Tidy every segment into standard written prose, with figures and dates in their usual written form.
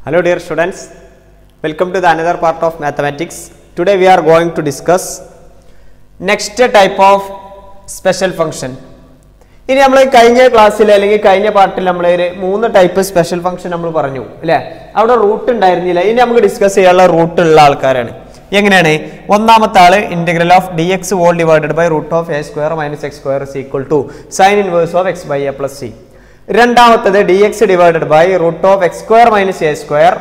Hello dear students, welcome to the another part of mathematics. Today we are going to discuss next type of special function. ഇനി നമ്മൾ കഴിഞ്ഞ ക്ലാസ്സിൽ അല്ലെങ്കിൽ കഴിഞ്ഞ പാർട്ടിൽ നമ്മൾ ഒരു മൂന്ന് ടൈപ്പ് സ്പെഷ്യൽ ഫംഗ്ഷൻ നമ്മൾ പറഞ്ഞു അല്ലേ? അവിടെ റൂട്ട് ഉണ്ടായിരുന്നില്ല. ഇനി നമുക്ക് ഡിസ്കസ് ചെയ്യാനുള്ള റൂട്ട് ഉള്ള ആൾക്കാരാണ്. എങ്ങനെയാണ്? ഒന്നാമത്തെ ആള് integral of dx whole divided by root of a square minus x square is equal to sin inverse of x by a plus c. രണ്ടാമത്തേത് dx divided by root of x square minus a square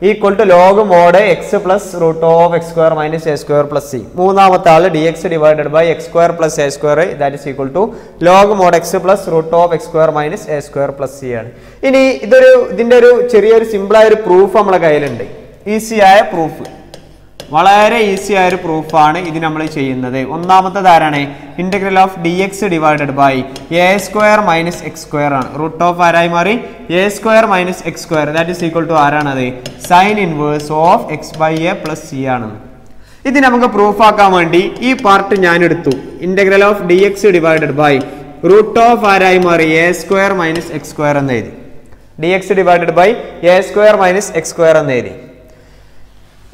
equal to log mod x plus root of x square minus a square plus c. മൂന്നാമത്തെ ആള് dx divided by x square plus a square that is equal to log mod x plus root of x square minus a square plus c ആണ്. ഇനി ഇതിന്റെ ഒരു ചെറിയൊരു സിമ്പിളായ ഒരു proof നമ്മുടെ കയ്യിലുണ്ട്. ഈസിയായ പ്രൂഫ്, വളരെ ഈസി ആയ ഒരു പ്രൂഫാണ് ഇത് നമ്മൾ ചെയ്യുന്നത്. ഒന്നാമത്തെ ആരാണ്? Integral of dx divided by a square minus x square ആണ്. റൂട്ട് ഓഫ് ആരായി മാറി? a square minus x square that is equal to ആരാണത്? Sine inverse of x by a plus c ആണ്. ഇത് നമുക്ക് പ്രൂഫ് ആക്കാൻ വേണ്ടി ഈ പാർട്ട് ഞാൻ എടുത്തു. Integral of dx divided by root of ആരായി മാറി? a square minus x square എന്ന് എഴുതി. dx divided by a square minus x square എന്ന് എഴുതി.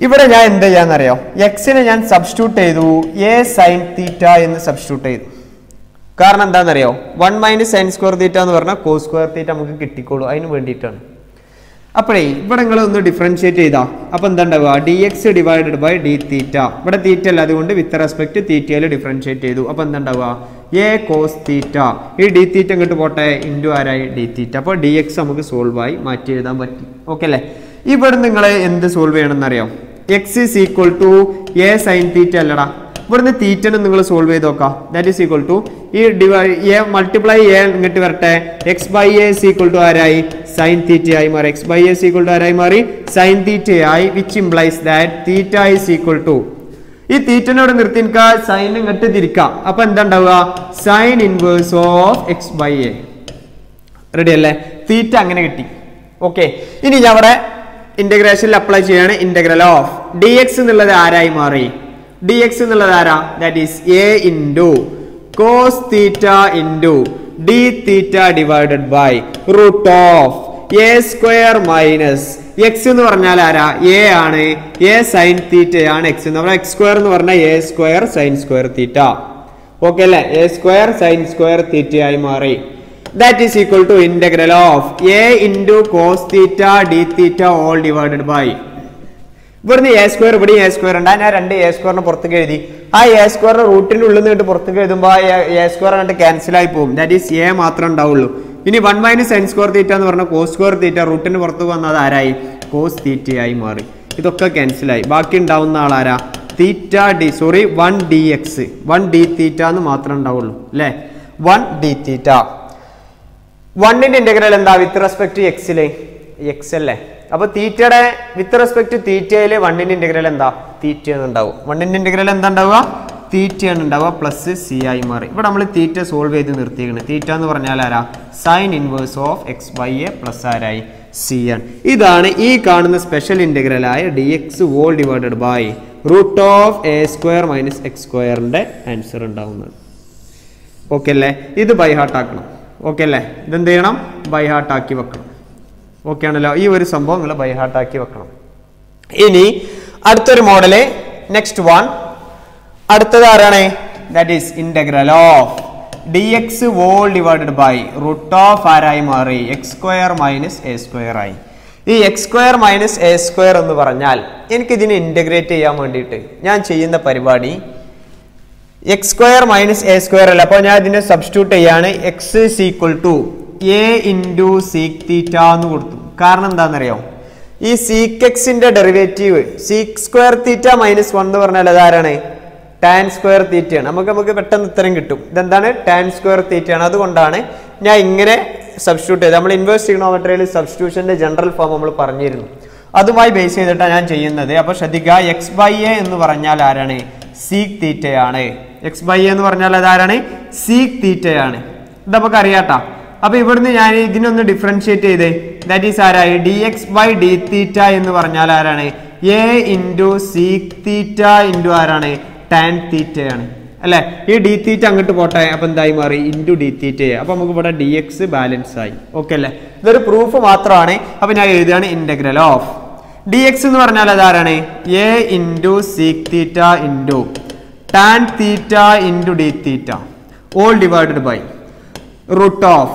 ഇവിടെ ഞാൻ എന്ത് ചെയ്യാന്നറിയോ? എക്സിനെ ഞാൻ സബ്സ്റ്റിറ്റ്യൂട്ട് ചെയ്തു, എ സൈൻ തീറ്റ എന്ന് സബ്സ്റ്റിറ്റ്യൂട്ട് ചെയ്തു. കാരണം എന്താണെന്നറിയോ? 1 മൈനസ് സൈൻ സ്ക്വയർ തീറ്റ എന്ന് പറഞ്ഞാൽ കോസ് സ്ക്വയർ തീറ്റ നമുക്ക് കിട്ടിക്കോളൂ, അതിന് വേണ്ടിയിട്ടാണ്. അപ്പോഴേ ഇവിടെ നിങ്ങൾ ഒന്ന് ഡിഫറൻഷിയേറ്റ് ചെയ്താ അപ്പൊ എന്താ ഉണ്ടാവുക? dx ഡിവൈഡഡ് ബൈ d തീറ്റ. ഇവിടെ തീറ്റ അല്ല, അതുകൊണ്ട് വിത്ത് റെസ്പെക്ട് തീറ്റയിൽ ഡിഫറൻഷിയേറ്റ് ചെയ്തു. അപ്പൊ എന്താ ഉണ്ടാവുക? A cos theta. ഈ d തീറ്റ ഇങ്ങോട്ട് പോട്ടെ, ഇൻറ്റു ആരായി? d തീറ്റ. അപ്പോൾ dx നമുക്ക് സോൾവ് ആയി മാറ്റി എഴുതാൻ പറ്റി. ഓക്കെ അല്ലേ? ഇവിടെ നിങ്ങൾ എന്ത് സോൾവ് ചെയ്യണമെന്ന് അറിയാം? X is equal to a sine theta അല്ലടാ. ഇവിടുന്ന് തീറ്റനെ നിങ്ങൾ സോൾവ് ചെയ്ത് നോക്കാം. ദാറ്റ് ഈസ് ഈക്വൽ ടു ഈ എ മൾട്ടിപ്ലൈ എ ഇങ്ങോട്ട് വരട്ടെ. X by a is equal to ആരായി? സൈൻ തീറ്റയായി മാറി. X by a is equal to ആരായി മാറി? സൈൻ തീറ്റയായി. Which implies that theta is equal to, ഈ തീറ്റനോട് നിർത്തി നിൽക്കുക, സൈൻ ഇങ്ങോട്ട് തിരിക്കാം. അപ്പൊ എന്താ ഉണ്ടാവുക? Sine inverse of x by a. Ready അല്ലേ? തീറ്റ അങ്ങനെ കിട്ടി. ഓക്കെ, ഇനി ഞാൻ അവിടെ ഇന്റഗ്രേഷനിൽ അപ്ലൈ ചെയ്യാണ്. ഇന്റഗ്രൽ ഓഫ് dx എന്നുള്ളത് ആരായി മാറി? dx എന്നുള്ളത് ആരാ? That is a into cos theta into d theta divided by root of a square minus x എന്ന് പറഞ്ഞാൽ ആരാ? a ആണ്. a സൈൻ തീറ്റയാണ് x എന്ന് പറഞ്ഞാൽ x സ്ക്വയർ എന്ന് പറഞ്ഞാൽ a square sine square theta. Okay അല്ലേ? a സ്ക്വയർ സൈൻ സ്ക്വയർ തീറ്റയായി മാറി. That is equal to integral of a into cos theta d theta all divided by. ഇവിടുന്ന് a square, ഇവിടെ a square ഉണ്ട്. ഞാൻ രണ്ട് a സ്ക്വയറിന് പുറത്തേക്ക് എഴുതി. ആ a സ്ക്വയറിന് റൂട്ടിന്റെ ഉള്ളിൽ നിന്നിട്ട് പുറത്തേക്ക് എഴുതുമ്പോൾ a സ്ക്വയർ കണ്ടിട്ട് ക്യാൻസൽ ആയി പോകും. ദാറ്റ് ഈസ് a മാത്രമേ ഉണ്ടാവുള്ളൂ. ഇനി 1 മൈനസ് സൈൻ സ്ക്വയർ തീറ്റ എന്ന് പറഞ്ഞാൽ കോസ് സ്ക്വയർ തീറ്റ റൂട്ടിന് പുറത്ത് വന്നത് ആരായി? കോസ് തീറ്റയായി മാറി. ഇതൊക്കെ ക്യാൻസലായി. ബാക്കി ഉണ്ടാവുന്ന ആളാരാ? തീറ്റ ഡി 1 dx 1 d തീറ്റ എന്ന് മാത്രമേ ഉണ്ടാവുള്ളൂ അല്ലേ? 1 d തീറ്റ. 1ന്റെ ഇന്റഗ്രൽ എന്താ? വിത്ത് റെസ്പെക്ട് ടു എക്സിലെ എക്സ് അല്ലേ? അപ്പൊ തീറ്റയുടെ വിത്ത് റെസ്പെക്ട് ടു തീറ്റയില് 1ന്റെ ഇന്റഗ്രൽ എന്താ? തീറ്റയാണ് ഉണ്ടാവും. 1ന്റെ ഇന്റഗ്രൽ എന്താ ഉണ്ടാവുക? തീറ്റയാണ് ഉണ്ടാവുക. പ്ലസ് സി ആയി മാറി. ഇവിടെ നമ്മൾ തീറ്റ സോൾവ് ചെയ്ത് നിർത്തിയിരിക്കണം. തീറ്റ എന്ന് പറഞ്ഞാൽ ആരാ? Sine inverse of x by a plus ആരായി? സി ആണ്. ഇതാണ് ഈ കാണുന്ന സ്പെഷ്യൽ ഇന്റഗ്രലായ dx whole divided by root of a square minus x സ്ക്വയറിന്റെ ആൻസർ ഉണ്ടാവുന്നത്. ഓക്കെ അല്ലേ? ഇത് ബൈ ഹാർട്ട് ആക്കണം. ഓക്കെ അല്ലേ? ഇതെന്ത് ചെയ്യണം? ബൈ ഹാർട്ട് ആക്കി വെക്കണം. ഓക്കെ ആണല്ലോ? ഈ ഒരു സംഭവം നിങ്ങൾ ബൈ ഹാർട്ട് ആക്കി വെക്കണം. ഇനി അടുത്തൊരു മോഡല്, നെക്സ്റ്റ് വൺ. അടുത്തത് ആരാണ്? That is integral of dx whole divided by root of ആരായി മാറി? X square minus a square ആയി. ഈ x square minus a square എന്ന് പറഞ്ഞാൽ എനിക്കിതിനെ ഇന്റഗ്രേറ്റ് ചെയ്യാൻ വേണ്ടിയിട്ട് ഞാൻ ചെയ്യുന്ന പരിപാടി x square minus a square അല്ല. അപ്പോൾ ഞാൻ ഇതിനെ സബ്സ്റ്റിറ്റ്യൂട്ട് ചെയ്യാണ്. X is equal to a into sec theta എന്ന് കൊടുത്തു. കാരണം എന്താണെന്നറിയോ? ഈ സീക് എക്സിന്റെ derivative sec square theta minus 1 എന്ന് പറഞ്ഞാൽ അതാരാണ്? ടാൻ സ്ക്വയർ തീറ്റയാണ്. നമുക്ക് പെട്ടെന്ന് ഉത്തരം കിട്ടും. ഇതെന്താണ്? ടാൻ സ്ക്വയർ തീറ്റയാണ്. അതുകൊണ്ടാണ് ഞാൻ ഇങ്ങനെ സബ്സ്റ്റിറ്റ്യൂട്ട് ചെയ്തത്. നമ്മൾ ഇൻവേഴ്സ് ട്രിഗണോമെട്രിയിൽ സബ്സ്റ്റിറ്റ്യൂഷന്റെ ജനറൽ ഫോം നമ്മൾ പറഞ്ഞിരുന്നു. അതുമായി ബേസ് ചെയ്തിട്ടാണ് ഞാൻ ചെയ്യുന്നത്. അപ്പൊ ശ്രദ്ധിക്കുക, എക്സ് ബൈ എ എന്ന് പറഞ്ഞാൽ ആരാണ്? സീക് തീറ്റയാണ്. എക്സ് ബൈ എ എന്ന് പറഞ്ഞാൽ അതാരാണ്? സീക് തീറ്റയാണ്. ഇത് നമുക്ക് അറിയാട്ടാ. അപ്പൊ ഇവിടുന്ന് ഞാൻ ഇതിനൊന്ന് ഡിഫറൻഷിയേറ്റ് ചെയ്തേ. ദാറ്റ് ഈസ് ആരായി? dx ബൈ d തീറ്റ എന്ന് പറഞ്ഞാൽ ആരാണ്? a into sec theta into ആരാണ്? ടാൻ തീറ്റയാണ് അല്ലെ? ഈ ഡി തീറ്റ അങ്ങോട്ട് പോട്ടെ, അപ്പൊ എന്തായി മാറി? ഇൻറ്റു ഡി തീറ്റ. അപ്പൊ നമുക്ക് ഇവിടെ ഡി എക്സ് ബാലൻസ് ആയി. ഓക്കെ അല്ലേ? ഇതൊരു പ്രൂഫ് മാത്രമാണ്. അപ്പൊ ഞാൻ എഴുതുകയാണ് ഇന്റഗ്രൽ ഓഫ് ഡി എക്സ് എന്ന് പറഞ്ഞാൽ അതാരാണ്? A into sec theta into tan theta into d theta all divided by root of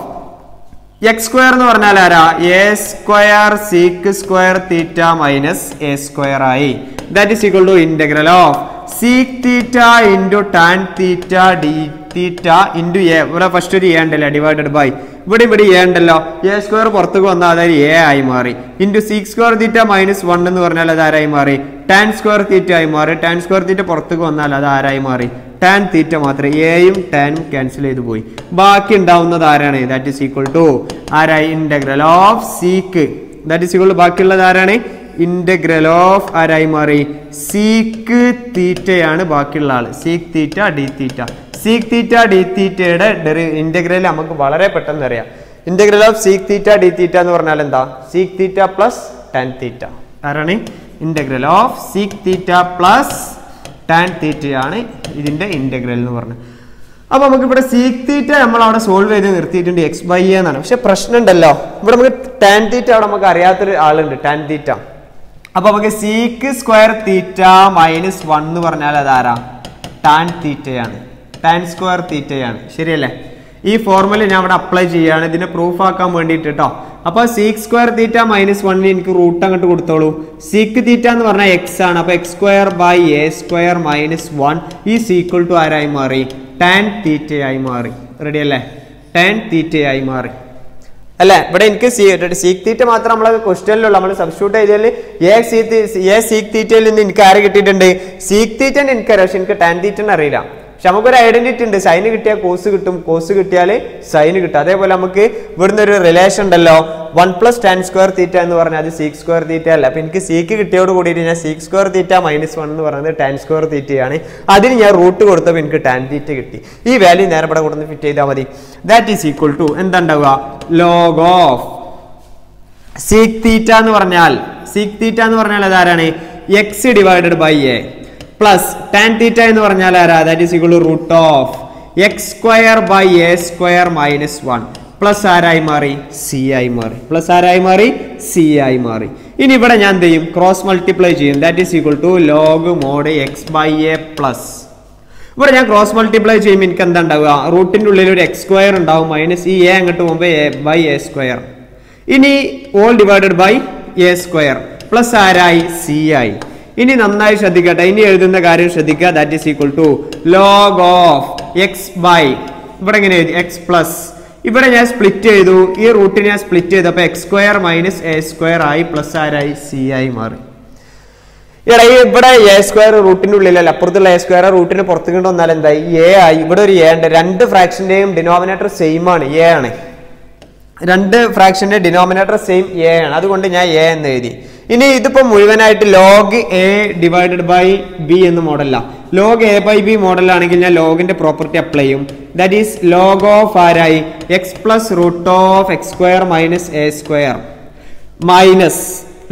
X square എന്ന് പറഞ്ഞാൽ ആരാ? A square sec square theta minus a square ആയി. That is equal to integral of sec theta into tan theta d theta into a. ഇവിടെ first ഒരു a ഉണ്ടല്ലോ, divided by ഇവിടെ a ഉണ്ടല്ലോ, a square പുറത്തേക്ക് വന്നാൽ അതായത് എ ആയി മാറി. Into sec square theta minus 1 എന്ന് പറഞ്ഞാൽ അത് ആരായി മാറി? ടാൻ സ്ക്വയർ തീറ്റ ആയി മാറി. ടാൻ സ്ക്വയർ തീറ്റ പുറത്തേക്ക് വന്നാൽ അത് ആരായി മാറി? ടാൻ തീറ്റ മാത്രം. എയും ടാനും ക്യാൻസൽ ചെയ്ത് പോയി. ബാക്കി ഉണ്ടാവുന്നത് ആരാണ്? ദാറ്റ് ഈസ് ഈക്വൽ ടു ആരായി? Integral of sec. That is equal to ബാക്കിയുള്ളത് ആരാണ്? ഇന്റഗ്രൽ ഓഫ് ആരായി മാറി? സീക്ക് തീറ്റയാണ് ബാക്കിയുള്ള ആള്. Sec theta d theta. Sec theta d തീറ്റയുടെ ഇന്റഗ്രൽ നമുക്ക് വളരെ പെട്ടെന്ന് അറിയാം. Integral of sec theta d theta എന്ന് പറഞ്ഞാൽ എന്താ? Sec theta plus tan theta. ആരാണ്? Integral of sec theta plus tan തീറ്റയാണ് ഇതിന്റെ ഇന്റഗ്രൽ എന്ന് പറഞ്ഞത്. അപ്പൊ നമുക്ക് ഇവിടെ സീക് തീറ്റ നമ്മൾ അവിടെ സോൾവ് ചെയ്ത് നിർത്തിയിട്ടുണ്ട് എക്സ് ബൈ എ എന്നാണ്. പക്ഷെ പ്രശ്നം ഉണ്ടല്ലോ, ഇവിടെ നമുക്ക് ടാൻ തീറ്റ അവിടെ നമുക്ക് അറിയാത്തൊരു ആളുണ്ട്, ടാൻ തീറ്റ. അപ്പൊ നമുക്ക് സീക്ക് സ്ക്വയർ തീറ്റ മൈനസ് 1 എന്ന് പറഞ്ഞാൽ അതാരാ? ടാൻ തീറ്റയാണ്. ടാൻ സ്ക്വയർ തീറ്റയാണ്. ശരിയല്ലേ? ഈ ഫോർമുല ഞാൻ ഇവിടെ അപ്ലൈ ചെയ്യാണ് ഇതിനെ പ്രൂഫ് ആക്കാൻ വേണ്ടിയിട്ട് കേട്ടോ. അപ്പൊ സീക് സ്ക്വയർ തീറ്റ മൈനസ് 1 എനിക്ക് റൂട്ട് അങ്ങോട്ട് കൊടുത്തോളൂ. സീക്ക് തീറ്റ എന്ന് പറഞ്ഞാൽ എക്സ് ആണ്. അപ്പൊ x square by A square minus 1 is equal to ആരായി മാറി? ടാൻ തീറ്റയായി മാറി. റെഡി അല്ലേ? ടാൻ തീറ്റയായി മാറി അല്ലെ? ഇവിടെ എനിക്ക് സീക് തീറ്റ മാത്രം നമ്മളെ ക്വസ്റ്റ്യനിലുള്ള നമ്മൾ സബ്സ്റ്റിറ്റ്യൂട്ട് ചെയ്താൽ എ സീക് തീറ്റയിൽ നിന്ന് എനിക്ക് ആര് കിട്ടിയിട്ടുണ്ട്? സീക് തീറ്റന് എനിക്കറിയാം, പക്ഷെ എനിക്ക് ടാൻ തീറ്റന് അറിയില്ല. പക്ഷെ നമുക്കൊരു ഐഡന്റിറ്റി ഉണ്ട്. സൈന് കിട്ടിയാൽ കോസ് കിട്ടും, കോസ് കിട്ടിയാൽ സൈന് കിട്ടും. അതേപോലെ നമുക്ക് ഇവിടുന്ന് ഒരു റിലേഷൻ ഉണ്ടല്ലോ, 1 പ്ലസ് ടാൻ സ്ക്വയർ തീറ്റ എന്ന് പറഞ്ഞാൽ അത് സീക് സ്ക്വയർ തീറ്റ അല്ല. അപ്പൊ എനിക്ക് സീക്ക് കിട്ടിയോട് കൂടിയിട്ട് ഞാൻ സീക് സ്ക്വയർ തീറ്റ മൈനസ് 1 എന്ന് പറയുന്നത് ടാൻ സ്ക്വയർ തീറ്റയാണ്. അതിന് ഞാൻ റൂട്ട് കൊടുത്തപ്പോൾ എനിക്ക് ടാൻ തീറ്റ കിട്ടി. ഈ വാല്യൂ നേരെ ഇവിടെ കൊടുത്ത് ഫിറ്റ് ചെയ്താൽ മതി. ദാറ്റ് ഈസ് ഈക്വൽ ടു എന്താ ഉണ്ടാവുക? ലോഗ് ഓഫ് സീക് തീറ്റ എന്ന് പറഞ്ഞാൽ അതാരാണ്? X divided by a plus tan theta എന്ന് പറഞ്ഞാൽ ആരാ? That is equal to root of X square by A square minus 1 plus ആരായി മാറി? സി ആയി മാറി. പ്ലസ് ആരായി മാറി? സി ആയി മാറി. ഇനി ഇവിടെ ഞാൻ എന്ത് ചെയ്യും? ക്രോസ് മൾട്ടിപ്ലൈ ചെയ്യും. That is equal to log mod x by a plus ഇവിടെ ഞാൻ ക്രോസ് മൾട്ടിപ്ലൈ ചെയ്യുമ്പോൾ എനിക്ക് എന്താ ഉണ്ടാവുക? റൂട്ടിന്റെ ഉള്ളിൽ ഒരു എക്സ് സ്ക്വയർ ഉണ്ടാവും, മൈനസ് ഈ എ അങ്ങോട്ട് പോകുമ്പോൾ എ ബൈ എ സ്ക്വയർ. ഇനി all divided by A square plus ആരായി? സി ആയി. ഇനി നന്നായി ശ്രദ്ധിക്കട്ടെ, ഇനി എഴുതുന്ന കാര്യം ശ്രദ്ധിക്കുക. That is equal to log of x by ഇവിടെ എങ്ങനെ എഴുതി? എക്സ് പ്ലസ് ഇവിടെ ഞാൻ സ്പ്ലിറ്റ് ചെയ്തു, ഈ റൂട്ടിനെ ഞാൻ സ്പ്ലിറ്റ് ചെയ്തു, അപ്പൊ x square minus a square ആയി പ്ലസ് ആരായി? സി ആയി മാറി. ഇവിടെ എ സ്ക്വയർ റൂട്ടിന്റെ ഉള്ളിലല്ല, അപ്പുറത്തുള്ള എ സ്ക്വയർ റൂട്ടിന് പുറത്തു കൊണ്ട് വന്നാൽ എന്തായി? എ ആയി. ഇവിടെ ഒരു എ ഉണ്ട്. രണ്ട് ഫ്രാക്ഷന്റെയും ഡിനോമിനേറ്റർ സെയിം ആണ്, എ ആണ്. രണ്ട് ഫ്രാക്ഷന്റെ ഡിനോമിനേറ്റർ സെയിം എ ആണ്, അതുകൊണ്ട് ഞാൻ എ എന്ന് എഴുതി. ഇനി ഇതിപ്പോ മുഴുവനായിട്ട് log a divided by b എന്ന് മോഡല. ലോഗ് എ ബൈ ബി മോഡലാണെങ്കിൽ ഞാൻ ലോഗിന്റെ പ്രോപ്പർട്ടി അപ്ലൈ ചെയ്യും. ദാറ്റ് ഈസ് ലോഗ് ഓഫ് ആരായി? X plus root of X square minus a square minus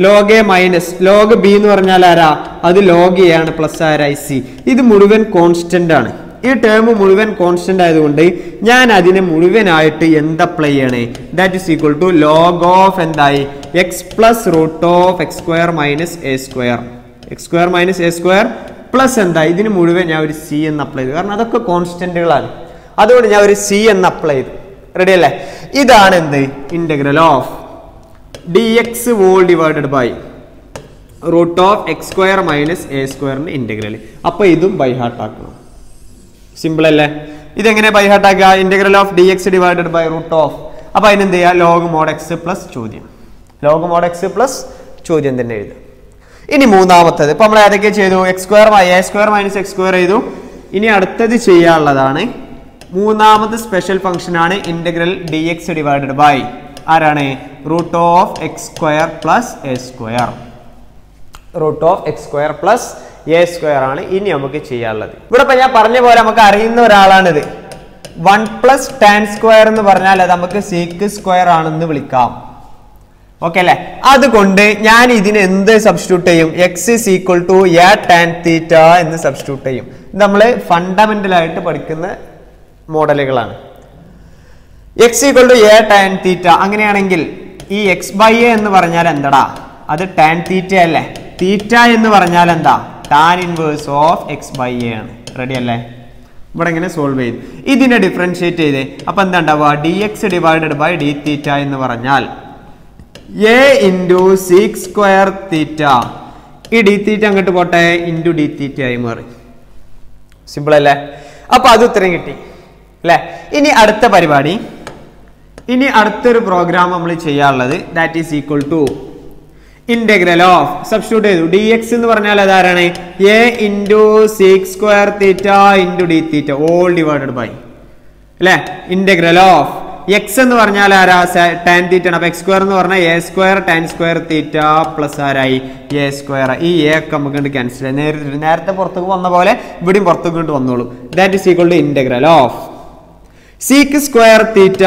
log a minus log b എന്ന് പറഞ്ഞാൽ ആരാ? അത് ലോഗ് എ ആണ് പ്ലസ് ആരായി? സി. ഇത് മുഴുവൻ കോൺസ്റ്റന്റ് ആണ്. ഈ ടേം മുഴുവൻ കോൺസ്റ്റന്റ് ആയതുകൊണ്ട് ഞാൻ അതിനെ മുഴുവനായിട്ട് എന്ത് അപ്ലൈ ചെയ്യണേ? That is equal to log of എന്തായി? X plus root of X square minus a square, x square minus a square plus എന്തായി? ഇതിന് മുഴുവൻ ഞാൻ ഒരു സി എന്ന് അപ്ലൈ ചെയ്തു, കാരണം അതൊക്കെ കോൺസ്റ്റന്റുകളാണ്. അതുകൊണ്ട് ഞാൻ ഒരു സി എന്ന് അപ്ലൈ ചെയ്തു. റെഡി അല്ലേ? ഇതാണ് എന്ത്? Integral of D x whole divided by root of X square minus a സ്ക്വയറിന്റെ ഇന്റഗ്രൽ. അപ്പൊ ഇതും ബൈ ഹാർട്ട് ആക്കണം. സിമ്പിൾ അല്ലേ? ഇതെങ്ങനെ ബൈ ഹാർട്ട് ആക്കുക? Integral of D X divided by root of. അപ്പൊ അതിനെന്ത് ചെയ്യുക? ലോഗ് മോഡ് എക്സ് പ്ലസ് ചോദ്യം, ലോഗ് മോഡ് എക്സ് പ്ലസ് ചോദ്യം തന്നെ എഴുതുക. ഇനി മൂന്നാമത്തത് ഇപ്പൊ നമ്മൾ ഏതൊക്കെ ചെയ്തു? X square a square minus X square ചെയ്തു. ഇനി അടുത്തത് ചെയ്യാനുള്ളതാണ് മൂന്നാമത് സ്പെഷ്യൽ ഫംഗ്ഷൻ ആണ് integral d X divided by ആരാണ്? Root of X square plus a square. Root of X square plus a square ആണ് ഇനി നമുക്ക് ചെയ്യാനുള്ളത്. ഇവിടെ ഇപ്പൊ ഞാൻ പറഞ്ഞ പോലെ നമുക്ക് അറിയുന്ന ഒരാളാണിത്. 1 പ്ലസ് ടാൻ സ്ക്വയർ എന്ന് പറഞ്ഞാൽ അത് നമുക്ക് സീക്ക് സ്ക്വയർ ആണെന്ന് വിളിക്കാം. ഓക്കെ അല്ലെ? അതുകൊണ്ട് ഞാൻ ഇതിന് എന്ത് സബ്സ്റ്റിറ്റ്യൂട്ട് ചെയ്യും? X is equal to a tan theta എന്ന് സബ്സ്റ്റിറ്റ്യൂട്ട് ചെയ്യും. നമ്മൾ ഫണ്ടമെന്റൽ ആയിട്ട് പഠിക്കുന്ന മോഡലുകളാണ്. X equal to a tan theta. അങ്ങനെയാണെങ്കിൽ ഈ എക്സ് ബൈ എ എന്ന് പറഞ്ഞാൽ എന്താടാ? അത് ടാൻ തീറ്റ അല്ലേ? തീറ്റ എന്ന് പറഞ്ഞാൽ എന്താ? Tan inverse of x by a ആണ്. റെഡി അല്ലേ? ഇവിടെ ഇങ്ങനെ സോൾവ് ചെയ്ത് ഇതിനെ ഡിഫറൻഷിയേറ്റ് ചെയ്ത് അപ്പൊ എന്താ ഉണ്ടാവുക? D X divided by d theta എന്ന് പറഞ്ഞാൽ A into sec square theta. ഈ ഡി തീറ്റ അങ്ങോട്ട് പോട്ടെ, ഇൻറ്റു ഡി തീറ്റ ആയി മാറി. സിമ്പിൾ അല്ലേ? അപ്പൊ അത് ഉത്തരം കിട്ടി അല്ലേ? ഇനി അടുത്ത പരിപാടി, ഇനി അടുത്തൊരു പ്രോഗ്രാം നമ്മൾ ചെയ്യാനുള്ളത് that is equal to integral of substitute ചെയ്തു. ഡി എക്സ് എന്ന് പറഞ്ഞാൽ അതാരാണ്? A into sec square theta into d theta all divided by അല്ലെ ഇന്റഗ്രൽ ഓഫ് എക്സ് എന്ന് പറഞ്ഞാൽ ആരാ? ടാൻ തീറ്റ ആണ്. അപ്പൊ എക്സ് സ്ക്വയർ എന്ന് പറഞ്ഞാൽ a square tan square theta plus ആരായി? A square. ഈ എ ഒക്കെ നമുക്ക് ക്യാൻസൽ ചെയ്യാം. നേരത്തെ പുറത്തേക്ക് വന്ന പോലെ ഇവിടെയും പുറത്തേക്ക് വന്നോളൂ. That is equal to integral of sec square theta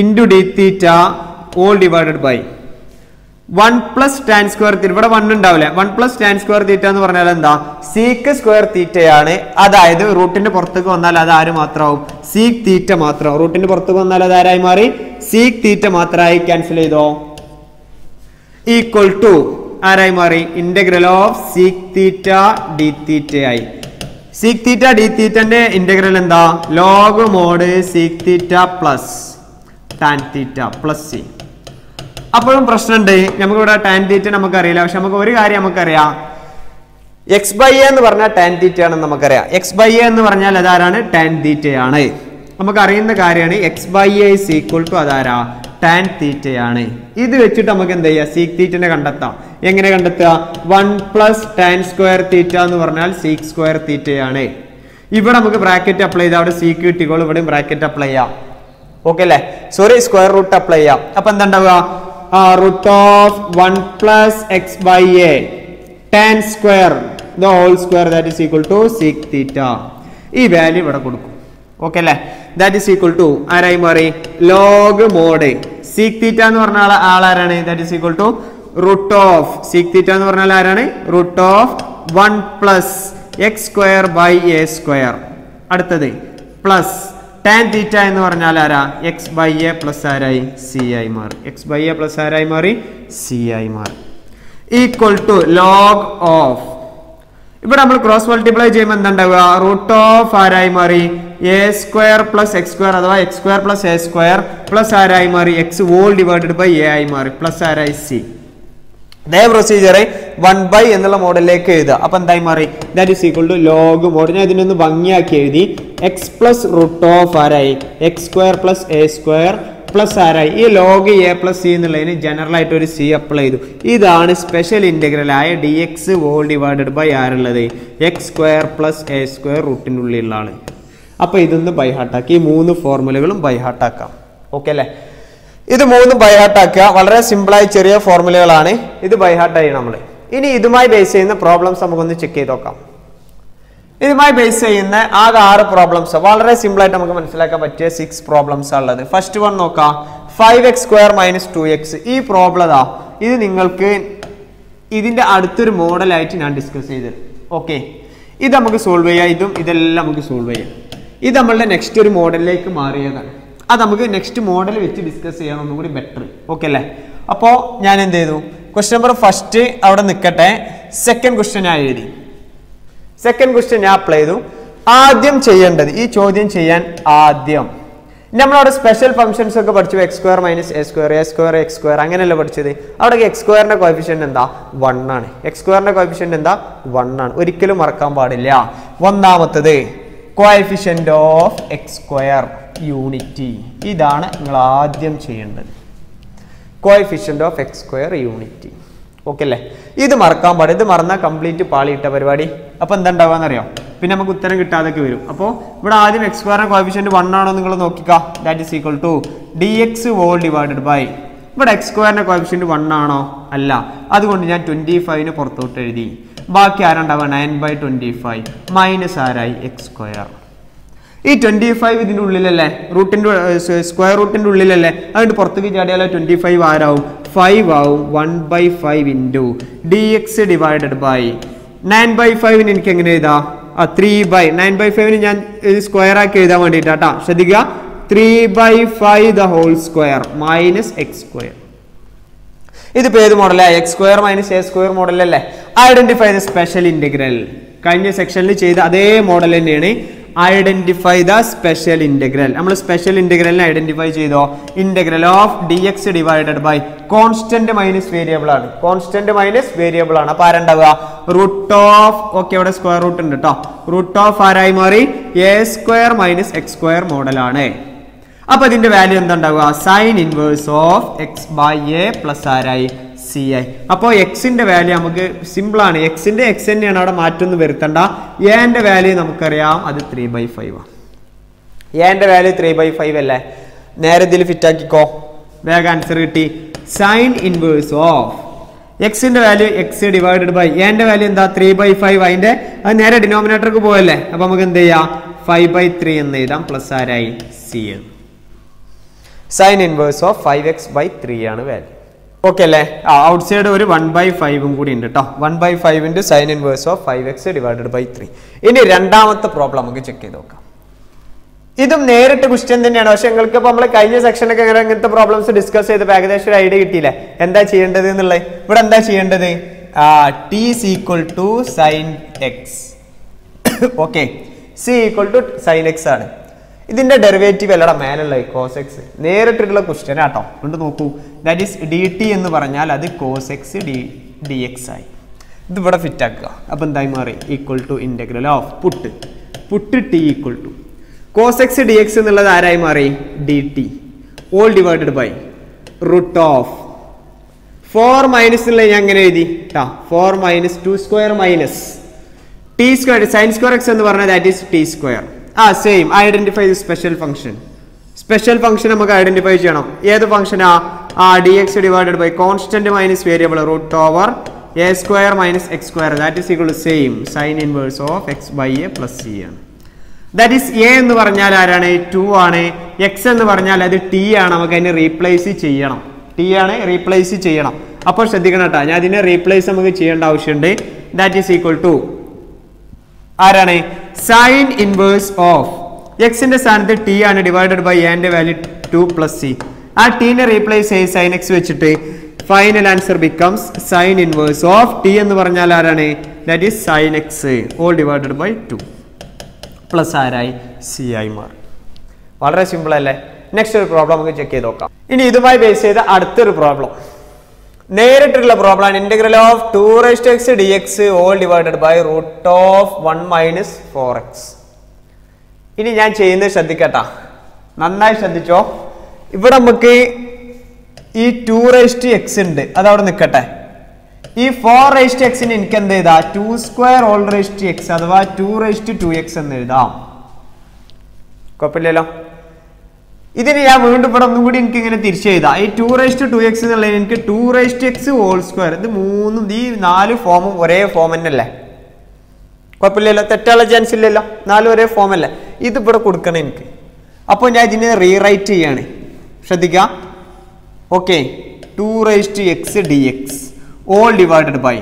into d theta all divided by 1 plus tan square theta. ഇവിടെ 1 ഉണ്ടാവില്ല. 1 പ്ലസ് ടാൻ സ്ക്വയർ തീറ്റ എന്ന് പറഞ്ഞാൽ എന്താ? സീക്ക് സ്ക്വയർ തീറ്റയാണ്. അതായത് റൂട്ടിന്റെ പുറത്തേക്ക് വന്നാൽ അത് ആര് മാത്രമാവും? സീക്ക് തീറ്റ മാത്രം. റൂട്ടിന്റെ പുറത്തേക്ക് വന്നാൽ അത് ആരായി മാറി? സീക്ക് തീറ്റ മാത്രമായി. ക്യാൻസൽ ചെയ്തോ? ഈക്വൽ ടു ആരായി മാറി? Integral of sec theta d theta ആയി. സീക്ക് തീറ്റ ഡി തീറ്റന്റെ ഇന്റഗ്രൽ എന്താ? Log mod sec theta plus tan theta plus c. അപ്പോഴും പ്രശ്നമുണ്ട്. നമുക്കിവിടെ ടാൻ തീറ്റ നമുക്കറിയില്ല. പക്ഷെ നമുക്ക് ഒരു കാര്യം നമുക്കറിയാം, എക്സ് ബൈ എ എന്ന് പറഞ്ഞാൽ ടാൻ തീറ്റ ആണെന്ന് നമുക്കറിയാം. എക്സ് ബൈ എ എന്ന് പറഞ്ഞാൽ അതാരാണ്? ടാൻ തീറ്റയാണ്. നമുക്ക് അറിയുന്ന കാര്യമാണ്. X by a is equal to അതാരാ? ടാൻ തീറ്റയാണ്. ഇത് വെച്ചിട്ട് നമുക്ക് എന്ത് ചെയ്യാം? സീക്ക് തീറ്റനെ കണ്ടെത്താം. എങ്ങനെ കണ്ടെത്തുക? 1 പ്ലസ് ടാൻ സ്ക്വയർ തീറ്റ എന്ന് പറഞ്ഞാൽ സീക്ക് സ്ക്വയർ തീറ്റയാണ്. ഇവിടെ നമുക്ക് ബ്രാക്കറ്റ് അപ്ലൈ ചെയ്താൽ അവിടെ സീക്ക് കിട്ടിക്കോളും. ഇവിടെയും ബ്രാക്കറ്റ് അപ്ലൈ ചെയ്യാം. ഓക്കെ അല്ലേ? സോറി, സ്ക്വയർ റൂട്ട് അപ്ലൈ ചെയ്യാം. അപ്പൊ എന്താ ഉണ്ടാവുക? root of 1 plus x by a tan square the whole square that is equal to sec theta. ഈ വാല്യൂ ഇവിടെ കൊടുക്കും. ഓക്കെ അല്ലേ? ദാറ്റ് ഈസ് ഈക്വൽ ടു ആരായി മാറി? ലോഗ് മോഡ് സീക് തീറ്റ എന്ന് പറഞ്ഞ ആളാരാണ്? That is equal to root of sec theta എന്ന് പറഞ്ഞാൽ ആരാണ്? Root of 1 plus x square by A square. അടുത്തത് പ്ലസ് ടാൻ തീറ്റ എന്ന് പറഞ്ഞാൽ ആരാ? എക്സ് ബൈ എ പ്ലസ് ആരായി? സി ആയി മാറി. എക്സ് ബൈ എ പ്ലസ് ആരായി മാറി? സി ആയി മാറി. ഈക്വൽ ടു ലോഗ് ഓഫ് ഇവിടെ നമ്മൾ ക്രോസ് മൾട്ടിപ്ലൈ ചെയ്യുമ്പോൾ എന്താ ഉണ്ടാവുക? റൂട്ട് ഓഫ് ആരായി മാറി? A square plus x square അഥവാ x square plus a square plus ആരായി മാറി? X whole divided by a ആയി മാറി പ്ലസ് ആരായി? സി. അതേ പ്രൊസീജിയർ 1 ബൈ എന്നുള്ള മോഡലിലേക്ക് എഴുതുക. അപ്പൊ എന്തായി മാറി? That is equal to log mod. ഞാൻ ഇതിനൊന്ന് ഭംഗിയാക്കി എഴുതി. എക്സ് പ്ലസ് റൂട്ട് ഓഫ് ആരായി? X square plus a square plus ആരായി? ഈ ലോഗ് എ പ്ലസ് സി എന്നുള്ളതിന് ജനറൽ ആയിട്ട് ഒരു സി അപ്ലൈ ചെയ്തു. ഇതാണ് സ്പെഷ്യൽ ഇന്റഗ്രൽ ആയ d X whole divided by ആരുള്ളത്? X square plus a square റൂട്ടിൻ്റെ ഉള്ളിലുള്ള ആള്. അപ്പൊ ഇതൊന്ന് ബൈഹാർട്ടാക്കി. ഈ 3 ഫോർമുലകളും ബൈഹാർട്ടാക്കാം. ഓക്കെ അല്ലേ? ഇത് 3 ബൈഹാർട്ടാക്കുക. വളരെ സിമ്പിളായി ചെറിയ ഫോർമുലകളാണ്. ഇത് ബൈഹാർട്ടായി നമ്മൾ. ഇനി ഇതുമായി ബേസ് ചെയ്യുന്ന പ്രോബ്ലംസ് നമുക്കൊന്ന് ചെക്ക് ചെയ്ത് നോക്കാം. ഇതുമായി ബേസ് ചെയ്യുന്ന ആകെ 6 പ്രോബ്ലംസ് വളരെ സിമ്പിൾ ആയിട്ട് നമുക്ക് മനസ്സിലാക്കാൻ പറ്റിയ 6 പ്രോബ്ലംസ് ഉള്ളത്. ഫസ്റ്റ് വൺ നോക്കാം. 5x square minus 2x. ഈ പ്രോബ്ലം ഇത് നിങ്ങൾക്ക് ഇതിന്റെ അടുത്തൊരു മോഡലായിട്ട് ഞാൻ ഡിസ്കസ് ചെയ്തത്. ഓക്കെ, ഇത് നമുക്ക് സോൾവ് ചെയ്യാം. ഇതെല്ലാം നമുക്ക് സോൾവ് ചെയ്യാം. ഇത് നമ്മളുടെ നെക്സ്റ്റ് ഒരു മോഡലിലേക്ക് മാറിയതാണ്. അത് നമുക്ക് നെക്സ്റ്റ് മോഡൽ വെച്ച് ഡിസ്കസ് ചെയ്യണം, ഒന്നും കൂടി ബെറ്റർ. ഓക്കെ അല്ലേ? അപ്പോൾ ഞാൻ എന്ത് ചെയ്തു? ക്വസ്റ്റ്യൻ നമ്പർ ഫസ്റ്റ് അവിടെ നിൽക്കട്ടെ. സെക്കൻഡ് ക്വസ്റ്റ്യൻ ഞാൻ എഴുതി. സെക്കൻഡ് ക്വസ്റ്റ്യൻ ഞാൻ അപ്ലൈ ചെയ്തു. ആദ്യം ചെയ്യേണ്ടത് ഈ ചോദ്യം ചെയ്യാൻ ആദ്യം നമ്മളവിടെ സ്പെഷ്യൽ ഫംഗ്ഷൻസ് ഒക്കെ പഠിച്ചു. X square minus a square, a square x square, അങ്ങനെയല്ല പഠിച്ചത്. അവിടെ എക്സ് സ്ക്വയറിന്റെ കോഎഫിഷ്യന്റ് എന്താ? 1 ആണ്. എക്സ് സ്ക്വയറിന്റെ കോഎഫിഷ്യന്റ് എന്താ? 1 ആണ്. ഒരിക്കലും മറക്കാൻ പാടില്ല. ഒന്നാമത്തത് coefficient of X square unity. ഇതാണ് നിങ്ങൾ ആദ്യം ചെയ്യേണ്ടത്. Coefficient of X square unity. Okay അല്ലേ? ഇത് മറക്കാൻ പാടില്ല. ഇത് മറന്നാൽ കംപ്ലീറ്റ് പാളിയിട്ട പരിപാടി. അപ്പൊ എന്താ ഉണ്ടാവാന്നറിയോ? പിന്നെ നമുക്ക് ഉത്തരം കിട്ടാതൊക്കെ വരും. അപ്പോൾ ഇവിടെ ആദ്യം എക്സ് സ്ക്വയറിന്റെ കോഎഫിഷ്യന്റ് 1 ആണോ നിങ്ങൾ നോക്കിക്കുക. That is equal to d X whole divided by ഇവിടെ എക്സ് സ്ക്വയറിന്റെ കോഎഫിഷ്യന്റ് 1 ആണോ? അല്ല. അതുകൊണ്ട് ഞാൻ 25ന് പുറത്തോട്ട് എഴുതി. ബാക്കി ആരുണ്ടാവുക? 9/25 മൈനസ് ആരായി? X square. ഈ 25 ഇതിൻ്റെ ഉള്ളിലല്ലേ? റൂട്ടിന്റെ സ്ക്വയർ റൂട്ടിന്റെ ഉള്ളിലല്ലേ? അതുകൊണ്ട് പുറത്തേക്ക് ചാടിയാലോ 25 ആരാവും? 5 ആവും. 1/5 into D X divided by 9/5 എനിക്ക് എങ്ങനെ എഴുതാ? 3/9/5 ഞാൻ സ്ക്വയർ ആക്കി എഴുതാൻ വേണ്ടിയിട്ടാ ശ്രദ്ധിക്കുക 3/5 the whole square minus x square. ഇതിപ്പോ ഏത് മോഡലാ x square minus a square model അല്ലേ ഐഡന്റിഫൈ ദ സ്പെഷ്യൽ ഇന്റഗ്രൽ കഴിഞ്ഞ സെക്ഷനിൽ ചെയ്ത അതേ മോഡൽ തന്നെയാണ് ഐഡന്റിഫൈ ദ സ്പെഷ്യൽ ഇന്റഗ്രൽ നമ്മൾ സ്പെഷ്യൽ ഇന്റഗ്രലിനെ ഐഡന്റിഫൈ ചെയ്തോ integral of dx divided by constant minus variable ആണ് കോൺസ്റ്റന്റ് മൈനസ് വേരിയബിൾ ആണ് അപ്പൊ ആരുണ്ടാവുക റൂട്ട് ഓഫ് ഓക്കെ ഇവിടെ സ്ക്വയർ റൂട്ട് ഉണ്ട് കേട്ടോ റൂട്ട് ഓഫ് ആരായി മാറി a square minus x square model ആണ് അപ്പൊ ഇതിന്റെ വാല്യൂ എന്താ ഉണ്ടാവുക sine inverse of x by a plus ആരായി സി ഐ അപ്പോൾ എക്സിന്റെ വാല്യൂ നമുക്ക് സിമ്പിൾ ആണ് എക്സിന്റെ എക്സ് തന്നെയാണ് അവിടെ മാറ്റൊന്നും വരുത്തണ്ട എന്റെ വാല്യൂ നമുക്കറിയാം അത് 3/5 ആണ് എന്റെ വാല്യൂ 3/5 അല്ലേ നേരെ ഇതിൽ ഫിറ്റ് ആക്കിക്കോ വേഗം ആൻസർ കിട്ടി സൈൻ ഇൻവേഴ്സ് ഓഫ് എക്സിന്റെ വാല്യൂ എക്സ് ഡിവൈഡഡ് ബൈ എന്റെ വാല്യൂ എന്താ 3/5 അതിന്റെ അത് നേരെ ഡിനോമിനേറ്റർക്ക് പോയല്ലേ അപ്പൊ നമുക്ക് എന്ത് ചെയ്യാം 5/3 എന്ന് എഴുതാം പ്ലസ് ആരായി സി എന്ന് സൈൻ ഇൻവേഴ്സ് ഓഫ് 5x/3 ആണ് വാല്യൂ ഓക്കെ അല്ലേ ഔട്ട് സൈഡ് ഒരു 1/5 കൂടി ഉണ്ട് കേട്ടോ 1/5 into sine inverse of 5x divided by 3 ഇനി രണ്ടാമത്തെ പ്രോബ്ലം നമുക്ക് ചെക്ക് ചെയ്ത് നോക്കാം ഇതും നേരിട്ട് ക്വസ്റ്റ്യൻ തന്നെയാണ് പക്ഷെ നിങ്ങൾക്ക് ഇപ്പോൾ നമ്മൾ കഴിഞ്ഞ സെക്ഷനൊക്കെ ഇങ്ങനത്തെ പ്രോബ്ലംസ് ഡിസ്കസ് ചെയ്തപ്പോൾ ഏകദേശം ഒരു ഐഡിയ കിട്ടിയില്ലേ എന്താ ചെയ്യേണ്ടത് എന്നുള്ളത് ഇവിടെ എന്താ ചെയ്യേണ്ടത് t is equal to sin x okay c equal to sin x ആണ് ഇതിന്റെ ഡെറിവേറ്റീവ് അല്ലടാ മേലുള്ള cos x നേരിട്ടുള്ള ക്വസ്റ്റ്യൻ ആട്ടോ കൊണ്ട് നോക്കൂ ദാറ്റ് ഈസ് dt എന്ന് പറഞ്ഞാൽ അത് cos x dx ആയി ഇത് ഇവിടെ ഫിറ്റ് ആക്കുക അപ്പോൾ എന്തായി മാറി equal to integral of put t equal to cos x dx എന്നുള്ളത് ആരായി മാറി dt all divided by root of 4 minus ഉള്ള ഞാൻ എങ്ങനെ എഴുതി ട്ടാ 4 minus 2 square minus t square sin square x എന്ന് പറഞ്ഞാൽ that is t square same identify the special function നമുക്ക് ഐഡന്റിഫൈ ചെയ്യണം ഏത് ഫംഗ്ഷനാ dx divided by constant minus variable root over a square minus x square that is equal to same sine inverse of x by a plus c ആണ് that is a എന്ന് പറഞ്ഞാൽ ആരാണ് 2 ആണ് x എന്ന് പറഞ്ഞാൽ അത് t ആണ് നമുക്ക് അതിനെ റീപ്ലേസ് ചെയ്യണം t ആണ് റീപ്ലേസ് ചെയ്യണം അപ്പോൾ ശ്രദ്ധിക്കണം കേട്ടോ ഞാൻ അതിനെ റീപ്ലേസ് നമുക്ക് ചെയ്യേണ്ട ആവശ്യമുണ്ട് ദാറ്റ് ഈസ് ഈക്വൽ ടു ആരാണ് സൈൻ ഇൻവേഴ്സ് ഓഫ് എക്സിന്റെ സ്ഥാനത്ത് ടി ആണ് ഡിവൈഡഡ് ബൈ എന്റെ വാല്യൂ 2 പ്ലസ് സി ആ ടീനെ റീപ്ലേസ് ചെയ്ത് സൈൻ എക്സ് വെച്ചിട്ട് final answer becomes sine inverse of t എന്ന് പറഞ്ഞാൽ ആരാണ് that is sine x all divided by 2 plus ആരായി സി ആയി മാറി വളരെ സിമ്പിൾ അല്ലേ നെക്സ്റ്റ് ഒരു പ്രോബ്ലം നമുക്ക് ചെക്ക് ചെയ്ത് നോക്കാം ഇനി ഇതുമായി ബേസ് ചെയ്ത അടുത്തൊരു പ്രോബ്ലം നേരിട്ടുള്ള പ്രോബ്ലം ആണ് integral of 2x dx all divided by root of 1 minus 4x ഇനി ഞാൻ ചെയ്യുന്നത് ശ്രദ്ധിക്കട്ടാ നന്നായി ശ്രദ്ധിച്ചോ ഇവിടെ നമുക്ക് ഈ 2x ഉണ്ട് അതവിടെ നിൽക്കട്ടെ ഈ 4x ന് എനിക്ക് എന്ത് എഴുതാം 2 സ്ക്വയർ ഓൾ x അഥവാ 2x എന്ന് എഴുതാം കുഴപ്പമില്ലല്ലോ ഇതിന് ഞാൻ വീണ്ടും ഇവിടെ ഒന്നും കൂടി എനിക്ക് ഇങ്ങനെ തിരിച്ചു എഴുതാം ഈ 2x എന്നുള്ളത് എനിക്ക് 2x ഹോൾ സ്ക്വയർ ഇത് മൂന്നും ഈ 4 ഫോമും ഒരേ ഫോം തന്നെയല്ലേ കുഴപ്പമില്ലല്ലോ തെറ്റുള്ള ചാൻസ് ഇല്ലല്ലോ 4 ഒരേ ഫോം അല്ലേ ഇത് ഇവിടെ കൊടുക്കണം എനിക്ക് അപ്പോൾ ഞാൻ ഇതിനെ റീറൈറ്റ് ചെയ്യാണ് ശ്രദ്ധിക്കുക okay 2x dx all divided by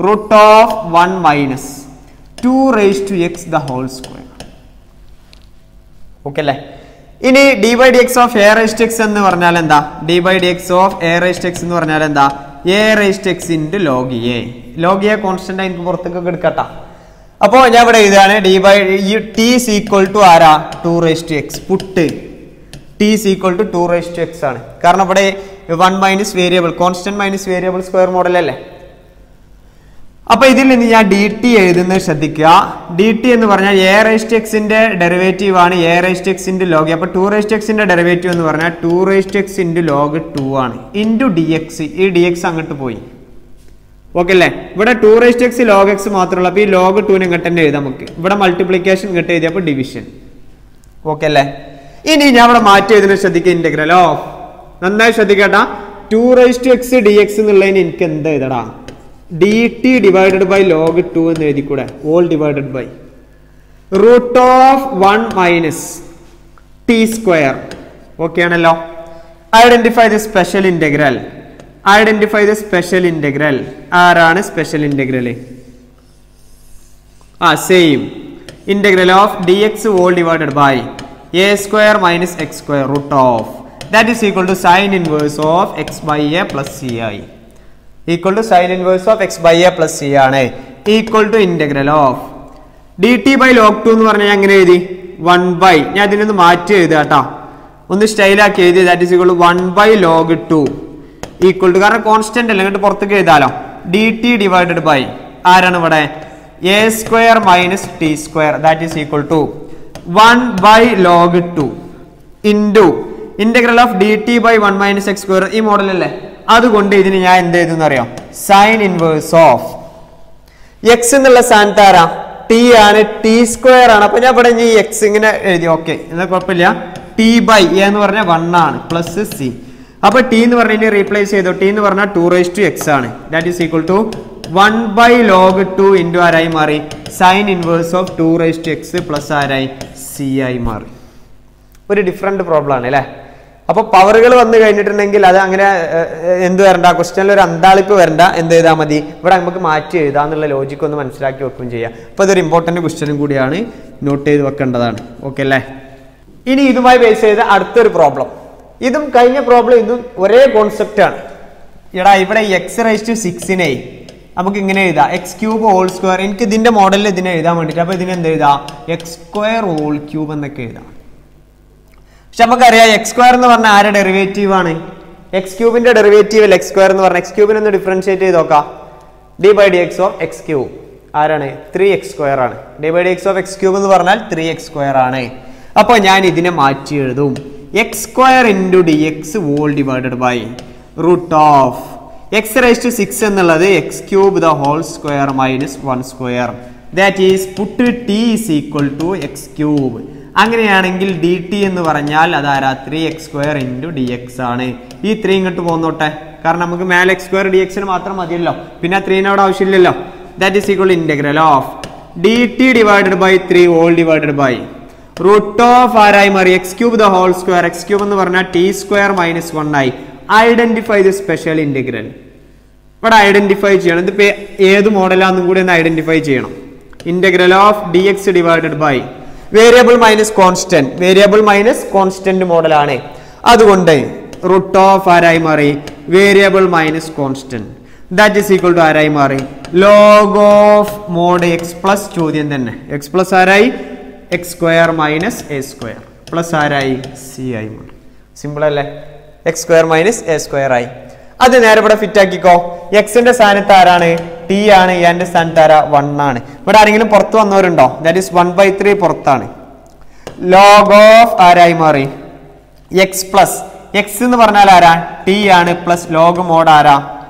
root of 1 minus 2x the whole square okay അല്ലേ ഇനി d by dx of a raised to x എന്ന് പറഞ്ഞാൽ എന്താ d by dx of a raised to x എന്ന് പറഞ്ഞാൽ എന്താ a raised to x into log a log a constant എനിക്ക് പുറത്തേക്ക് എടുക്കട്ടാ അപ്പോൾ ഞാൻ ഇവിടെ എഴുതാണ് d by t is equal to ആരാ 2 raised to x puttu t is equal to 2 raised to x ആണ് കാരണം ഇവിടെ 1 minus variable constant minus variable square model അല്ലേ അപ്പോൾ ഇതിൽ നിന്ന് ഞാൻ dt എഴുതുന്നത് ശ്രദ്ധിക്കുക dt എന്ന് പറഞ്ഞാൽ a raised to x ന്റെ ഡെറിവേറ്റീവ് ആണ് a raised to x into log അപ്പോൾ 2 raised to x ന്റെ ഡെറിവേറ്റീവ് എന്ന് പറഞ്ഞാൽ 2 raised to x into log 2 ആണ് into dx ഈ dx അങ്ങോട്ട് പോയി ഓക്കെ അല്ലേ ഇവിടെ 2 raised to x log x മാത്രമേ ഉള്ളൂ അപ്പോൾ ഈ log 2 നെ ഇങ്ങോട്ട് തന്നെ എഴുതാം നമുക്ക് ഇവിടെ മൾട്ടിപ്ലിക്കേഷൻ ഇങ്ങോട്ട് എഴുതിയപ്പോൾ ഡിവിഷൻ ഓക്കെ അല്ലേ ഇനി ഞാൻ ഇവിടെ മാറ്റി എഴുതുന്നത് ശ്രദ്ധിക്കുക ഇന്റഗ്രൽ ഓഫ് നന്നായി ശ്രദ്ധിക്കട്ടാ 2 raised to x dx എന്നുള്ളതിന് എനിക്ക് എന്താ എഴുതടാ dt divided by log 2 എന്ന് എഴുതി കൂടെ all divided by root of 1 minus t square okay ആണല്ലോ ഐഡന്റിഫൈ ദി സ്പെഷ്യൽ ഇന്റഗ്രൽ ആരാണ് special integral same integral of dx whole divided by a square minus x square root of that is equal to sin inverse of x by a plus ci equal to sin inverse of x by a plus c ആണ് equal to integral of dt by log 2 എന്ന് പറഞ്ഞാൽ എങ്ങനെ എഴുതി 1 by ഞാൻ ഇതിനൊന്ന് മാറ്റി എഴുതാ ട്ടോ ഒന്ന് സ്റ്റൈൽ ആക്കി എഴുതി that is equal to 1 by log 2 equal to കാരണം കോൺസ്റ്റന്റ് അല്ല എന്നിട്ട് പുറത്തേക്ക് എഴുതാലോ dt divided by ആരാണ് ഇവിടെ a square minus t square that is equal to 1 by log 2 into integral of dt by 1 minus x square ഈ model അല്ലേ അതുകൊണ്ട് ഇതിനെ ഞാൻ എന്ത് എഴുതുന്നു അറിയോ sin inverse of x എന്നുള്ള സ്ഥാനത്ത് ആരാ t ആണ് t square ആണ് അപ്പോൾ ഞാൻ ഇവിടെ ഈ x ഇങ്ങനെ എഴുതി ഓക്കേ എന്നാ കുഴപ്പമില്ല t by a എന്ന് പറഞ്ഞാൽ 1 ആണ് പ്ലസ് c അപ്പോൾ t എന്ന് പറഞ്ഞാൽ റീപ്ലേസ് ചെയ്തോ t എന്ന് പറഞ്ഞാൽ 2 raised to x ആണ് that is equal to 1 by log 2 into ആരായി മാറി sin inverse of 2 raised to x plus ആരായി c ആയി മാറി ഒരു ഡിഫറെന്റ് പ്രോബ്ലം ആണ് അല്ലേ അപ്പോൾ പവറുകൾ വന്നു കഴിഞ്ഞിട്ടുണ്ടെങ്കിൽ അത് അങ്ങനെ എന്ത് വരണ്ട ക്വസ്റ്റ്യനിൽ ഒരു അന്താളിപ്പ് വരണ്ട എന്ത് ചെയ്താൽ മതി ഇവിടെ നമുക്ക് മാറ്റി എഴുതാന്നുള്ള ലോജിക്ക് ഒന്ന് മനസ്സിലാക്കി വെക്കുകയും ചെയ്യാം അപ്പോൾ ഇതൊരു ഇമ്പോർട്ടന്റ് ക്വസ്റ്റ്യനും കൂടിയാണ് നോട്ട് ചെയ്ത് വെക്കേണ്ടതാണ് ഓക്കെ അല്ലേ ഇനി ഇതുമായി ബേസ് ചെയ്ത അടുത്തൊരു പ്രോബ്ലം ഇതും കഴിഞ്ഞ പ്രോബ്ലം ഇതും ഒരേ കോൺസെപ്റ്റ് ആണ് എടാ ഇവിടെ എക്സ് റൈസ് ടു 6 നമുക്ക് ഇങ്ങനെ എഴുതാം എക്സ് ക്യൂബ് ഹോൾ സ്ക്വയർ എനിക്ക് ഇതിന്റെ മോഡലിൽ ഇതിനെ എഴുതാൻ വേണ്ടിയിട്ട് അപ്പോൾ ഇതിനെ എന്ത് എഴുതാം എക്സ് സ്ക്വയർ ഹോൾ ക്യൂബ് എന്നൊക്കെ എഴുതാം പക്ഷെ നമുക്കറിയാം എക്സ് സ്ക്വയർ എന്ന് പറഞ്ഞാൽ ആരുടെ ഡെറിവേറ്റീവ് ആണ് എക്സ് ക്യൂബിന്റെ ഡെറിവേറ്റീവ് അല്ല എക്സ് സ്ക്വയർ എന്ന് പറഞ്ഞാൽ എക്സ് ക്യൂബിനെ ഒന്ന് ഡിഫറൻഷിയേറ്റ് ചെയ്ത് നോക്കാം d by D X of x cube ആരാണ് 3x സ്ക്വയർ ആണ് d by D X of x cube എന്ന് പറഞ്ഞാൽ 3x സ്ക്വയർ ആണ് അപ്പോൾ ഞാൻ ഇതിനെ മാറ്റി എഴുതും x square into D X whole divided by root of x raise to 6 എന്നുള്ളത് x cube the whole square minus 1 square that is put t is equal to x cube അങ്ങനെയാണെങ്കിൽ d t എന്ന് പറഞ്ഞാൽ അതാരാ 3x square into D x ആണ് ഈ 3 ഇങ്ങോട്ട് പോന്നോട്ടെ കാരണം നമുക്ക് മേലെ എക്സ് സ്ക്വയർ ഡി എക്സിന് മാത്രം മതിയല്ലോ പിന്നെ 3 അവിടെ ആവശ്യമില്ലല്ലോ that is equal integral of d T divided by 3 whole divided by root of ആരായി മാറി x cube the whole square x cube എന്ന് പറഞ്ഞാൽ ടി സ്ക്വയർ മൈനസ് 1 ആയി ഐഡന്റിഫൈ ദ സ്പെഷ്യൽ ഇന്റഗ്രൽ ഇവിടെ ഐഡന്റിഫൈ ചെയ്യണം ഇതിപ്പോ ഏത് മോഡലാണെന്നും കൂടി ഒന്ന് ഐഡന്റിഫൈ ചെയ്യണം integral of D X divided by variable minus constant മോഡലാണ് അതുകൊണ്ട് റൂട്ട് ഓഫ് ആരായി മാറി variable minus constant that is equal to ആരായി മാറി log of mod X plus ചോദ്യം തന്നെ എക്സ് പ്ലസ് ആരായി X square minus a square plus ആരായി സി ആയി മാറി സിമ്പിൾ അല്ലേ x square minus a square ആയി അത് നേരെ ഇവിടെ ഫിറ്റ് ആക്കിക്കോ എക്സിന്റെ സ്ഥാനത്ത് ആരാണ് ടി ആണ് എന്റെ സ്ഥാനത്ത് ആരാ 1 ആണ് ഇവിടെ ആരെങ്കിലും പുറത്ത് വന്നവരുണ്ടോ ദാറ്റ് ഈസ് 1/3 പുറത്താണ് ലോഗ് ഓഫ് ആരായി മാറി എക്സ് പ്ലസ് എക്സ് എന്ന് പറഞ്ഞാൽ ആരാ ടി ആണ് പ്ലസ് ലോഗ് മോഡ് ആരാ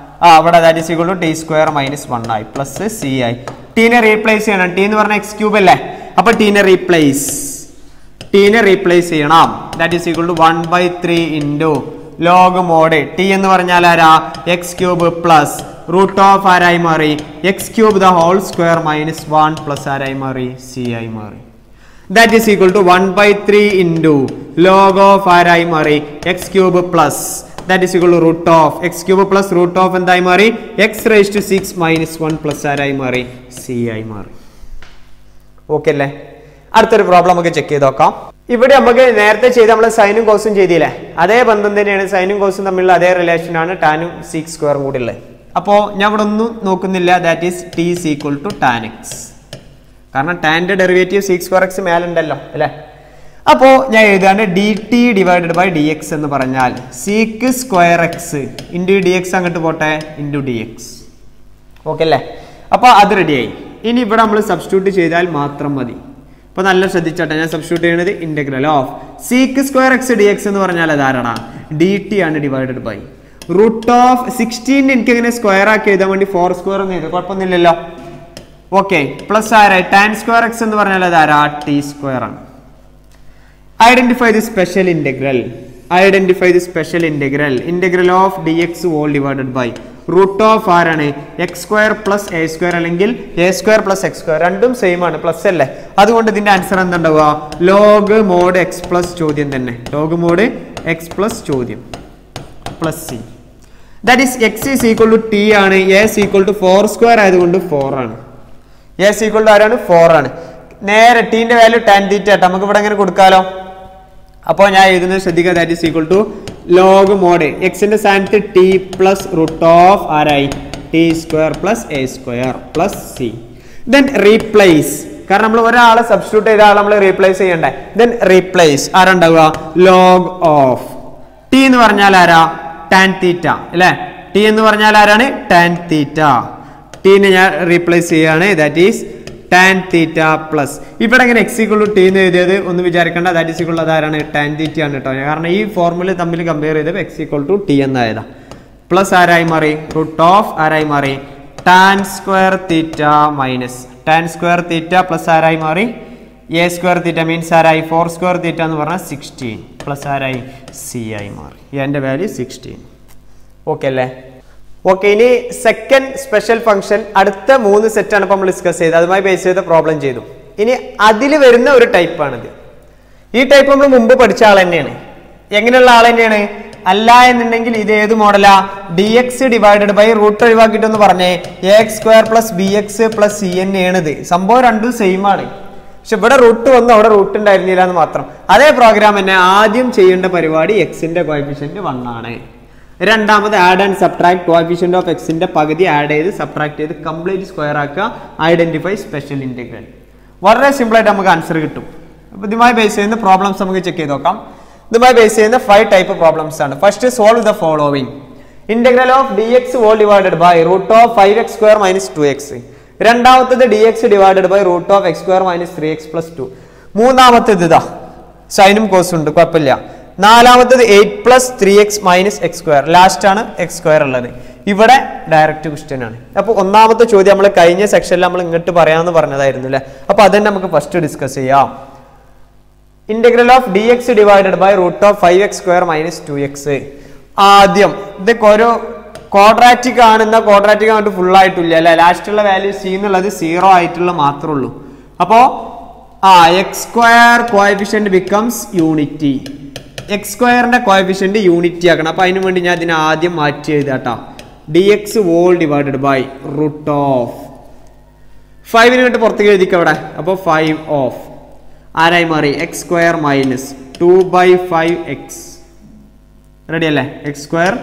അവിടെ that is equal to t square minus 1 ആയി പ്ലസ് സി ആയി ടീനെ റീപ്ലേസ് ചെയ്യണം ടി എന്ന് പറഞ്ഞാൽ എക്സ് ക്യൂബ് അല്ലേ അപ്പൊ ടീനെ റീപ്ലേസ് ചെയ്യണം that is equal to 1/3 into log mod t എന്ന് പറഞ്ഞാൽ ആരാ x cube plus root of ആരായി മാറി x cube the whole square minus 1 plus ആരായി മാറി സി ആയി മാറി that is equal to 1/3 into log of ആരായി മാറി x cube plus that is equal to root of x cube plus root of എന്തായി മാറി x raise to 6 minus 1 plus ആരായി മാറി സി ആയി മാറി ഓക്കെ അല്ലേ അടുത്തൊരു പ്രോബ്ലം നമുക്ക് ചെക്ക് ചെയ്ത് നോക്കാം ഇവിടെ നമുക്ക് നേരത്തെ ചെയ്ത് നമ്മൾ സൈനും കോസും ചെയ്തില്ലേ അതേ ബന്ധം തന്നെയാണ് സൈനും കോസും തമ്മിലുള്ള അതേ റിലേഷൻ ആണ് ടാനും സീക്ക് സ്ക്വയറും കൂടി ഉള്ളത് അപ്പോൾ ഞാൻ ഇവിടെ ഒന്നും നോക്കുന്നില്ല that is t is equal to tan x കാരണം ടാൻ്റെ ഡെറിവേറ്റീവ് സീക്ക് സ്ക്വയർ എക്സ് മേലുണ്ടല്ലോ അല്ലേ അപ്പോൾ ഞാൻ എഴുതാണ് d T divided by D x എന്ന് പറഞ്ഞാൽ sec square x into D x അങ്ങോട്ട് പോട്ടെ ഇൻറ്റു ഡി എക്സ് ഓക്കെ അല്ലേ അപ്പോൾ അത് റെഡിയായി ഇനി ഇവിടെ നമ്മൾ സബ്സ്റ്റിറ്റ്യൂട്ട് ചെയ്താൽ മാത്രം മതി അപ്പോൾ നല്ല ശ്രദ്ധിച്ചോട്ടെ ഞാൻ സബ്സ്റ്റിറ്റ്യൂട്ട് ചെയ്യുന്നത് integral of seek square X D x എന്ന് പറഞ്ഞാൽ അതാരാണ് ഡി ടി ആണ് ഡിവൈഡഡ് ബൈ റൂട്ട് ഓഫ് 16 എനിക്ക് ഇങ്ങനെ സ്ക്വയർ ആക്കി എഴുതാൻ വേണ്ടി 4 സ്ക്വയർ എന്ന് എഴുതാം കുഴപ്പമൊന്നുമില്ലല്ലോ ഓക്കെ പ്ലസ് ആരായി ടാൻ സ്ക്വയർ എക്സ് എന്ന് പറഞ്ഞാൽ അതാരാ ടി സ്ക്വയർ ആണ് identify the special integral integral of D X whole divided by root of ആരാണ് X square plus a square അല്ലെങ്കിൽ a square plus x square രണ്ടും സെയിം ആണ് plus അല്ലേ അതുകൊണ്ട് ഇതിന്റെ ആൻസർ എന്താണ്ടാവുക ലോഗ് മോഡ് എക്സ് പ്ലസ് ചോദ്യം തന്നെ ലോഗ് മോഡ് എക്സ് പ്ലസ് ചോദ്യം plus c that is x is equal to T ആണ് a is equal to 4 square ആയതുകൊണ്ട് 4 ആണ് എ ഈസ് ഈക്വൽ ടു ആരാണ് 4 ആണ് നേരെ ടീന്റെ വാല്യൂ ടാൻ തീറ്റ ആട്ടോ, നമുക്ക് ഇവിടെ എങ്ങനെ കൊടുക്കാലോ. അപ്പോൾ ഞാൻ എഴുതുന്നത് ശ്രദ്ധിക്കുക, that is equal to log mod എക്സിന്റെ സ്ഥാനത്ത് ടി പ്ലസ് റൂട്ട് ഓഫ് ആരായി t square plus a square plus c. Then replace, കാരണം നമ്മൾ ഒരാളെ സബ്സ്റ്റിറ്റ്യൂട്ട് ചെയ്ത ആളെ നമ്മൾ റീപ്ലേസ് ചെയ്യണ്ടേ. ദെൻ റീപ്ലേസ് ആരുണ്ടാവുക, ലോഗ് ഓഫ് ടി എന്ന് പറഞ്ഞാൽ ആരാ ടാൻ തീറ്റ അല്ലെ. ടി എന്ന് പറഞ്ഞാൽ ആരാണ് ടാൻ തീറ്റ. ടീനെ ഞാൻ റീപ്ലേസ് ചെയ്യാണ്, that is tan theta plus ഇവിടെ എങ്ങനെ എക്സ് ഈക്വൽ ടു ടി എന്ന് എഴുതിയത് ഒന്ന് വിചാരിക്കേണ്ട, ദാറ്റ് ഈസ് ഈക്വൽ അതാരാണ് ടാൻ തീറ്റ ആണ് കേട്ടോ. കാരണം ഈ ഫോർമുല തമ്മിൽ കമ്പയർ ചെയ്തപ്പോൾ എക്സ് ഈക്വൽ ടു ടി എന്നായതാ. പ്ലസ് ആരായി മാറി റൂട്ട് ഓഫ് ആരായി മാറി tan square theta minus tan square theta plus ആരായി മാറി എ സ്ക്വയർ തീറ്റ മീൻസ് ആരായി 4 സ്ക്വയർ തീറ്റ എന്ന് പറഞ്ഞാൽ 16 പ്ലസ് ആരായി സി ആയി മാറി. എൻ്റെ വാല്യൂ 16. ഓക്കെ അല്ലേ. ഓക്കെ, ഇനി സെക്കൻഡ് സ്പെഷ്യൽ ഫംഗ്ഷൻ അടുത്ത 3 സെറ്റാണ് ഇപ്പോൾ നമ്മൾ ഡിസ്കസ് ചെയ്തത്, അതുമായി ബേസ് ചെയ്ത പ്രോബ്ലം ചെയ്തു. ഇനി അതിൽ വരുന്ന ഒരു ടൈപ്പാണിത്. ഈ ടൈപ്പ് നമ്മൾ മുമ്പ് പഠിച്ച ആൾ തന്നെയാണ്. എങ്ങനെയുള്ള ആൾ തന്നെയാണ്? അല്ല എന്നുണ്ടെങ്കിൽ ഇത് ഏത് മോഡലാ, d X divided by root ഒഴിവാക്കിയിട്ടെന്ന് പറഞ്ഞേ a X square plus B X plus c എൻ ആണിത്. സംഭവം രണ്ടും സെയിം ആണ്, പക്ഷെ ഇവിടെ റൂട്ട് വന്നു അവിടെ റൂട്ട് ഉണ്ടായിരുന്നില്ല എന്ന് മാത്രം. അതേ പ്രോഗ്രാം തന്നെ ആദ്യം ചെയ്യേണ്ട പരിപാടി എക്സിന്റെ കോഎഫിഷ്യന്റ് 1 ആണ്. രണ്ടാമത് add and subtract coefficient of എക്സിന്റെ പകുതി ആഡ് ചെയ്ത് സബ്ട്രാക്ട് ചെയ്ത് കംപ്ലീറ്റ് സ്ക്വയർ ആക്കുക, ഐഡന്റിഫൈ സ്പെഷ്യൽ ഇന്റഗ്രൽ. വളരെ സിമ്പിൾ ആയിട്ട് നമുക്ക് ആൻസർ കിട്ടും. അപ്പോൾ ഇതുമായി ബേസ് ചെയ്യുന്ന പ്രോബ്ലംസ് നമുക്ക് ചെക്ക് ചെയ്ത് നോക്കാം. ഇതുമായി ബേസ് ചെയ്യുന്ന 5 ടൈപ്പ് പ്രോബ്ലംസ് ആണ്. First solve the following. Integral of D X whole divided by root of 5x square minus 2x. രണ്ടാമത്തത് d X divided by root of X square minus 3x plus 2. മൂന്നാമത്തത് ഇതാ സൈനും കോസും ഉണ്ട്, കുഴപ്പമില്ല. നാലാമത്തത് 8 പ്ലസ് 3x മൈനസ് എക്സ് സ്ക്വയർ. ലാസ്റ്റ് ആണ് എക്സ് സ്ക്വയർ ഉള്ളത്. ഇവിടെ ഡയറക്റ്റ് ക്വസ്റ്റ്യൻ ആണ്. അപ്പോൾ ഒന്നാമത്തെ ചോദ്യം നമ്മൾ കഴിഞ്ഞ സെക്ഷനിൽ നമ്മൾ ഇങ്ങോട്ട് പറയാമെന്ന് പറഞ്ഞതായിരുന്നു അല്ലേ. അപ്പോൾ അതന്നെ നമുക്ക് ഫസ്റ്റ് ഡിസ്കസ് ചെയ്യാം. Integral of D X divided by root of 5x square minus 2x. ആദ്യം ഇതൊക്കെ ഓരോ ക്വാഡ്രാറ്റിക് ആണെന്ന ക്വാഡ്രാറ്റിക് ആയിട്ട് ഫുൾ ആയിട്ടില്ല അല്ലെ. ലാസ്റ്റുള്ള വാല്യൂ സി എന്നുള്ളത് 0 ആയിട്ടുള്ള മാത്രമേ ഉള്ളൂ. അപ്പോൾ x square coefficient becomes unity. X സ്ക്വയറിന്റെ കോഎഫിഷ്യന്റ് യൂണിറ്റി ആക്കണം. അപ്പൊ അതിനു വേണ്ടി ഞാൻ ഇതിനെ ആദ്യം മാറ്റി എഴുതാട്ടോ. D X whole divided by root of 5 ഇങ്ങോട്ട് പുറത്തേക്ക് എഴുതിക്കുക അവിടെ. അപ്പോൾ 5 ഓഫ് ആരായി മാറി X square minus 2/5x. Ready അല്ലേ? X square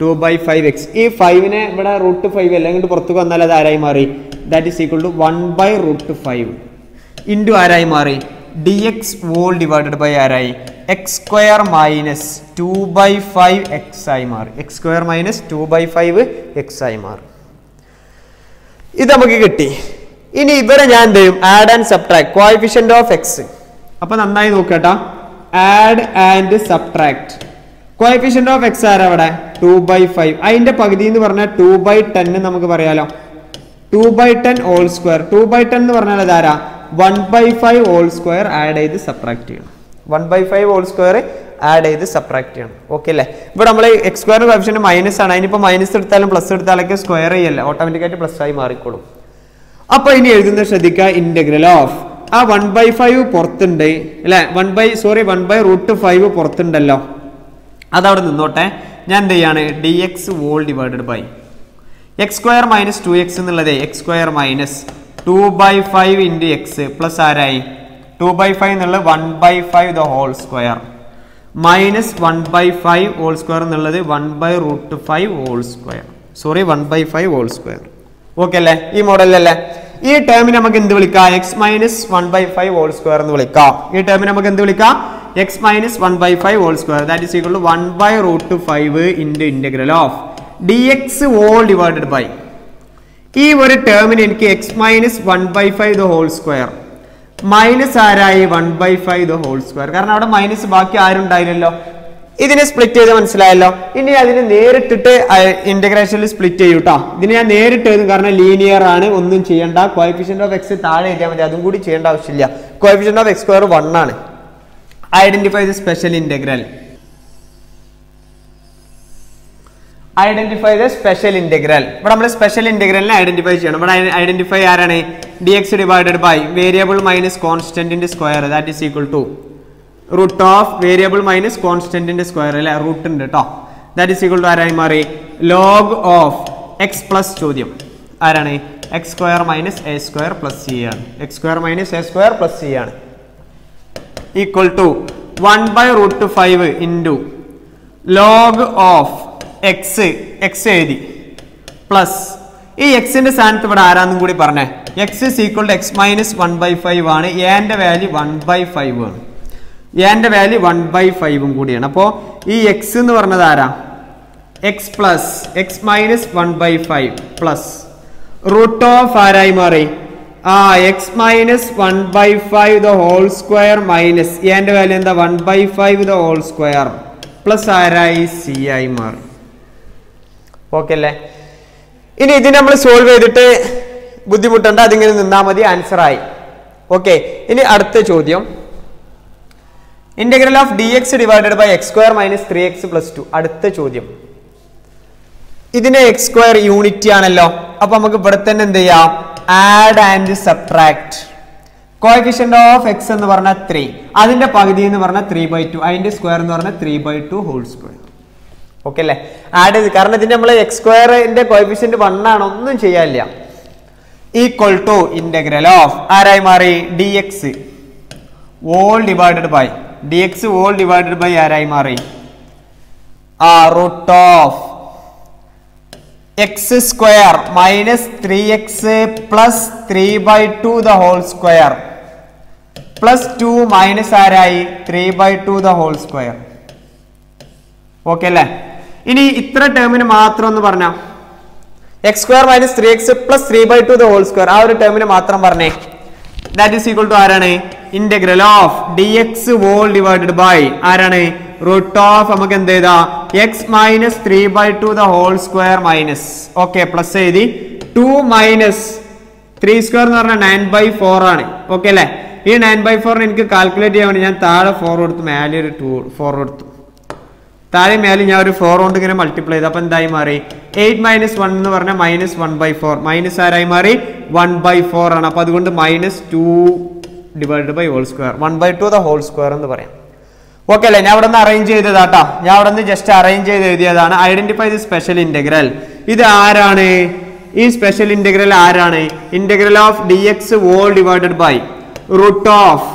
2/5x. ഈ 5നെ ഇവിടെ റൂട്ട് 5 അല്ല ഇങ്ങോട്ട് പുറത്തേക്ക് വന്നാൽ അത് ആരായി മാറി that is equal to 1/√5 into ആരായി മാറി d X whole divided by ആരായി എക്സ് സ്ക്വയർ മൈനസ് 2/5x ആയി മാറി. എക്സ് സ്ക്വയർ മൈനസ് 2/5x ആയി മാറി. ഇത് നമുക്ക് കിട്ടി. ഇനി ഇവിടെ ഞാൻ എന്ത് ചെയ്യും? Add and subtract coefficient of x. അപ്പൊ നന്നായി നോക്കട്ടാ. Add and subtract coefficient of x ആരാ അവിടെ 2/5. അതിന്റെ പകുതി എന്ന് പറഞ്ഞാൽ 2/10 നമുക്ക് പറയാലോ. 2/10 ഹോൾ സ്ക്വയർ. 2/10 എന്ന് പറഞ്ഞാൽ അതാരാ 1/5 ഹോൾ സ്ക്വയർ ആഡ് ചെയ്ത് സബ്ട്രാക്ട് ചെയ്യണം. 1/5 ഹോൾ സ്ക്വയർ ആഡ് ചെയ്ത് സബ്ട്രാക്ട് ചെയ്യണം. ഓക്കെ അല്ലേ? ഇവിടെ നമ്മൾ എക്സ് സ്ക്വയർ കോഎഫിഷ്യന്റ് മൈനസ് ആണ്. അതിനിപ്പോൾ മൈനസ് എടുത്താലും പ്ലസ് എടുത്താലൊക്കെ സ്ക്വയർ ചെയ്യല്ല, ഓട്ടോമാറ്റിക്കായിട്ട് പ്ലസ് ആയി മാറിക്കോളും. അപ്പൊ ഇനി എഴുതുന്ന ശ്രദ്ധിക്കുക. ഇന്റഗ്രൽ ഓഫ് 1/5 പുറത്തുണ്ട് അല്ലെ. 1/√5 പുറത്തുണ്ടല്ലോ, അതവിടെ നിന്നോട്ടെ. ഞാൻ എന്ത് ചെയ്യാണ്? D X whole divided by X square minus 2x എന്നുള്ളത് x square minus 2/5 into x plus ആരായി 2/5 എന്നുള്ളത് 1/5 the whole square minus 1/5 whole square എന്നുള്ളത് 1/√5 whole square. 1/5 whole square. Okay അല്ലേ? ഈ മോഡലല്ലേ? ഈ ടേമിന് നമുക്ക് എന്ത് വിളിക്കാം? എക്സ് മൈനസ് 1/5 ഹോൾ സ്ക്വയർ എന്ന് വിളിക്കാം. ഈ ടേമിന് നമുക്ക് എന്ത് വിളിക്കാം? X minus 1/5 whole square. That is equal to 1/√5 into integral of D X whole divided by ഈ ഒരു ടേമിന് എനിക്ക് x minus 1/5 the whole square minus ആരായി 1/5 ദ ഹോൾ സ്ക്വയർ. കാരണം അവിടെ മൈനസ് ബാക്കി ആരും ഉണ്ടായില്ലല്ലോ. ഇതിനെ സ്പ്ലിറ്റ് ചെയ്ത് മനസ്സിലായല്ലോ. ഇനി അതിനെ നേരിട്ടിട്ട് ഇന്റഗ്രേഷനിൽ സ്പ്ലിറ്റ് ചെയ്യൂ കേട്ടോ. ഇതിന് ഞാൻ നേരിട്ട് എഴുതും, കാരണം ലീനിയർ ആണ്, ഒന്നും ചെയ്യണ്ട. കോഎഫിഷ്യന്റ് ഓഫ് എക്സ് താഴെ എഴുതിയാൽ മതി, അതും കൂടി ചെയ്യേണ്ട ആവശ്യമില്ല. കോഎഫിഷ്യന്റ് ഓഫ് എക്സ് സ്ക്വയർ 1 ആണ്. Identify the special integral. Identify the special integral. ഇവിടെ നമ്മൾ സ്പെഷ്യൽ ഇന്റഗ്രലിനെ ഐഡന്റിഫൈ ചെയ്യണം. ഇവിടെ ഐഡന്റിഫൈ ആരാണ്? D X divided by variable minus കോൺസ്റ്റന്റിന്റെ square that is equal to root of variable minus കോൺസ്റ്റന്റിന്റെ സ്ക്വയർ അല്ലെ, റൂട്ട് ഉണ്ട് കേട്ടോ. ദാറ്റ് ഈസ് ഈക്വൽ ടു ആരായി മാറി ലോഗ് ഓഫ് എക്സ് പ്ലസ് ചോദ്യം ആരാണ് X square minus a square plus c ആണ്. X square minus a square plus c ആണ് equal to 1/√5 into log of x എഴുതി പ്ലസ് ഈ എക്സിന്റെ സ്ഥാനത്ത് ഇവിടെ ആരാന്നും കൂടി പറഞ്ഞേ. X is equal to x minus 1/5 ആണ്. എന്റെ വാല്യൂ 1/5 ആണ്. എന്റെ വാല്യൂ 1/5 കൂടിയാണ്. അപ്പോൾ ഈ എക്സ് എന്ന് പറഞ്ഞത് ആരാ? X plus x minus 1/5 plus root of ആരായി മാറി? X minus 1/5 the whole square minus എന്റെ വാല്യൂ എന്താ? 1/5 ദ ഹോൾ സ്ക്വയർ പ്ലസ് ആരായി? സി ആയി മാറി. ഓക്കെ അല്ലേ? ഇനി ഇതിന് നമ്മൾ സോൾവ് ചെയ്തിട്ട് ബുദ്ധിമുട്ടുണ്ട്, അതിങ്ങനെ നിന്നാൽ മതി. ആൻസർ ആയി. ഓക്കെ, ഇനി അടുത്ത ചോദ്യം. Integral of D X divided by X square minus 3x plus 2. അടുത്ത ചോദ്യം. ഇതിന്റെ എക്സ് സ്ക്വയർ യൂണിറ്റി ആണല്ലോ. അപ്പൊ നമുക്ക് ഇവിടെ തന്നെ എന്ത് ചെയ്യാം? Add and subtract. Coefficient of x എന്ന് പറഞ്ഞാൽ 3, അതിന്റെ പകുതി എന്ന് പറഞ്ഞാൽ 3/2, അതിന്റെ സ്ക്വയർ എന്ന് പറഞ്ഞാൽ 3/2 ഹോൾ സ്ക്വയർ. ഓക്കെ അല്ലേ? ആഡ് ചെയ്ത്, കാരണം ഇതിന്റെ നമ്മൾ എക്സ് സ്ക്വയറിന്റെ കോഎഫിഷ്യന്റ് 1 ആണ്, ഒന്നും ചെയ്യാനില്ല. ഈക്വൽ ടു ഇന്റഗ്രൽ ഓഫ് ആരായി മാറി? D X all divided by ആരായി മാറി? Root of X square minus 3x plus 3/2 the whole square plus 2 minus ആരായി? 3/2 ദ ഹോൾ സ്ക്വയർ. ഓക്കെ അല്ലേ? ഇനി ഇത്ര ടേമിന് മാത്രം ഒന്ന് പറഞ്ഞ x square minus 3x plus 3/2 the whole square, ആ ഒരു ടേമിന് മാത്രം പറഞ്ഞേ. ദാറ്റ് ഈസ് ഈക്വൽ ടു ആരാണ്? Integral of D X whole divided by ആരാണ്? റൂട്ട് ഓഫ് നമുക്ക് എന്ത് ചെയ്താ? X minus 3/2 the whole square minus okay plus എഴുതി 2 മൈനസ് 3 സ്ക്വയർ എന്ന് പറഞ്ഞാൽ 9/4 ആണ്. ഓക്കെ അല്ലേ? ഈ 9/4 എനിക്ക് കാൽക്കുലേറ്റ് ചെയ്യാൻ വേണ്ടി ഞാൻ താഴെ 4 കൊടുത്തു, മേലെ ഒരു 4 കൊടുത്തു. താഴെ മേലെ ഞാൻ ഒരു 4 കൊണ്ട് ഇങ്ങനെ മൾട്ടിപ്ലൈ ചെയ്തു. അപ്പൊ എന്തായി മാറി? 8 മൈനസ് 1 എന്ന് പറഞ്ഞാൽ മൈനസ് 1/4. മൈനസ് ആരായി മാറി? 1/4 ആണ്. അപ്പൊ അതുകൊണ്ട് minus 2 divided by whole square, 1/2 the whole square എന്ന് പറയാം. ഓക്കെ അല്ലേ? ഞാൻ അവിടെ നിന്ന് അറേഞ്ച് ചെയ്തതാട്ടാ, ഞാൻ അവിടെ നിന്ന് ജസ്റ്റ് അറേഞ്ച് ചെയ്ത് എഴുതിയതാണ്. Identify the special integral. ഇത് ആരാണ്? ഈ സ്പെഷ്യൽ ഇന്റഗ്രൽ ആരാണ്? Integral of D X whole divided by root of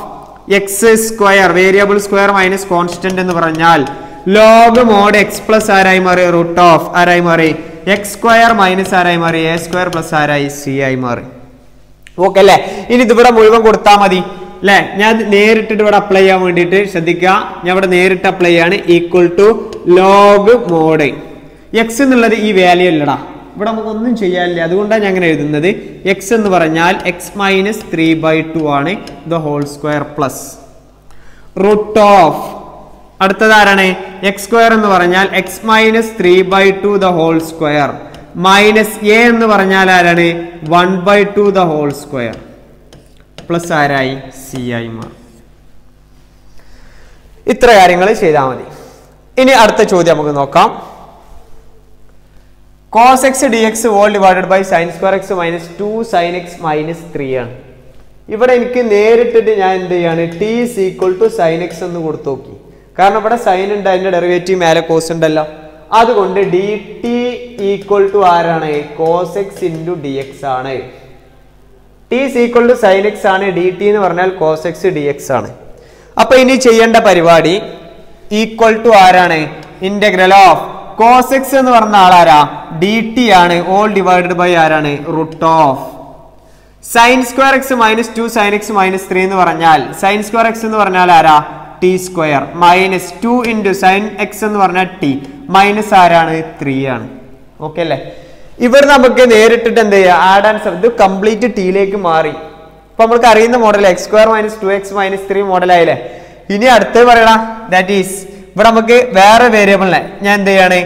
X square variable square minus constant എന്ന് പറഞ്ഞാൽ ലോഗ് മോഡ് എക്സ് പ്ലസ് ആരായി മാറി? റൂട്ട് ഓഫ് ആരായി മാറി? എക്സ് സ്ക്വയർ മൈനസ് ആരായി മാറി? എ സ്ക്വയർ പ്ലസ് ആരായി? സി ആയി മാറി. ഓക്കെ അല്ലേ? ഇനി ഇതിവിടെ മുഴുവൻ കൊടുത്താൽ മതി അല്ലെ? ഞാൻ നേരിട്ടിട്ട് ഇവിടെ അപ്ലൈ ചെയ്യാൻ വേണ്ടിയിട്ട് ശ്രദ്ധിക്കുക. ഞാൻ ഇവിടെ നേരിട്ട് അപ്ലൈ ചെയ്യാണ്. Equal to log mod X എന്നുള്ളത് ഈ വാല്യൂ അല്ലടാ, ഇവിടെ നമുക്ക് ഒന്നും ചെയ്യാനില്ല, അതുകൊണ്ടാണ് ഞാൻ അങ്ങനെ എഴുതുന്നത്. എക്സ് എന്ന് പറഞ്ഞാൽ എക്സ് മൈനസ് 3/2 ആണ് the whole square plus root of അടുത്തത് ആരാണ്? എക്സ് സ്ക്വയർ എന്ന് പറഞ്ഞാൽ x minus 3/2 the whole square minus a എന്ന് പറഞ്ഞാൽ ആരാണ്? 1/2 ദ ഹോൾ സ്ക്വയർ പ്ലസ് ആരായി? സി ആയി മാറും. ഇത്ര കാര്യങ്ങൾ ചെയ്താൽ മതി. ഇനി അടുത്ത ചോദ്യം നമുക്ക് നോക്കാം. cos x dx whole divided by sin square x minus 2 sin x minus 3 ആണ്. ഇവിടെ എനിക്ക് നേരിട്ടിട്ട് ഞാൻ എന്ത് ചെയ്യാണ്? t is equal to sin x എന്ന് കൊടുത്തു നോക്കി. കാരണം ഇവിടെ സൈൻ ഉണ്ട്, അതിന്റെ ഡെറിവേറ്റീവ് മേലെ കോസ് ഉണ്ടല്ലോ. അതുകൊണ്ട് ഡി ടി ഈക്വൽ ടു ആരാണ്? cos x into D x ആണ്. T is equal to sin x ആണ്, ഡി ടി എന്ന് പറഞ്ഞാൽ cos x dx ആണ്. അപ്പൊ ഇനി ചെയ്യേണ്ട പരിപാടി ഈക്വൽ ടു ആരാണ്? ഇന്റഗ്രൽ ഓഫ് cos x എന്ന് പറഞ്ഞ ആളാരാ? ഡി ടി ആണ്. ഓൾ ഡിവൈഡഡ് ബൈ ആരാണ്? Root of sine square x minus 2 sine x minus 3 എന്ന് പറഞ്ഞാൽ സൈൻ സ്ക്വയർ എക്സ് എന്ന് പറഞ്ഞാൽ ആരാ? T square minus 2 into sine x എന്ന് പറഞ്ഞാൽ ടി മൈനസ് ആരാണ്? 3 ആണ്. ഓക്കെ അല്ലേ? ഇവർ നമുക്ക് നേരിട്ടിട്ട് എന്ത് ചെയ്യുക? Add and sub. ഇത് കംപ്ലീറ്റ് ടിയിലേക്ക് മാറി. ഇപ്പൊ നമ്മൾക്ക് അറിയുന്ന model X square minus 2x minus 3 മോഡലായില്ലേ? ഇനി അടുത്ത് പറയണ ദാറ്റ് ഈസ് ഇവിടെ നമുക്ക് വേറെ വേരിയബിളിനെ ഞാൻ എന്ത് ചെയ്യാണ്?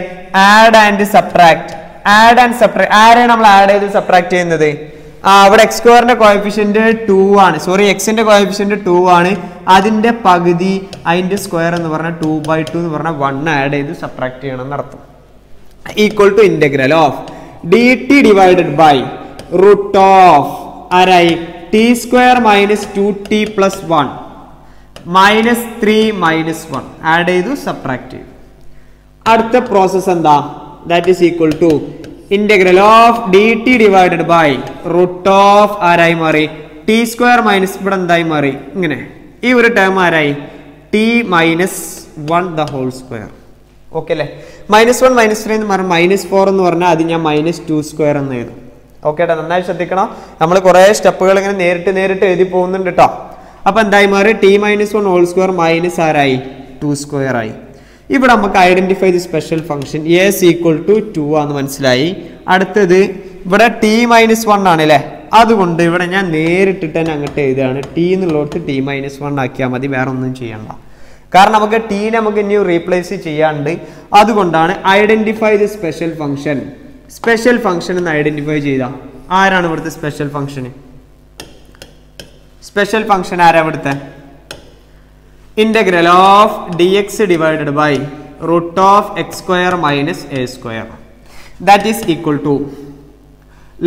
Add and subtract. Add and subtract ആരെയാണ് നമ്മൾ ആഡ് ചെയ്ത് സബ്ട്രാക്ട് ചെയ്യുന്നത്? ഇവിടെ എക്സ് സ്ക്വയറിന്റെ കോഎഫിഷ്യന്റ് 2 ആണ്, സോറി എക്സിന്റെ കോഎഫിഷ്യന്റ് 2 ആണ്. അതിന്റെ പകുതി അതിന്റെ സ്ക്വയർ എന്ന് പറഞ്ഞാൽ 2/2 എന്ന് പറഞ്ഞാൽ 1 ആഡ് ചെയ്ത് സബ്ട്രാക്ട് ചെയ്യണം എന്നർത്ഥം. Equal to integral of d T divided by root of ആരായി? T square minus 2t plus 1 minus 3 minus 1 add ചെയ്തു സബ്ട്രാക്ട് ചെയ്തു. അടുത്ത പ്രോസസ് എന്താ? That is equal to integral of d T divided by root of ആരായി മാറി T square minus ഇവിടെ എന്തായി മാറി ഇങ്ങനെ ഈ ഒരു ടേം ആരായി t minus 1 the whole square. Okay അല്ലേ? -1 -3 എന്ന് പറഞ്ഞാൽ -4 എന്ന് പറഞ്ഞാൽ അത് ഞാൻ -2 സ്ക്വയർ എന്ന് എഴുതും. ഓക്കെ ഏട്ടാ, നന്നായി ശ്രദ്ധിക്കണം. നമ്മൾ കുറേ സ്റ്റെപ്പുകൾ ഇങ്ങനെ നേരിട്ട് എഴുതി പോകുന്നുണ്ട് കേട്ടോ. അപ്പൊ എന്തായി മാറി ടി -1 ഹോൾ സ്ക്വയർ മൈനസ് ആരായി 2 സ്ക്വയർ ആയി. ഇവിടെ നമുക്ക് identify the special function is equal to 2 ആണെന്ന് മനസ്സിലായി. അടുത്തത് ഇവിടെ ടി -1 ആണ് അല്ലേ, അതുകൊണ്ട് ഇവിടെ ഞാൻ നേരിട്ടിട്ട് തന്നെ അങ്ങോട്ട് എഴുതുകയാണ്. ടി എന്നുള്ളോട്ട് ടി -1 ആക്കിയാൽ മതി, വേറെ ഒന്നും ചെയ്യണ്ട. കാരണം നമുക്ക് ടീനെ നമുക്ക് ഇനി റീപ്ലേസ് ചെയ്യാണ്ട്, അതുകൊണ്ടാണ് identify the special function. Special function എന്ന് ഐഡന്റിഫൈ ചെയ്ത ആരാണ് ഇവിടുത്തെ സ്പെഷ്യൽ ഫംഗ്ഷൻ? സ്പെഷ്യൽ ഫംഗ്ഷൻ ആരാ ഇവിടുത്തെ? Integral of D X divided by root of X square minus a square that is equal to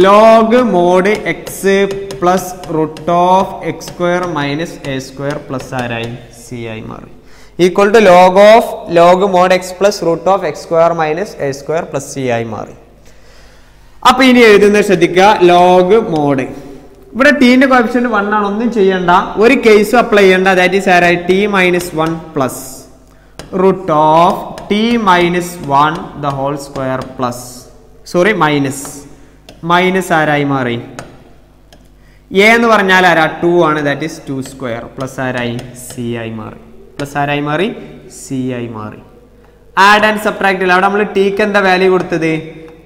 log mod X plus root of X square minus a square plus ആരായി C ആയി മാറി. Equal to log mod X plus root of X square minus a square plus C ആയി മാറി. അപ്പൊ ഇനി എഴുതുന്നത് ശ്രദ്ധിക്കുക, log mode. ഇവിടെ ടീന്റെ കോഎഫിഷ്യന്റ് 1 ആണ്, ഒന്നും ചെയ്യണ്ട, ഒരു കേസ് അപ്ലൈ ചെയ്യണ്ട. ദാറ്റ് ഈസ് ആരായി t -1 plus root of t -1 the whole square plus minus ആരായി മാറി എ എന്ന് പറഞ്ഞാൽ ആരാ 2 ആണ്, ദാറ്റ് ഈസ് 2 സ്ക്വയർ പ്ലസ് ആരായി സി ആയി മാറി. ആഡ് ആൻഡ് സബ്ട്രാക്ട് ഇല്ല. അവിടെ നമ്മൾ ടിക്ക് എന്താ വാല്യൂ കൊടുത്തത്?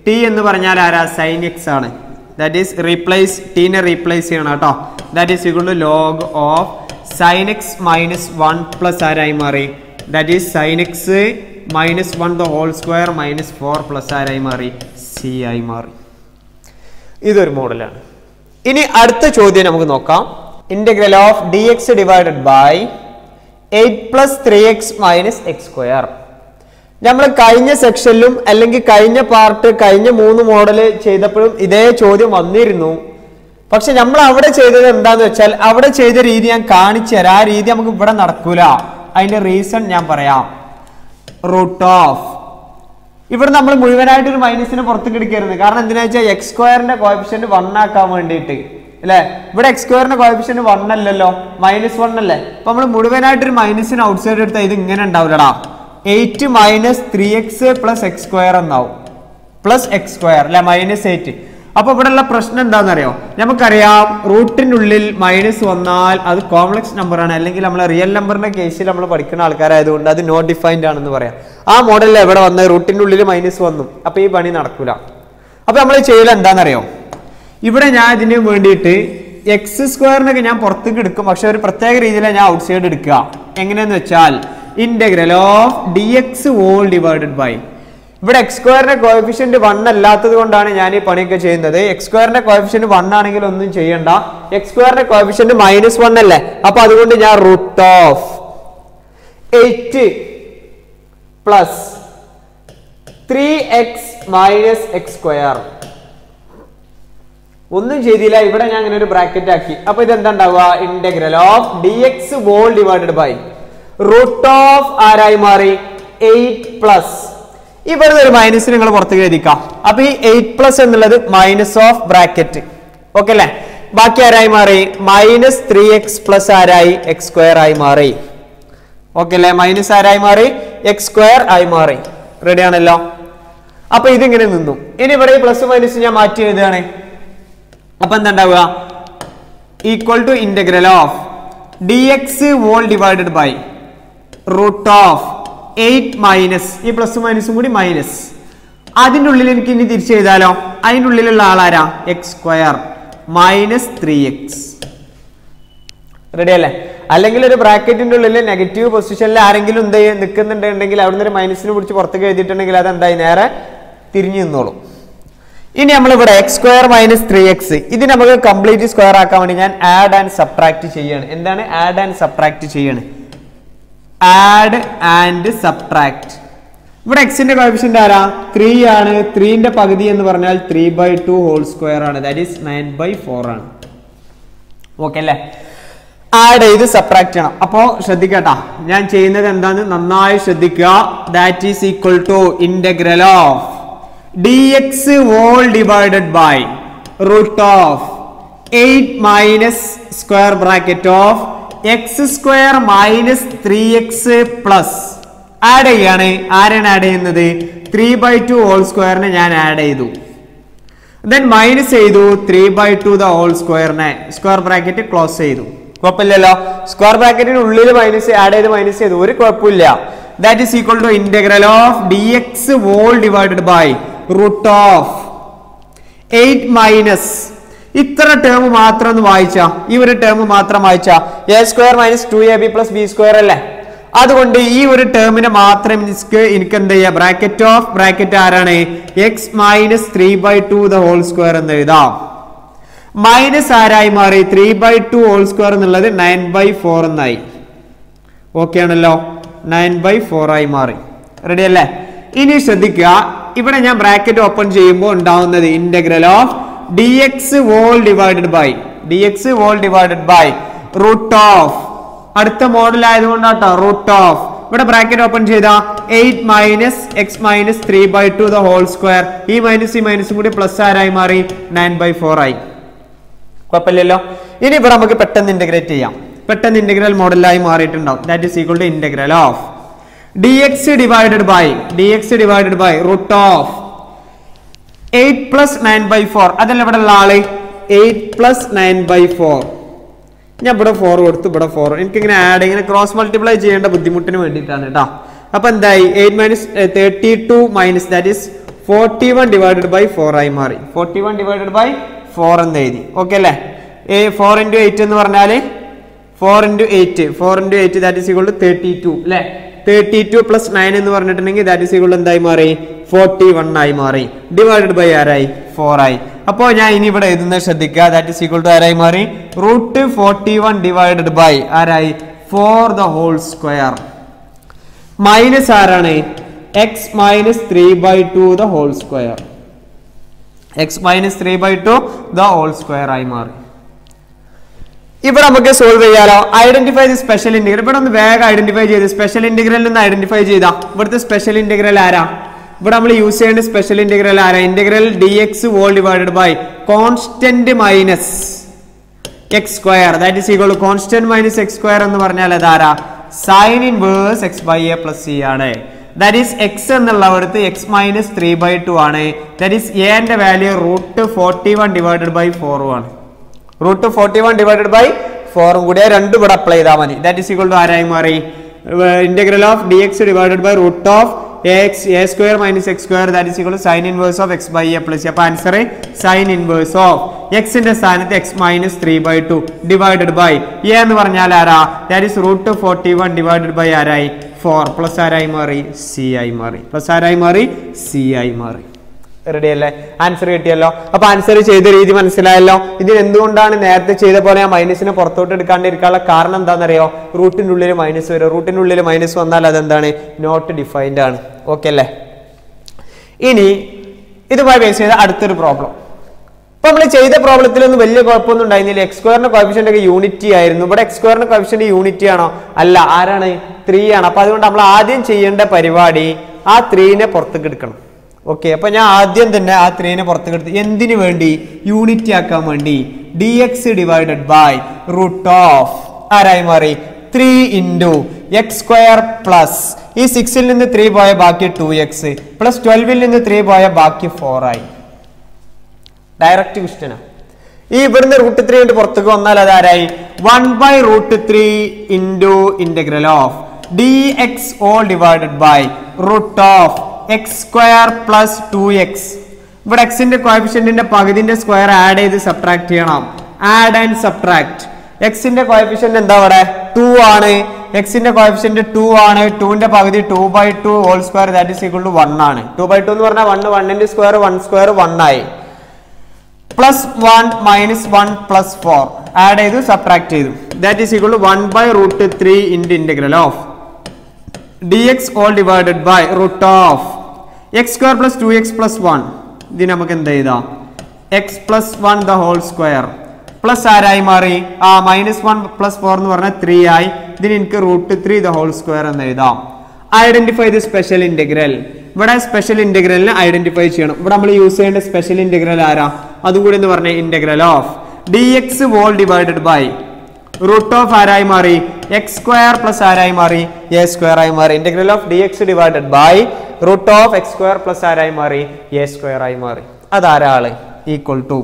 ടി എന്ന് പറഞ്ഞാൽ ആരാ സൈൻ എക്സ് ആണ്. ദാറ്റ് ഈസ് റീപ്ലേസ്, ടീനെ റീപ്ലേസ് ചെയ്യണം കേട്ടോ. That is equal to log of sine x -1 plus ആരായി മാറി, that is sine x -1 the whole square -4 plus ആരായി മാറി സി ആയി മാറി. ഇതൊരു മോഡലാണ്. ഇനി അടുത്ത ചോദ്യം നമുക്ക് നോക്കാം. Integral of D X divided by 8 + 3x - x square. നമ്മൾ കഴിഞ്ഞ സെക്ഷനിലും അല്ലെങ്കിൽ കഴിഞ്ഞ പാർട്ട് കഴിഞ്ഞ 3 മോഡൽ ചെയ്തപ്പോഴും ഇതേ ചോദ്യം വന്നിരുന്നു. പക്ഷെ നമ്മൾ അവിടെ ചെയ്തത് എന്താന്ന് വെച്ചാൽ അവിടെ ചെയ്ത രീതി ഞാൻ കാണിച്ചു തരാം. ആ രീതി നമുക്ക് ഇവിടെ നടക്കൂല. അതിന്റെ റീസൺ ഞാൻ പറയാം. റൂട്ട് ഓഫ് ഇവിടെ നമ്മൾ മുഴുവനായിട്ട് ഒരു മൈനസിനെ പുറത്തേക്ക് എടുക്കരുത്. കാരണം എന്തിനാ വെച്ചാൽ എക്സ് സ്ക്വയറിന്റെ കോഎഫിഷ്യന്റ് 1 ആക്കാൻ വേണ്ടിയിട്ട് അല്ലെ. ഇവിടെ എക്സ് സ്ക്വയറിന്റെ കോഎഫിഷ്യന്റ് 1 അല്ലല്ലോ, -1 അല്ലേ. അപ്പൊ നമ്മൾ മുഴുവനായിട്ട് ഒരു മൈനസിന് ഔട്ട് സൈഡ് എടുത്താൽ ഇത് ഇങ്ങനെ ഉണ്ടാവില്ലടാ. 8 - 3x + x സ്ക്വയർ എന്നാവും, പ്ലസ് എക്സ് സ്ക്വയർ അല്ലെ -8. അപ്പൊ ഇവിടെ ഉള്ള പ്രശ്നം എന്താണെന്നറിയോ? നമുക്കറിയാം റൂട്ടിനുള്ളിൽ മൈനസ് വന്നാൽ അത് കോംപ്ലക്സ് നമ്പർ ആണ്, അല്ലെങ്കിൽ നമ്മളെ റിയൽ നമ്പറിന്റെ കേസിൽ നമ്മൾ പഠിക്കുന്ന ആൾക്കാരായതുകൊണ്ട് അത് നോട്ട് ഡിഫൈൻഡ് ആണെന്ന് പറയാം. ആ മോഡലിൽ എവിടെ വന്നത് റൂട്ടിന്റെ ഉള്ളിൽ മൈനസ് വന്നു, അപ്പൊ ഈ പണി നടക്കൂല. അപ്പൊ നമ്മൾ ചെയ്യൽ എന്താണെന്നറിയോ? ഇവിടെ ഞാൻ ഇതിന് വേണ്ടിയിട്ട് എക്സ് സ്ക്വയറിനൊക്കെ ഞാൻ പുറത്തേക്ക് എടുക്കും, പക്ഷെ ഒരു പ്രത്യേക രീതിയിലാണ് ഞാൻ ഔട്ട് സൈഡ് എടുക്കുക. എങ്ങനെയെന്ന് വെച്ചാൽ integral of D X whole divided by, ഇവിടെ എക്സ് സ്ക്വയറിന്റെ കോഎഫിഷ്യന്റ് 1 അല്ലാത്തത് കൊണ്ടാണ് ഞാൻ ഈ പണിയൊക്കെ ചെയ്യുന്നത്. എക്സ് സ്ക്വയറിന്റെ കോഎഫിഷ്യന്റ് 1 ആണെങ്കിൽ ഒന്നും ചെയ്യണ്ട. എക്സ് സ്ക്വയറിന്റെ കോഎഫിഷ്യന്റ് -1 അല്ലേ, അപ്പൊ അതുകൊണ്ട് ഞാൻ root of 8 + 3x - x square. ഒന്നും ചെയ്തില്ല, ഇവിടെ ഞാൻ അങ്ങനെ ഒരു ബ്രാക്കറ്റ് ആക്കി. അപ്പൊ ഇതെന്താ ഉണ്ടാവുക? Integral of D X whole divided by root of ആരായി മാറി 8+, ഇവിടെ ഒരു മൈനസ് നിങ്ങൾ പുറത്തേക്ക് എഴുതിക്കാം. അപ്പൊ ഈ 8+ എന്നുള്ളത് മൈനസ് ഓഫ് ബ്രാക്കറ്റ്. ഓക്കെ അല്ലെ? ബാക്കി ആരായി മാറി? -3x പ്ലസ് ആരായി എക്സ് സ്ക്വയർ ആയി മാറി. ഓക്കെ അല്ലെ? മൈനസ് ആരായി മാറി? എക്സ് സ്ക്വയർ ആയി മാറി. റെഡി ആണല്ലോ? അപ്പൊ ഇതിങ്ങനെ നിന്നു. ഇനി ഇവിടെ പ്ലസ് മൈനസ് ഞാൻ മാറ്റി എഴുതുകയാണ്. അപ്പൊ എന്താ ഉണ്ടാവുക? Equal to integral of D X whole divided by root of 8 - ഈ പ്ലസ് മൈനസും കൂടി മൈനസ്, അതിൻ്റെ ഉള്ളിൽ എനിക്ക് ഇനി തിരിച്ചു എഴുതാലോ. അതിൻ്റെ ഉള്ളിലുള്ള ആളാരാ? X square -3x. റെഡി അല്ലേ? അല്ലെങ്കിൽ ഒരു ബ്രാക്കറ്റിന്റെ ഉള്ളിൽ നെഗറ്റീവ് പൊസിഷനിൽ ആരെങ്കിലും എന്ത് നിൽക്കുന്നുണ്ടെങ്കിൽ അവിടുന്ന് ഒരു മൈനസിനെ പിടിച്ച് പുറത്തേക്ക് എഴുതിയിട്ടുണ്ടെങ്കിൽ അതെന്തായി നേരെ തിരിഞ്ഞു നിന്നോളും. ഇനി നമ്മളിവിടെ എക്സ് സ്ക്വയർ -3x ഇത് നമുക്ക് കംപ്ലീറ്റ് സ്ക്വയർ ആക്കാൻ വേണ്ടി ഞാൻ ആഡ് ആൻഡ് സബ്ട്രാക്ട് ചെയ്യാണ്. എന്താണ് ആഡ് ആൻഡ് സബ്ട്രാക്ട് ചെയ്യാണ്? Add and subtract. ഇവിടെ എക്സിന്റെ കോഎഫിഷ്യന്റ് ആരാ? 3 ആണ്. 3ന്റെ പകുതി എന്ന് പറഞ്ഞാൽ 3/2 ഹോൾ സ്ക്വയർ ആണ്, ദാറ്റ് ഈസ് 9/4 ആണ്. ഓക്കെ അല്ലേ? ആഡ് ചെയ്ത് സബ്ട്രാക്ട് ചെയ്യണം. അപ്പോ ശ്രദ്ധിക്കട്ടാ, ഞാൻ ചെയ്യുന്നത് എന്താന്ന് നന്നായി ശ്രദ്ധിക്കുക. That is equal to integral of dx whole divided by root of 8 minus square bracket of x square minus 3x plus add ചെയ്യാണ്. ആരാണ് ആഡ് ചെയ്യുന്നത്? 3/2 whole square നെ ഞാൻ ആഡ് ചെയ്തു. then മൈനസ് ചെയ്തു 3/2 the whole square നെ square bracket close ചെയ്തു. കുഴപ്പമില്ലല്ലോ. സ്ക്വയർ ബ്രാക്കറ്റിന് ഉള്ളിൽ മൈനസ് ആഡ് ചെയ്ത് മൈനസ് ചെയ്തു, ഒരു കുഴപ്പമില്ല. That is equal to integral of dx whole divided by root of 8 minus ഇത്ര ടേം മാത്രം ഒന്ന് വായിച്ചാ, ഈ ഒരു ടേം മാത്രം വായിച്ചാ a square minus 2ab plus b square അല്ലേ. അതുകൊണ്ട് ഈ ഒരു ടേമിനെ മാത്രം എനിക്ക് എന്ത് ചെയ്യാം? ബ്രാക്കറ്റ് ഓഫ് ബ്രാക്കറ്റ് ആരാണ്? x minus 3/2 the whole square എന്ന് എഴുതാം. മൈനസ് ആരായി മാറി? 3/2 whole square എന്നുള്ളത് 9/4 എന്നായി. ഓക്കെ ആണല്ലോ, 9/4 ആയി മാറി. റെഡി അല്ലേ? ഇനി ശ്രദ്ധിക്കുക, ഇവിടെ ഞാൻ ബ്രാക്കറ്റ് ഓപ്പൺ ചെയ്യുമ്പോൾ ഉണ്ടാവുന്നത് integral of dx whole divided by root of അടുത്ത മോഡൽ ആയതുകൊണ്ടാട്ടോ റൂട്ട് ഓഫ്. ഇവിടെ ബ്രാക്കറ്റ് ഓപ്പൺ ചെയ്ത 8 minus x minus 3/2 the whole square. ഈ മൈനസും കൂടി പ്ലസ് ആരായി മാറി? 9/4 ആയി. കുഴപ്പമില്ലല്ലോ. ഇനി ഇവിടെ നമുക്ക് പെട്ടെന്ന് ഇന്റഗ്രേറ്റ് ചെയ്യാം. പെട്ടെന്ന് ഇന്റഗ്രൽ മോഡലായി മാറിയിട്ടുണ്ടാവും. That is equal to integral of dx divided by root of 8 plus 9/4. അതല്ല ഇവിടെ ഉള്ള ആള് 8 plus 9/4. ഞാൻ ഇവിടെ 4 കൊടുത്തു, ഇവിടെ 4. എനിക്കിങ്ങനെ ആഡ് ഇങ്ങനെ ക്രോസ് മൾട്ടിപ്ലൈ ചെയ്യേണ്ട ബുദ്ധിമുട്ടിന് വേണ്ടിയിട്ടാണ് കേട്ടോ. അപ്പൊ എന്തായി? 8 minus 32 minus that is 41 divided by 4 ആയി മാറി. 41 divided by 4 എന്ന് എഴുതി. ഓക്കെ അല്ലേ? 4 into 8 എന്ന് പറഞ്ഞാല് 4 into 8 that is equal to 32 അല്ലേ? 32 plus 9 എന്ന് പറഞ്ഞിട്ടുണ്ടെങ്കിൽ that is equal to എന്തായി മാറി? 41 ആയി മാറി. ഡിവൈഡഡ് ബൈ ആരായി? 4 ആയി. അപ്പോൾ ഞാൻ ഇനി ഇവിടെ എഴുതുന്നത് ശ്രദ്ധിക്കുക. that is equal to ആരായി മാറി? root 41 divided by ആരായി? 4 the whole square. മൈനസ് ആരാണ്? x minus 3/2 the whole square. x minus 3/2 the whole square ആയി മാറി. ഇവിടെ നമുക്ക് സോൾവ് ചെയ്യാലോ. Identify the special integral. ഇവിടെ ഒന്ന് വേഗം ഐഡന്റിഫൈ ചെയ്ത് സ്പെഷ്യൽ ഇന്റഗ്രൽ നിന്ന് ഐഡന്റിഫൈ ചെയ്താ ഇവിടുത്തെ സ്പെഷ്യൽ ഇന്റഗ്രൽ ആരാ? ഇവിടെ നമ്മൾ യൂസ് ചെയ്യേണ്ട സ്പെഷ്യൽ ഇന്റഗ്രൽ ആരാ? Integral dx whole divided by constant minus x square. That is equal to constant minus x square എന്ന് പറഞ്ഞാൽ അതാരാ? Sine inverse x by a plus c ആണ്. ദാറ്റ് ഈസ് x എന്നുള്ളവിടത്ത് x minus 3/2 ആണ്. That is a ന്റെ value root 41 divided by 4 ആണ്. root 41 divided by 4 കൂടി രണ്ടും ഇവിടെ അപ്ലൈ ചെയ്താൽ മതി. ദാറ്റ് ഈസ് ഈക്വൽ ടു ആരായി മാറി? Integral of dx divided by root of a square minus x square that is equal to sin inverse of x by a plus. അപ്പോൾ answer sin inverse of x ന്റെ സ്ഥാനത്ത് x minus 3/2 divided by a എന്ന് പറഞ്ഞാൽ ആരാ? that is root 41 divided by ആരായി? 4 plus ആരായി മാറി? c ആയി മാറി. പ്ലസ് ആരായി മാറി? c ആയി മാറി. റെഡി അല്ലേ? ആൻസർ കിട്ടിയല്ലോ. അപ്പൊ ആൻസർ ചെയ്ത രീതി മനസ്സിലായല്ലോ. ഇതിന് എന്തുകൊണ്ടാണ് നേരത്തെ ചെയ്ത പോലെ ആ മൈനസിനെ പുറത്തോട്ട് എടുക്കാണ്ടിരിക്കാനുള്ള കാരണം എന്താണെന്നറിയോ? റൂട്ടിന്റെ ഉള്ളിൽ മൈനസ് വരും. റൂട്ടിന്റെ ഉള്ളിൽ മൈനസ് വന്നാൽ അതെന്താണ്? നോട്ട് ഡിഫൈൻഡ് ആണ്. ഓക്കെ അല്ലേ? ഇനി ഇതുമായി ബേസ് ചെയ്ത അടുത്തൊരു പ്രോബ്ലം. ഇപ്പൊ നമ്മൾ ചെയ്ത പ്രോബ്ലത്തിലൊന്നും വലിയ കുഴപ്പമൊന്നും ഉണ്ടായിരുന്നില്ല. എക്സ് സ്ക്വയറിന്റെ കോഫിഷ്യന്റ് ഒക്കെ യൂണിറ്റി ആയിരുന്നു. ഇവിടെ എക്സ് സ്ക്വയറിന്റെ കോഫിഷ്യന്റ് യൂണിറ്റി ആണോ? അല്ല. ആരാണ്? 3 ആണ്. അപ്പൊ അതുകൊണ്ട് നമ്മൾ ആദ്യം ചെയ്യേണ്ട പരിപാടി ആ 3നെ പുറത്തേക്ക് എടുക്കണം. ഓക്കെ, അപ്പൊ ഞാൻ ആദ്യം തന്നെ ആ 3നെ പുറത്തേക്ക് എടുത്ത് എന്തിനു വേണ്ടി? യൂണിറ്റി ആക്കാൻ വേണ്ടി. dx divided by root of ആരായി മാറി? 3 into x square plus ഈ 6ൽ നിന്ന് 3 പോയ ബാക്കി 2x പ്ലസ് 12ൽ നിന്ന് 3 പോയ ബാക്കി 4 ആയി. ഡയറക്റ്റ് ക്വസ്റ്റ്യനാ. ഈ ഇവിടുന്ന് √3 കൊണ്ട് പുറത്തേക്ക് വന്നാൽ അതാരായി? 1/√3 into integral of dx all divided by root of x square plus 2x. ഇവിടെ എക്സിന്റെ കോഎഫിഷ്യന്റിന്റെ പകുതിന്റെ സ്ക്വയർ ആഡ് ചെയ്ത് സബ്ട്രാക്ട് ചെയ്യണം. Add and subtract. എക്സിന്റെ കോഎഫിഷ്യന്റ് എന്താ? ഇവിടെ 2 ആണ്. എക്സിന്റെ കോഎഫിഷ്യന്റ് 2 ആണ്. 2ന്റെ പകുതി 2/2 whole square that is equal to 1 ആണ്. 2/2 എന്ന് പറഞ്ഞാൽ 1ന്റെ സ്ക്വയർ 1 സ്ക്വയർ 1 ആയി. പ്ലസ് 1 മൈനസ് 1 പ്ലസ് 4 ആഡ് ചെയ്ത് സബ്ട്രാക്ട് ചെയ്തു. That is equal to 1/√3 into integral of dx all divided by root of x square plus 2x plus 1. ഇതിന് നമുക്ക് എന്ത് എഴുതാം? x plus 1 the whole square plus ആരായി മാറി? -1 plus 4 എന്ന് പറഞ്ഞാൽ 3 ആയി. ഇതിന് എനിക്ക് √3 the whole square എന്ന് എഴുതാം. Identify the special integral. ഇവിടെ സ്പെഷ്യൽ ഇന്റഗ്രലിനെ ഐഡന്റിഫൈ ചെയ്യണം. ഇവിടെ നമ്മൾ യൂസ് ചെയ്യേണ്ട സ്പെഷ്യൽ ഇന്റഗ്രൽ ആരാ? അതും കൂടി എന്ന് പറഞ്ഞ integral of dx whole divided by root of ആരായി മാറി എക്സ് സ്ക്വയർ പ്ലസ് ആരായി മാറി എ സ്ക്വയർ ആയി മാറി. Integral of dx divided by root of X square plus ആരായി മാറി എ സ്ക്വയർ ആയി മാറി. അതാരാള് equal to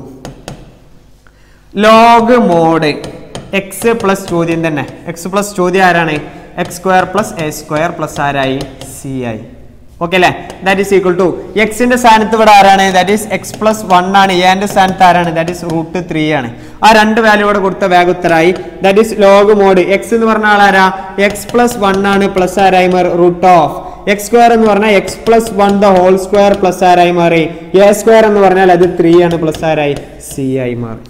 log mod X plus ചോദ്യം തന്നെ. എക്സ് പ്ലസ് ചോദ്യം ആരാണ്? X square plus a square plus ആരായി സി ആയി. ഓക്കെ അല്ലേ? ദാറ്റ് ഈസ് ഈക്വൽ ടു എക്സിന്റെ സ്ഥാനത്ത് ഇവിടെ ആരാണ്? ദാറ്റ് ഈസ് എക്സ് പ്ലസ് 1 ആണ്. എന്റെ സ്ഥാനത്ത് ആരാണ്? ദാറ്റ് ഈസ് റൂട്ട് 3 ആണ്. ആ രണ്ട് വാല്യൂ ഇവിടെ കൊടുത്ത വേഗുത്തരായി. That is log mod x എന്ന് പറഞ്ഞ ആളാരാ? എക്സ് പ്ലസ് 1 ആണ് പ്ലസ് ആരായി മാറി റൂട്ട് ഓഫ് എക്സ് സ്ക്വയർ എന്ന് പറഞ്ഞാൽ x plus 1 the whole square plus ആരായി മാറി എ സ്ക്വയർ എന്ന് പറഞ്ഞാൽ അത് 3 ആണ് പ്ലസ് ആരായി സി ആയി മാറി.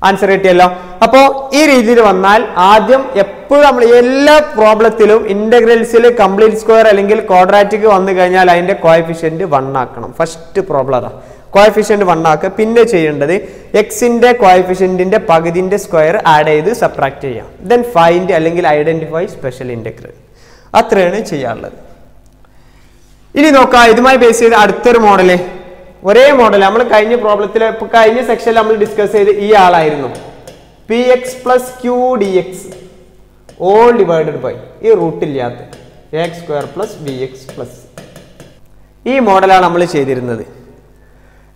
ആൻസർ കിട്ടിയല്ലോ. അപ്പോ ഈ രീതിയിൽ വന്നാൽ ആദ്യം എപ്പോഴും നമ്മൾ എല്ലാ പ്രോബ്ലത്തിലും ഇന്റഗ്രൽസിൽ കംപ്ലീറ്റ് സ്ക്വയർ അല്ലെങ്കിൽ ക്വാഡ്രാറ്റിക് വന്നു കഴിഞ്ഞാൽ അതിന്റെ കോഎഫിഷ്യന്റ് 1 ആക്കണം. ഫസ്റ്റ് പ്രോബ്ലം അതാ, കോഎഫിഷ്യന്റ് 1 ആക്കുക. പിന്നെ ചെയ്യേണ്ടത് എക്സിന്റെ കോഎഫിഷ്യന്റിന്റെ പകുതിന്റെ സ്ക്വയർ ആഡ് ചെയ്ത് സബ്ട്രാക്ട് ചെയ്യാം. ദെൻ ഫൈൻഡ് അല്ലെങ്കിൽ ഐഡന്റിഫൈ സ്പെഷ്യൽ ഇന്റഗ്രൽ. അത്രയാണ് ചെയ്യാനുള്ളത്. ഇനി നോക്കാം, ഇതുമായി ബേസ് ചെയ്ത് അടുത്തൊരു മോഡല്, ഒരേ മോഡൽ നമ്മൾ കഴിഞ്ഞ പ്രോബ്ലത്തിൽ കഴിഞ്ഞ സെക്ഷനിൽ നമ്മൾ ഡിസ്കസ് ചെയ്ത് ഈ ആളായിരുന്നു p X plus Q D X all divided by ഈ റൂട്ടില്ലാത്ത x square plus B X plus ഈ മോഡലാണ് നമ്മൾ ചെയ്തിരുന്നത്.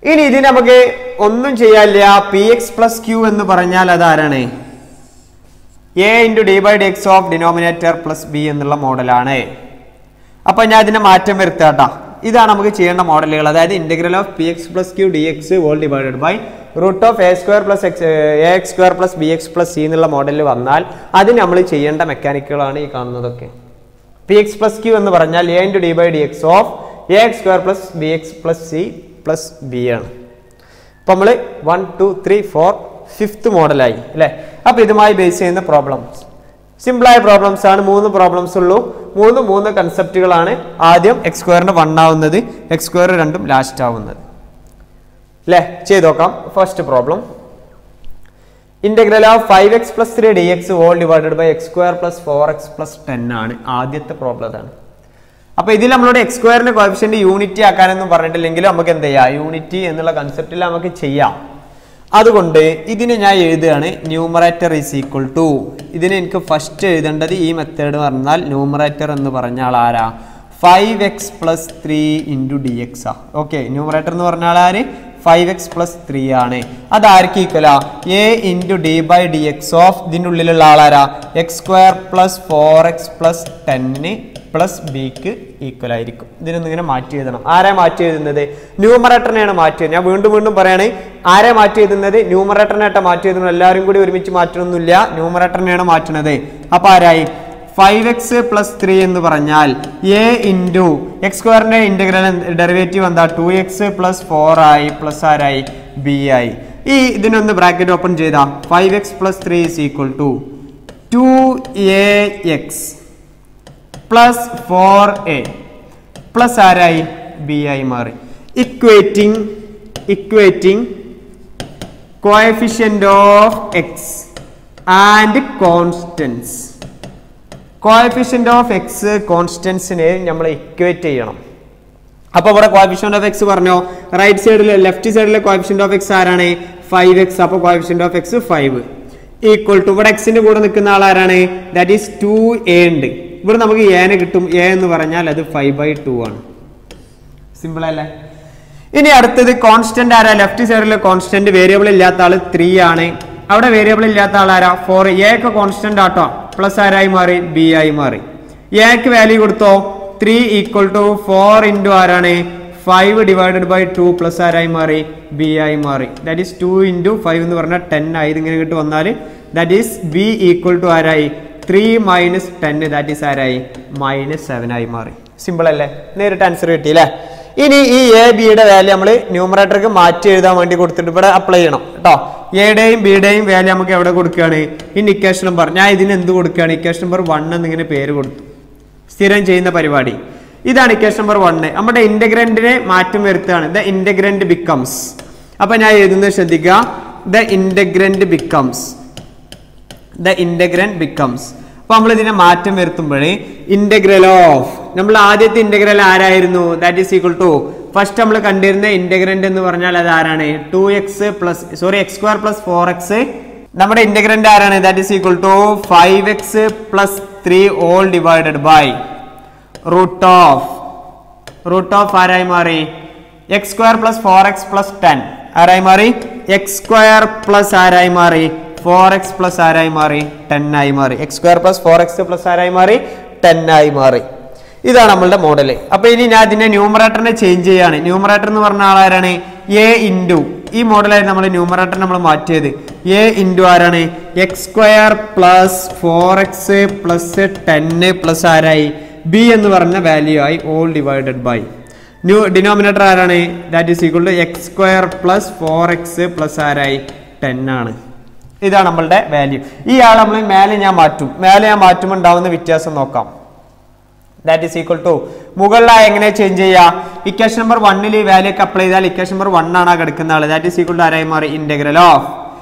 ഇനി ഇതിന് നമുക്ക് ഒന്നും ചെയ്യാനില്ല. പി എക്സ് പ്ലസ് ക്യൂ എന്ന് പറഞ്ഞാൽ അതാരാണ്? A into D by D X of denominator plus b എന്നുള്ള മോഡലാണ്. അപ്പൊ ഞാൻ ഇതിനെ മാറ്റം വരുത്താട്ടാ. ഇതാണ് നമുക്ക് ചെയ്യേണ്ട മോഡലുകൾ. അതായത് integral of P X plus Q D X whole divided by root of A square plus A X square plus B X plus C എന്നുള്ള മോഡലിൽ വന്നാൽ അതിന് നമ്മൾ ചെയ്യേണ്ട മെക്കാനിക്കുകളാണ് ഈ കാണുന്നതൊക്കെ. പി എക്സ് പ്ലസ് ക്യൂ എന്ന് പറഞ്ഞാൽ A into D by D X of A X square plus B X plus C plus B ആണ്. അപ്പൊ നമ്മൾ 1 2 3 4 5th മോഡലായി അല്ലെ. അപ്പൊ ഇതുമായി ബേസ് ചെയ്യുന്ന പ്രോബ്ലംസ് സിമ്പിളായ പ്രോബ്ലംസ് ആണ്. 3 പ്രോബ്ലംസ് ഉള്ളൂ. 3 കൺസെപ്റ്റുകളാണ്. ആദ്യം എക്സ് സ്ക്വയറിന്റെ 1 ആവുന്നത്, എക്സ് സ്ക്വയർ 2 ലാസ്റ്റ് ആവുന്നത് അല്ലെ. ചെയ്ത് നോക്കാം. First problem integral of 5x plus 3 dx whole divided by X square plus 4x plus 10 ആണ് ആദ്യത്തെ പ്രോബ്ലം. അതാണ്. അപ്പൊ ഇതിൽ നമ്മളോട് എക്സ് സ്ക്വയറിന്റെ കോഎഫിഷ്യന്റ് യൂണിറ്റി ആക്കാനൊന്നും പറഞ്ഞിട്ടില്ലെങ്കിലും നമുക്ക് എന്ത് ചെയ്യാം? യൂണിറ്റി എന്നുള്ള കൺസെപ്റ്റിൽ നമുക്ക് ചെയ്യാം. അതുകൊണ്ട് ഇതിനെ ഞാൻ എഴുതുകയാണ് ന്യൂമറേറ്റർ ഈസ് ഈക്വൽ ടു, ഇതിന് എനിക്ക് ഫസ്റ്റ് എഴുതേണ്ടത് ഈ മെത്തേഡ് പറഞ്ഞാൽ ന്യൂമറേറ്റർ എന്ന് പറഞ്ഞാൽ ആരാ? 5x plus 3 into D x ആ. ഓക്കെ, ന്യൂമറേറ്റർ എന്ന് പറഞ്ഞാൽ ആര്? 5x പ്ലസ് 3 ആണ്. അതാർക്ക് ഈക്വലാ? A into D by D X of ഇതിൻ്റെ ഉള്ളിലുള്ള ആളാരാ? X square plus 4x plus 10 plus ബിക്ക് ഈക്വൽ ആയിരിക്കും. ഇതിനൊന്നും ഇങ്ങനെ മാറ്റി എഴുതണം. ആരാ മാറ്റി എഴുതുന്നത്? ന്യൂമറേറ്ററിനെയാണ് മാറ്റി. ഞാൻ വീണ്ടും പറയാണ്, ആരെ മാറ്റി എഴുതുന്നത്? ന്യൂമറേറ്ററിനായിട്ട് മാറ്റി എഴുതുന്നത്. എല്ലാവരും കൂടി ഒരുമിച്ച് മാറ്റണമൊന്നുമില്ല, ന്യൂമറേറ്ററിനെയാണ് മാറ്റുന്നത്. അപ്പൊ ആരായി? 5x പ്ലസ് 3 എന്ന് പറഞ്ഞാൽ എ ഇൻറ്റു എക്സ് സ്ക്വയറിന്റെ ഇന്റഗ്രൽ ഡെറിവേറ്റീവ് എന്താ? 2x പ്ലസ് 4 ആയി പ്ലസ് ആരായി? ബി ആയി. ഈ ഇതിനൊന്ന് ബ്രാക്കറ്റ് ഓപ്പൺ ചെയ്താ 5x plus 3 is equal to 2ax plus 4a plus ആരായി? ബി ആയി മാറി. Equating coefficient of X and constants. Coefficient of x കോൺസ്റ്റൻസിനെ നമ്മൾ ഇക്വേറ്റ് ചെയ്യണം. അപ്പൊ ഇവിടെ കോഎഫിഷ്യന്റ് ഓഫ് എക്സ് പറഞ്ഞോ, റൈറ്റ് സൈഡിലെ ലെഫ്റ്റ് സൈഡിലെ കോഎഫിഷ്യന്റ് ഓഫ് എക്സ് ആരാണ്? 5x. അപ്പൊ coefficient of x 5 equal to ഇവിടെ എക്സിന്റെ കൂടെ നിൽക്കുന്ന ആളാരാണ്? ദാറ്റ് ഈസ് 2a ഉണ്ട്. ഇവിടെ നമുക്ക് എനെ കിട്ടും. എ എന്ന് പറഞ്ഞാൽ അത് 5/2 ആണ്. സിമ്പിൾ അല്ലേ? ഇനി അടുത്തത് കോൺസ്റ്റന്റ് ആരാ? ലെഫ്റ്റ് സൈഡിലെ കോൺസ്റ്റന്റ് വേരിയബിൾ ഇല്ലാത്ത ആള് 3 ആണ്. അവിടെ വേരിയബിൾ ഇല്ലാത്ത ആളാരാ? 4. എ ഒക്കെ കോൺസ്റ്റന്റ് ആട്ടോ, പ്ലസ് ആരായി മാറി? ബി ആയി മാറി. എക്ക് വാല്യൂ കൊടുത്തോ? 3 ഈക്വൽ ടു 4 ഇൻറ്റു ആരാണ്? 5 ഡിവൈഡഡ് ബൈ 2 പ്ലസ് ആരായി മാറി? ബി ആയി മാറി. ദാറ്റ് ഈസ് 2 ഇൻറ്റു 5 എന്ന് പറഞ്ഞാൽ 10 ആയി. ഇതിങ്ങനെ കിട്ടി വന്നാൽ that is B equal to ആരായി? 3 മൈനസ് 10 ദാറ്റ് ഈസ് ആരായി? -7 ആയി മാറി. സിമ്പിൾ അല്ലേ? നേരിട്ട് ആൻസർ കിട്ടി അല്ലേ? ഇനി ഈ എ ബിയുടെ വാല്യൂ നമ്മൾ ന്യൂമറേറ്റർക്ക് മാറ്റി എഴുതാൻ വേണ്ടി കൊടുത്തിട്ട് ഇവിടെ അപ്ലൈ ചെയ്യണം കേട്ടോ. എയുടെയും ബിയുടെയും വാല്യൂ നമുക്ക് എവിടെ കൊടുക്കുകയാണ്? In equation number. ഞാൻ ഇതിന് എന്ത് കൊടുക്കുകയാണ്? ഇക്വേഷൻ നമ്പർ 1 എന്നിങ്ങനെ പേര് കൊടുത്തു. സ്ഥിരം ചെയ്യുന്ന പരിപാടി ഇതാണ്. ഇക്വേഷൻ നമ്പർ 1 നമ്മുടെ ഇന്റഗ്രന്റിനെ മാറ്റം വരുത്തുകയാണ്. The integrand becomes. അപ്പൊ ഞാൻ എഴുതുന്നത് ശ്രദ്ധിക്കുക. The integrand becomes. അപ്പൊ നമ്മൾ ഇതിനെ മാറ്റം വരുത്തുമ്പോഴേ ഇന്റഗ്രൽ ഓഫ് നമ്മൾ ആദ്യത്തെ ഇന്റഗ്രൽ ആരായിരുന്നു? That is equal to first നമ്മൾ കണ്ടിരുന്ന ഇന്റഗ്രന്റ് എന്ന് പറഞ്ഞാൽ അത് ആരാണ്? X square plus 4x. നമ്മുടെ ഇന്റഗ്രന്റ് ആരാണ്? That is equal to 5x plus 3 all divided by root of ആരായി മാറി? X square plus 4x plus 10 ആരായി മാറി? എക്സ് സ്ക്വയർ പ്ലസ് ആരായി മാറി? 4x പ്ലസ് ആരായി മാറി? 10 ആയി മാറി. X square plus 4x plus ആരായി മാറി? 10 ആയി മാറി. ഇതാണ് നമ്മളുടെ മോഡല്. അപ്പൊ ഇനി ഞാൻ ഇതിന്റെ ന്യൂമറേറ്ററിനെ ചേഞ്ച് ചെയ്യാണ്. ന്യൂമറേറ്റർ എന്ന് പറഞ്ഞ ആളാരാണ്? എ ഇൻറ്റു, ഈ മോഡലായി നമ്മൾ ന്യൂമറേറ്റർ നമ്മൾ മാറ്റിയത്. എ ഇൻറ്റു ആരാണ്? X square plus 4x plus 10 plus ആരായി? ബി എന്ന് പറഞ്ഞ വാല്യൂ ആയി ഓൾ ഡിവൈഡഡ് ബൈ ഡിനോമിനേറ്റർ ആരാണ്? That is equal to X square plus 4x plus ആരായി? 10 ആണ്. ഇതാണ് നമ്മളുടെ വാല്യൂ. ഈ ആൾ നമ്മൾ മേലെ ഞാൻ മാറ്റുമ്പോൾ ഉണ്ടാവുന്ന വ്യത്യാസം നോക്കാം. ദാറ്റ് ഈസ് ഈക്വൽ ടു മുകളിലായി എങ്ങനെ ചേഞ്ച് ചെയ്യുക? ഇക്വേഷൻ നമ്പർ 1 ഈ വാല്യൂ ഒക്കെ അപ്ലൈ ചെയ്താൽ ഇക്വേഷൻ നമ്പർ 1 ആണ് കിടക്കുന്ന ആള്. ദാറ്റ് ഈസ് ഈക്വൽ ടു ആരായി മാറി? ഇന്റഗ്രൽ ഓഫ്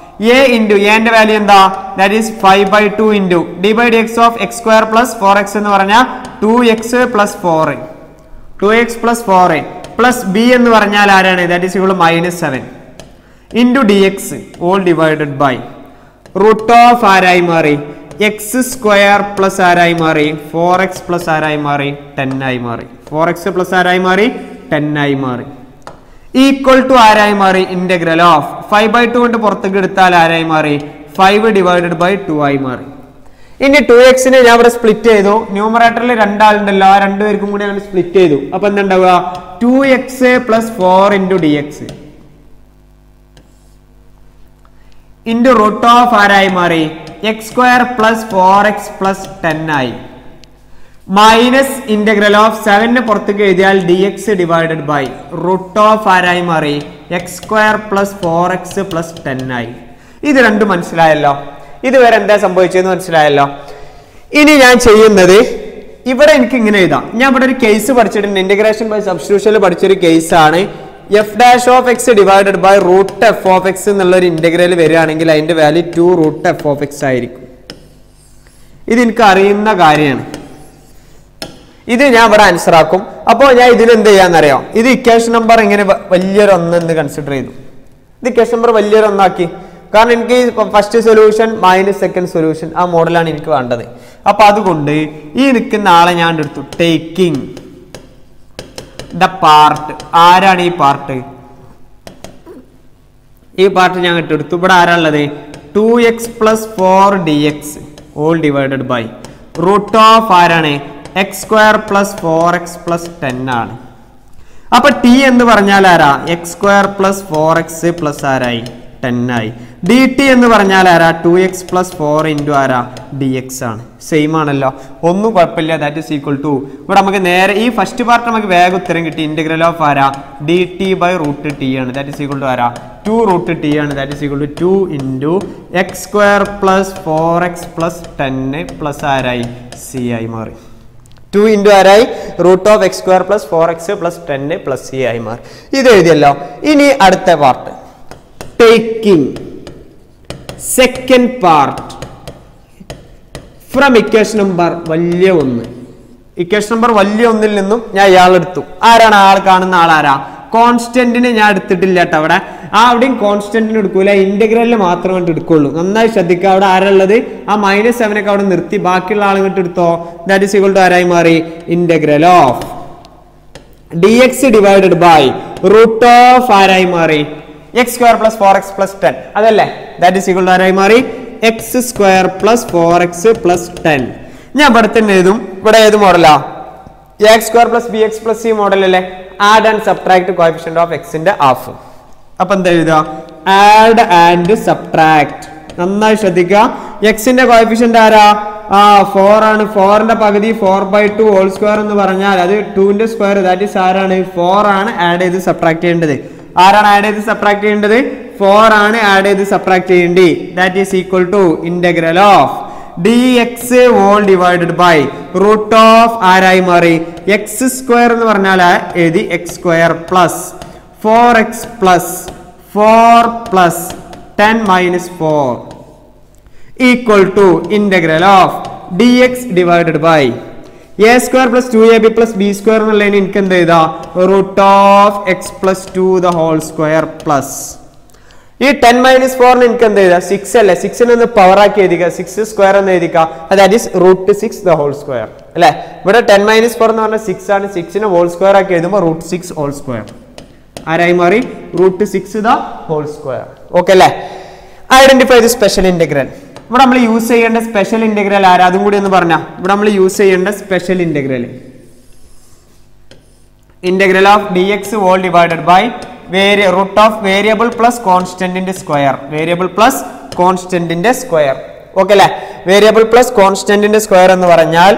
എ ഇൻറ്റു എന്റെ വാല്യൂ എന്താ? That is 5/2 into D by D X of X square plus 4x എന്ന് പറഞ്ഞാൽ 2x പ്ലസ് 4 പ്ലസ് ബി എന്ന് പറഞ്ഞാൽ ആരാണ്? That is equal to -7 into D X all divided by root of ആരായി മാറി? X square plus ആരായി മാറി? 4x plus ആരായി മാറി? 10 ആയി മാറി. 4x പ്ലസ് ആരായി മാറി? 10 ആയി മാറി. ഈക്വൽ ടു ആരായി മാറി? ഇന്റഗ്രൽ ഓഫ് 5/2 കൊണ്ട് പുറത്തേക്ക് എടുത്താൽ ആരായി മാറി? 5 ഡിവൈഡഡ് ബൈ 2 ആയി മാറി. ഇനി 2x നെ ഞാൻ ഇവിടെ സ്പ്ലിറ്റ് ചെയ്തു. ന്യൂമറേറ്ററിൽ രണ്ടാളുണ്ടല്ലോ, ആ രണ്ടുപേർക്കും കൂടി ഞങ്ങൾ സ്പ്ലിറ്റ് ചെയ്തു. അപ്പൊ എന്തുണ്ടാവുക? 2x plus 4 into D X into root of ആരായി മാറി? X square plus 4x plus 10 ആയി. മൈനസ് ഇന്റഗ്രൽ ഓഫ് 7 പുറത്തേക്ക് എഴുതിയാൽ D X divided by root of ആരായി മാറി? X square plus 4x plus 10 ആയി. ഇത് രണ്ടും മനസ്സിലായല്ലോ. ഇതുവരെ എന്താ സംഭവിച്ചതെന്ന് മനസ്സിലായല്ലോ. ഇനി ഞാൻ ചെയ്യുന്നത് ഇവിടെ എനിക്ക് ഇങ്ങനെ എഴുതാം. ഞാൻ ഇവിടെ ഒരു കേസ് പഠിച്ചിട്ടുണ്ട്. ഇന്റഗ്രേഷൻ ബൈ സബ്സ്റ്റിറ്റ്യൂഷനിൽ പഠിച്ചൊരു കേസാണ്. F dash of X divided by root F of X എന്നുള്ളൊരു ഇന്റഗ്രൽ വരികയാണെങ്കിൽ അതിന്റെ value 2 root F of X ആയിരിക്കും. ഇത് എനിക്ക് അറിയുന്ന കാര്യമാണ്. ഇത് ഞാൻ ഇവിടെ ആൻസർ ആക്കും. അപ്പോൾ ഞാൻ ഇതിൽ എന്ത് ചെയ്യാന്നറിയാം? ഇത് ഇക്വേഷൻ നമ്പർ ഇങ്ങനെ വലിയൊരു 1 എന്ന് കൺസിഡർ ചെയ്തു. ഇത് ഇക്വേഷൻ നമ്പർ വലിയൊരു 1 ആക്കി. കാരണം എനിക്ക് first solution minus second solution ആ മോഡലാണ് എനിക്ക് വേണ്ടത്. അപ്പൊ അതുകൊണ്ട് ഈ നിൽക്കുന്ന ആളെ ഞാൻ എടുത്തു. ടേക്കിംഗ് ദ പാർട്ട്, ആരാണ് ഈ പാർട്ട്? ഈ പാർട്ട് ഞാൻ എടുത്തു. ഇവിടെ ആരാളുള്ളത്? 2x plus 4 dx all divided by root of ആരാണ്? X square plus 4x plus 10 ആണ്. അപ്പൊ ടി എന്ന് പറഞ്ഞാൽ ആരാ? X square plus 4x plus ആരായി? 10 ആയി. ഡി ടി എന്ന് പറഞ്ഞാൽ ആരാ? 2x പ്ലസ് 4 ഇൻറ്റു ആരാ? ഡി എക്സ് ആണ്. സെയിം ആണല്ലോ, ഒന്നും കുഴപ്പമില്ല. ദാറ്റ് ഈസ് ഈക്വൽ ടു ഇവിടെ നമുക്ക് നേരെ ഈ ഫസ്റ്റ് പാർട്ട് നമുക്ക് വേഗം ഉത്തരം കിട്ടി. ഇന്റഗ്രൽ ഓഫ് ആരാ? D T by root T ആണ്. ദാറ്റ് ഈസ് ഈക്വൽ ടു ആരാ? 2 റൂട്ട് ടി ആണ്. That is equal to 2 into X square plus 4x plus 10 plus ആരായി? സി ആയി മാറി. 2 ഇൻറ്റു ആരായി? Root of X square plus 4x plus 10 plus C ആയി മാറി. ഇത് എഴുതിയല്ലോ. ഇനി അടുത്ത part taking second part from equation number വലിയ 1. ഇക്വേഷൻ നമ്പർ വലിയ 1ൽ നിന്നും ഞാൻ ഇയാളെടുത്തു. ആരാണ് ആൾ? കാണുന്ന ആളാരാ? കോൺസ്റ്റന്റിനെ ഞാൻ എടുത്തിട്ടില്ല കേട്ടോ. അവിടെയും കോൺസ്റ്റന്റിന് എടുക്കൂല, ഇന്റഗ്രലിന് മാത്രം കണ്ട് എടുക്കുള്ളൂ. നന്നായി ശ്രദ്ധിക്കുക. അവിടെ ആരുള്ളത്? ആ -7 ഒക്കെ അവിടെ നിർത്തി ബാക്കിയുള്ള ആൾ ഇങ്ങോട്ട് എടുത്തോ. ദാറ്റ് ഈസ് ഈക്വൽ ടു ആരായി മാറി? Integral of D X divided by root of ആരായി മാറി? X square plus 4x plus 10 അതല്ലേ? ദാറ്റ് ഈസ് ഈക്വൽ ടു ആരായി മാറി? X square plus 4x plus 10. ഞാൻ ഇവിടെ തന്നെ എഴുതും. ഇവിടെ ഏത് മോഡലാ? X square plus B X plus c model അല്ലേ? Add and subtract coefficient of എക്സിന്റെ ഹാഫ്. അപ്പൊ എന്താ എഴുതുക? Add and subtract. നന്നായി ശ്രദ്ധിക്കുക. എക്സിന്റെ കോഎഫിഷ്യന്റ് ആരാ? 4 ആണ്. 4ന്റെ പകുതി 4/2 ഹോൾ സ്ക്വയർ എന്ന് പറഞ്ഞാൽ അത് 2ന്റെ സ്ക്വയർ. ദാറ്റ് ഈസ് ആരാണ്? 4 ആണ് ആഡ് ചെയ്ത് സബ്ട്രാക്ട് ചെയ്യേണ്ടത്. ആരാണ് ആഡ് ചെയ്ത് സബ്ട്രാക്ട് ചെയ്യേണ്ടത്? 4 ആണ് ആഡ് ചെയ്ത് സബ്ട്രാക്ട് ചെയ്യേണ്ടി. That is equal to integral of D X whole divided by root of ആരായി മാറി? എക്സ് സ്ക്വയർ എന്ന് പറഞ്ഞാൽ എഴുതി X square plus 4x plus 4 plus 10 minus 4 equal to integral of D X divided by A square plus 2ab plus B square എന്നുള്ളതിന് എനിക്ക് എന്ത് ചെയ്താ root of X plus 2 the whole square plus ഈ 10 minus 4 എനിക്ക് എന്ത് ചെയ്താ 6 അല്ലേ 6 ഒന്ന് പവർ ആക്കി എഴുതിക്കുക 6 സ്ക്വയർ എന്ന് എഴുതിക്കുക that is root 6 the whole square അല്ലേ ഇവിടെ 10 മൈനസ് 4 എന്ന് പറഞ്ഞാൽ 6 ആണ് 6 ഹോൾ സ്ക്വയർ ആക്കി എഴുതുമ്പോൾ റൂട്ട് 6 ഹോൾ സ്ക്വയർ ആരായി മാറി root 6 the whole square okay അല്ലേ ഐഡന്റിഫൈ ദി സ്പെഷ്യൽ ഇന്റഗ്രൽ ഇവിടെ നമ്മൾ യൂസ് ചെയ്യേണ്ട സ്പെഷ്യൽ ഇന്റഗ്രൽ ആരാ അതും കൂടി ഒന്ന് പറഞ്ഞാ ഇവിടെ നമ്മൾ യൂസ് ചെയ്യേണ്ട special integral integral of dx whole divided by root of variable plus കോൺസ്റ്റന്റിന്റെ സ്ക്വയർ വേരിയബിൾ പ്ലസ് കോൺസ്റ്റന്റിന്റെ സ്ക്വയർ ഓക്കെ അല്ലേ വേരിയബിൾ പ്ലസ് കോൺസ്റ്റന്റിന്റെ സ്ക്വയർ എന്ന് പറഞ്ഞാൽ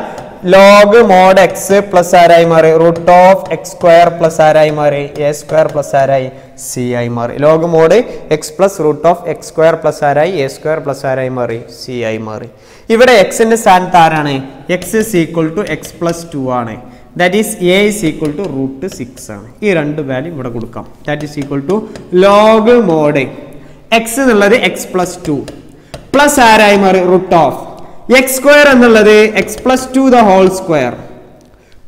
ലോഗ് മോഡ് എക്സ് പ്ലസ് ആരായി മാറി root of X square plus ആരായി മാറി എ സ്ക്വയർ പ്ലസ് ആരായി സി ആയി മാറി log mod X plus root of X square plus ആരായി എ സ്ക്വയർ പ്ലസ് ആരായി മാറി സി ആയി മാറി ഇവിടെ എക്സിന്റെ സ്ഥാനത്ത് ആരാണ് X is equal to X plus 2 ആണ് that is A is equal to root 6 ആണ് ഈ രണ്ട് വാല്യൂ ഇവിടെ കൊടുക്കാം that is equal to log mod X എന്നുള്ളത് എക്സ് പ്ലസ് 2 പ്ലസ് ആരായി മാറി റൂട്ട് ഓഫ് എക്സ് സ്ക്വയർ എന്നുള്ളത് X plus 2 the whole square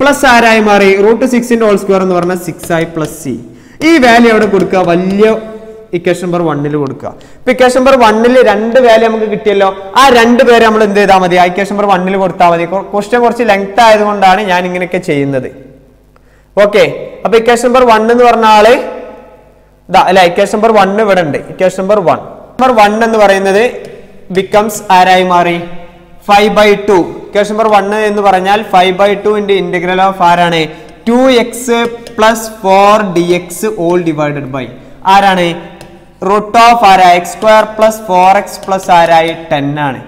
plus ആരായി മാറി റൂട്ട് 6 ഹോൾ സ്ക്വയർ എന്ന് പറഞ്ഞാൽ 6i പ്ലസ് സി ഈ വാല്യൂ അവിടെ കൊടുക്കുക വലിയ ഇക്വേഷൻ നമ്പർ 1 കൊടുക്കുക ഇപ്പൊ ഇക്വേഷൻ നമ്പർ 1 രണ്ട് വാല്യൂ നമുക്ക് കിട്ടിയല്ലോ ആ രണ്ട് പേര് നമ്മൾ എന്ത് ചെയ്താൽ മതി ആ ഇക്വേഷൻ നമ്പർ 1 കൊടുത്താൽ മതി ക്വസ്റ്റ്യൻ കുറച്ച് ലെങ്ത് ആയതുകൊണ്ടാണ് ഞാൻ ഇങ്ങനെയൊക്കെ ചെയ്യുന്നത് ഓക്കെ അപ്പൊ ഇക്വേഷൻ നമ്പർ 1 എന്ന് പറഞ്ഞ ആള് അല്ല ഇക്വേഷൻ നമ്പർ 1 ഇവിടെ ഉണ്ട് ഇക്വേഷൻ നമ്പർ 1 എന്ന് പറയുന്നത് ബിക്കംസ് ആരായി മാറി 5/2 ഇക്വേഷൻ നമ്പർ 1 എന്ന് പറഞ്ഞാൽ 5/2 ഇൻറ്റു ഇന്റഗ്രൽ ഓഫ് ആരാണ് 2x plus 4 dx all divided by ആരാണ് റൂട്ട് ഓഫ് ആരാ X square plus 4x plus ആരായി 10 ആണ്